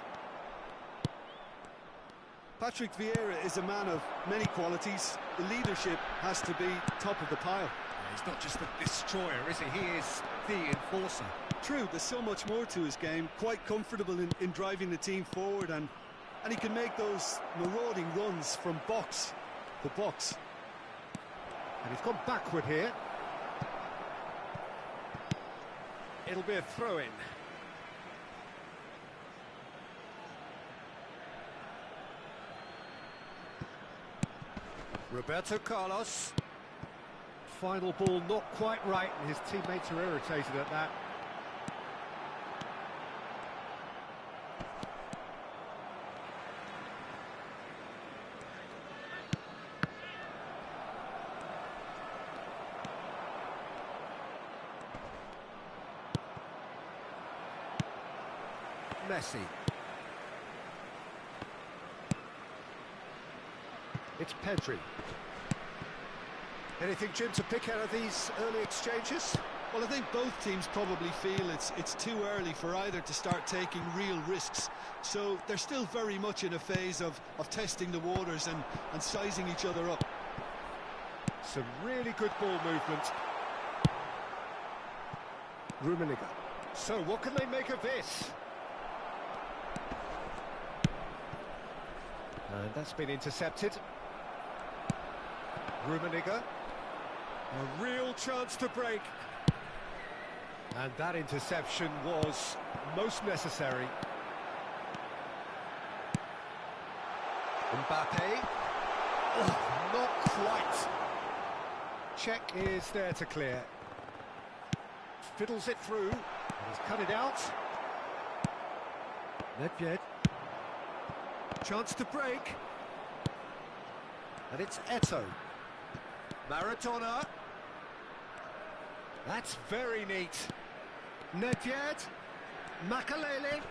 Patrick Vieira is a man of many qualities. The leadership has to be top of the pile. He's not just a destroyer, is he? He is the enforcer. True, there's so much more to his game. Quite comfortable in driving the team forward, and he can make those marauding runs from box to box. And he's gone backward here. It'll be a throw-in. Roberto Carlos. Final ball not quite right, and his teammates are irritated at that. Messi. It's Pedri. Anything, Jim, to pick out of these early exchanges? Well, I think both teams probably feel it's too early for either to start taking real risks. So they're still very much in a phase of testing the waters and sizing each other up. Some really good ball movement. Rummenigge. So what can they make of this? And that's been intercepted. Rummenigge. A real chance to break. And that interception was most necessary. Mbappe. Oh, not quite. Check is there to clear. Fiddles it through. He's cut it out. Nedved. Chance to break. And it's Eto'o. Maradona. That's very neat. Nedved. Makalele.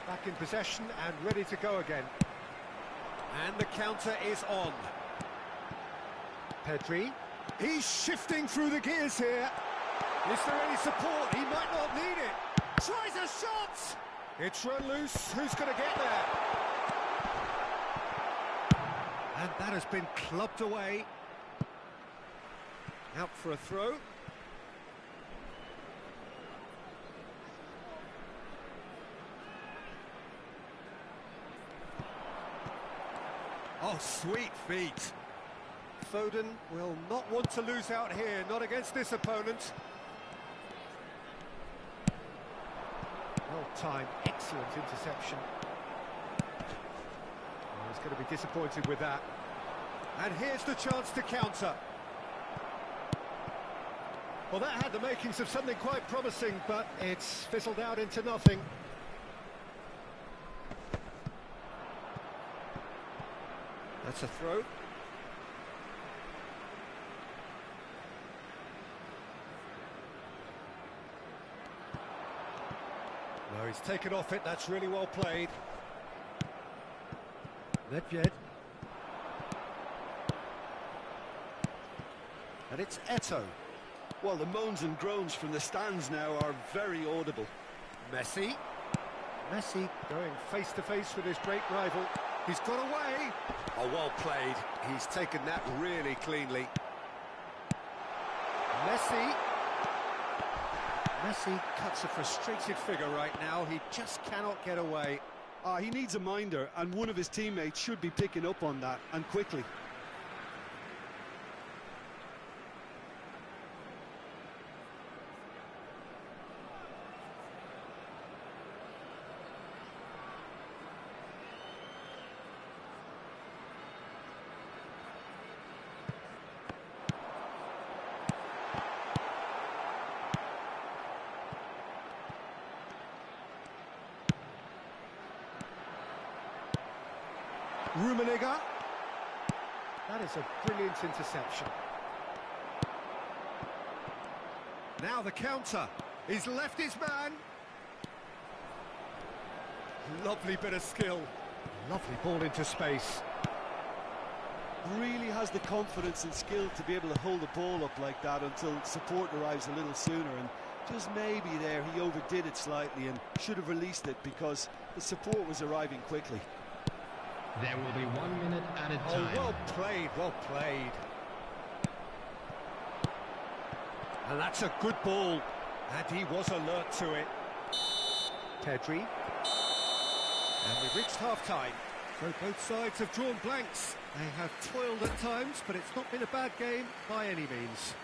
Back in possession and ready to go again. And the counter is on. Pedri. He's shifting through the gears here. Is there any support? He might not need it. Tries a shot! It's run loose. Who's going to get there? And that has been clubbed away. Out for a throw. Oh, sweet feet. Foden will not want to lose out here, not against this opponent. Well-timed, excellent interception. Oh, he's going to be disappointed with that. And here's the chance to counter. Well, that had the makings of something quite promising, but it's fizzled out into nothing. That's a throw. No, he's taken off it, that's really well played. Nedved. And it's Eto'o. Well, the moans and groans from the stands now are very audible. Messi. Messi going face-to-face with his great rival. He's got away. Oh, well played. He's taken that really cleanly. Messi. Messi cuts a frustrated figure right now. He just cannot get away. He needs a minder, and one of his teammates should be picking up on that, and quickly. Rummenigge. That is a brilliant interception. Now the counter. He's left his man. Lovely bit of skill. Lovely ball into space. Really has the confidence and skill to be able to hold the ball up like that until support arrives a little sooner, and just maybe there he overdid it slightly and should have released it because the support was arriving quickly. There will be 1 minute added time. Oh, well played, well played. And that's a good ball. And he was alert to it. Pedri. And we've reached half-time. So both sides have drawn blanks. They have toiled at times, but it's not been a bad game by any means.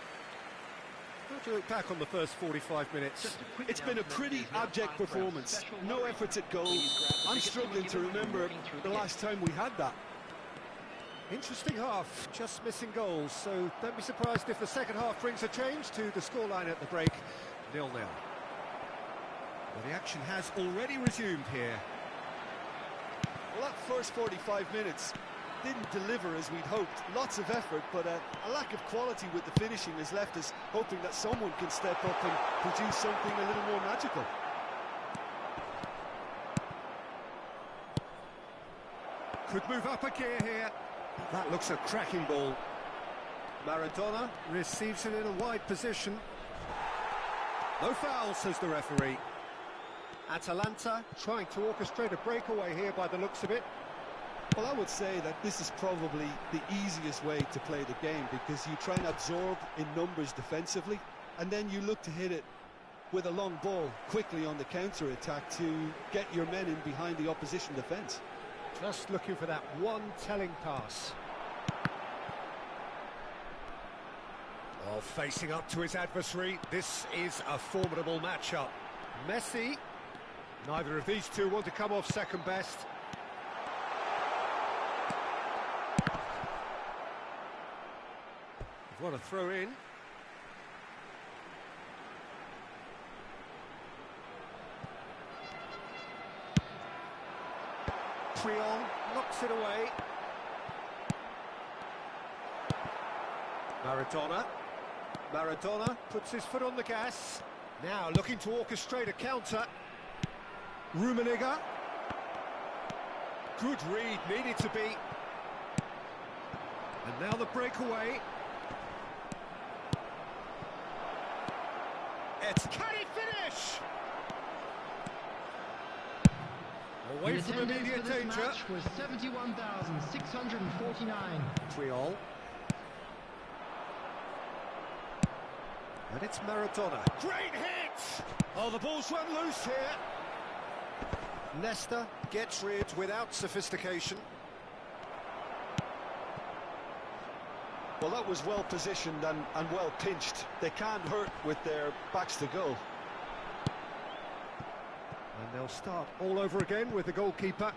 How do you look back on the first 45 minutes? It's been a pretty abject performance. No efforts at goal. I'm struggling to remember the last time we had that. Interesting half, just missing goals, so don't be surprised if the second half brings a change to the scoreline at the break, 0-0. Well, the action has already resumed here. Well, that first 45 minutes didn't deliver as we'd hoped. Lots of effort, but a lack of quality with the finishing has left us hoping that someone can step up and produce something a little more magical. Could move up a gear here. That looks a cracking ball. Maradona receives it in a wide position. No foul, says the referee. Atalanta trying to orchestrate a breakaway here by the looks of it. Well, I would say that this is probably the easiest way to play the game, because you try and absorb in numbers defensively, and then you look to hit it with a long ball quickly on the counter-attack to get your men in behind the opposition defence. Just looking for that one telling pass. Oh, facing up to his adversary. This is a formidable matchup. Messi. Neither of these two want to come off second best. What a throw in. Triol knocks it away. Maradona puts his foot on the gas. Now looking to orchestrate a counter. Rummenigge. Good read, needed to be. And now the breakaway. Can he finish? Away from immediate danger. Match was 71,649. Triol. And it's Maradona. Great hit! Oh, the ball's run loose here. Nesta gets rid without sophistication. Well, that was well positioned and well pinched. They can't hurt with their backs to goal. And they'll start all over again with the goalkeeper.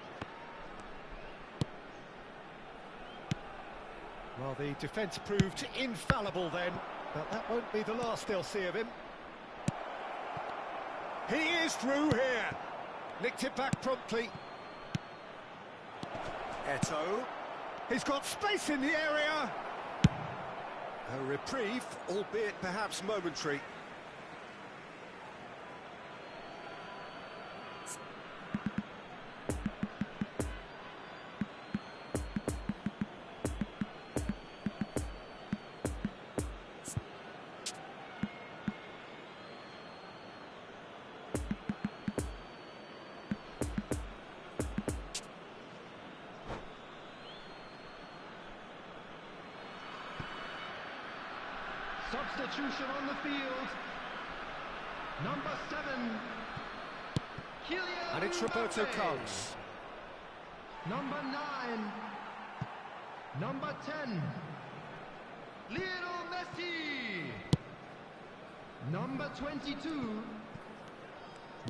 Well, the defence proved infallible then, but that won't be the last they'll see of him. He is through here. Nicked it back promptly. Eto'o. He's got space in the area. A reprieve, albeit perhaps momentary. Substitution on the field. Number 7. Kylian And it's Roberto Mbappe. Carlos. Number 9. Number 10. Lionel Messi. Number 22.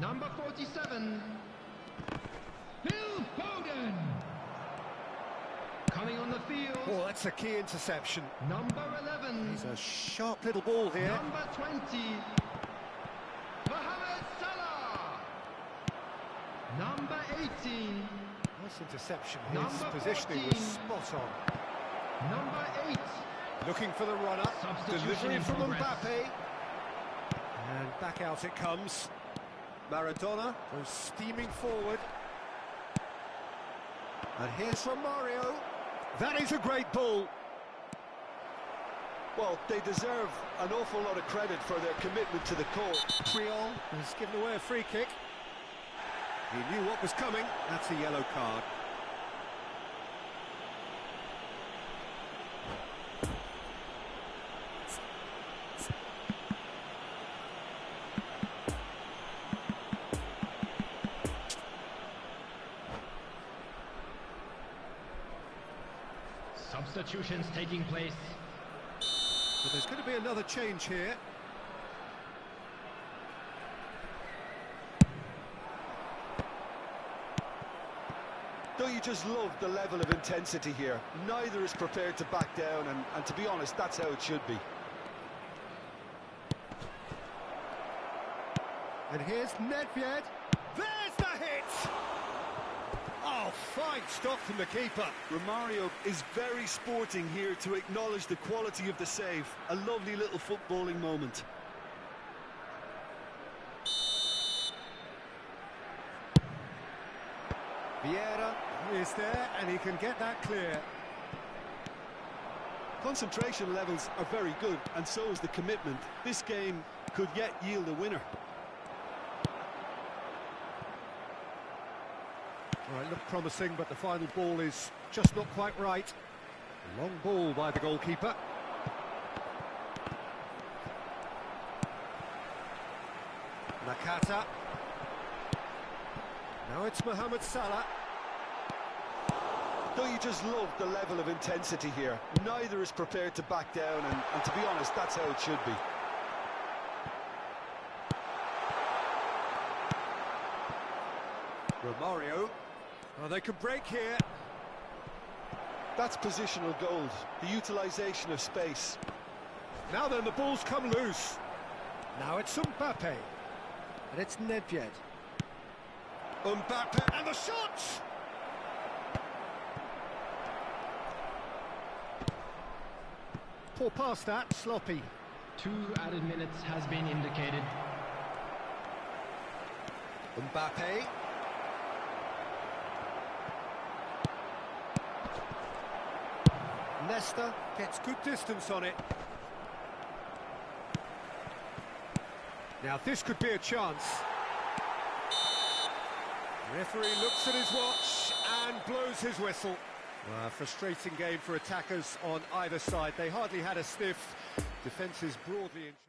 Number 47. Phil Foden. Coming on the field. Oh, that's a key interception. Number 11. He's a sharp little ball here. Number 20. Mohamed Salah. Number 18. Nice interception. His Number positioning 14. was spot on. Number 8. Looking for the run-up. Substitution Delivery in from progress. Mbappe. And back out it comes. Maradona goes steaming forward. And here's from Mario. That is a great ball. Well, they deserve an awful lot of credit for their commitment to the cause. Triol has given away a free kick. He knew what was coming. That's a yellow card. Substitutions taking place. So there's going to be another change here. Don't you just love the level of intensity here? Neither is prepared to back down, and to be honest, that's how it should be. And here's Nedved. There's the hit! Oh, fine stop from the keeper. Romario is very sporting here to acknowledge the quality of the save. A lovely little footballing moment. Vieira is there, and he can get that clear. Concentration levels are very good, and so is the commitment. This game could yet yield a winner. All right, looked promising, but the final ball is just not quite right. A long ball by the goalkeeper. Nakata. Now it's Mohamed Salah. Don't you just love the level of intensity here? Neither is prepared to back down, and to be honest, that's how it should be. Romario. Oh, they could break here. That's positional gold, the utilisation of space. Now then, the ball's come loose. Now it's Mbappe. And it's Nedved. Mbappe, and the shot! Poor pass that, sloppy. 2 added minutes has been indicated. Mbappe. Nesta gets good distance on it. Now this could be a chance. The referee looks at his watch and blows his whistle. Well, a frustrating game for attackers on either side. They hardly had a sniff. Defence is broadly in...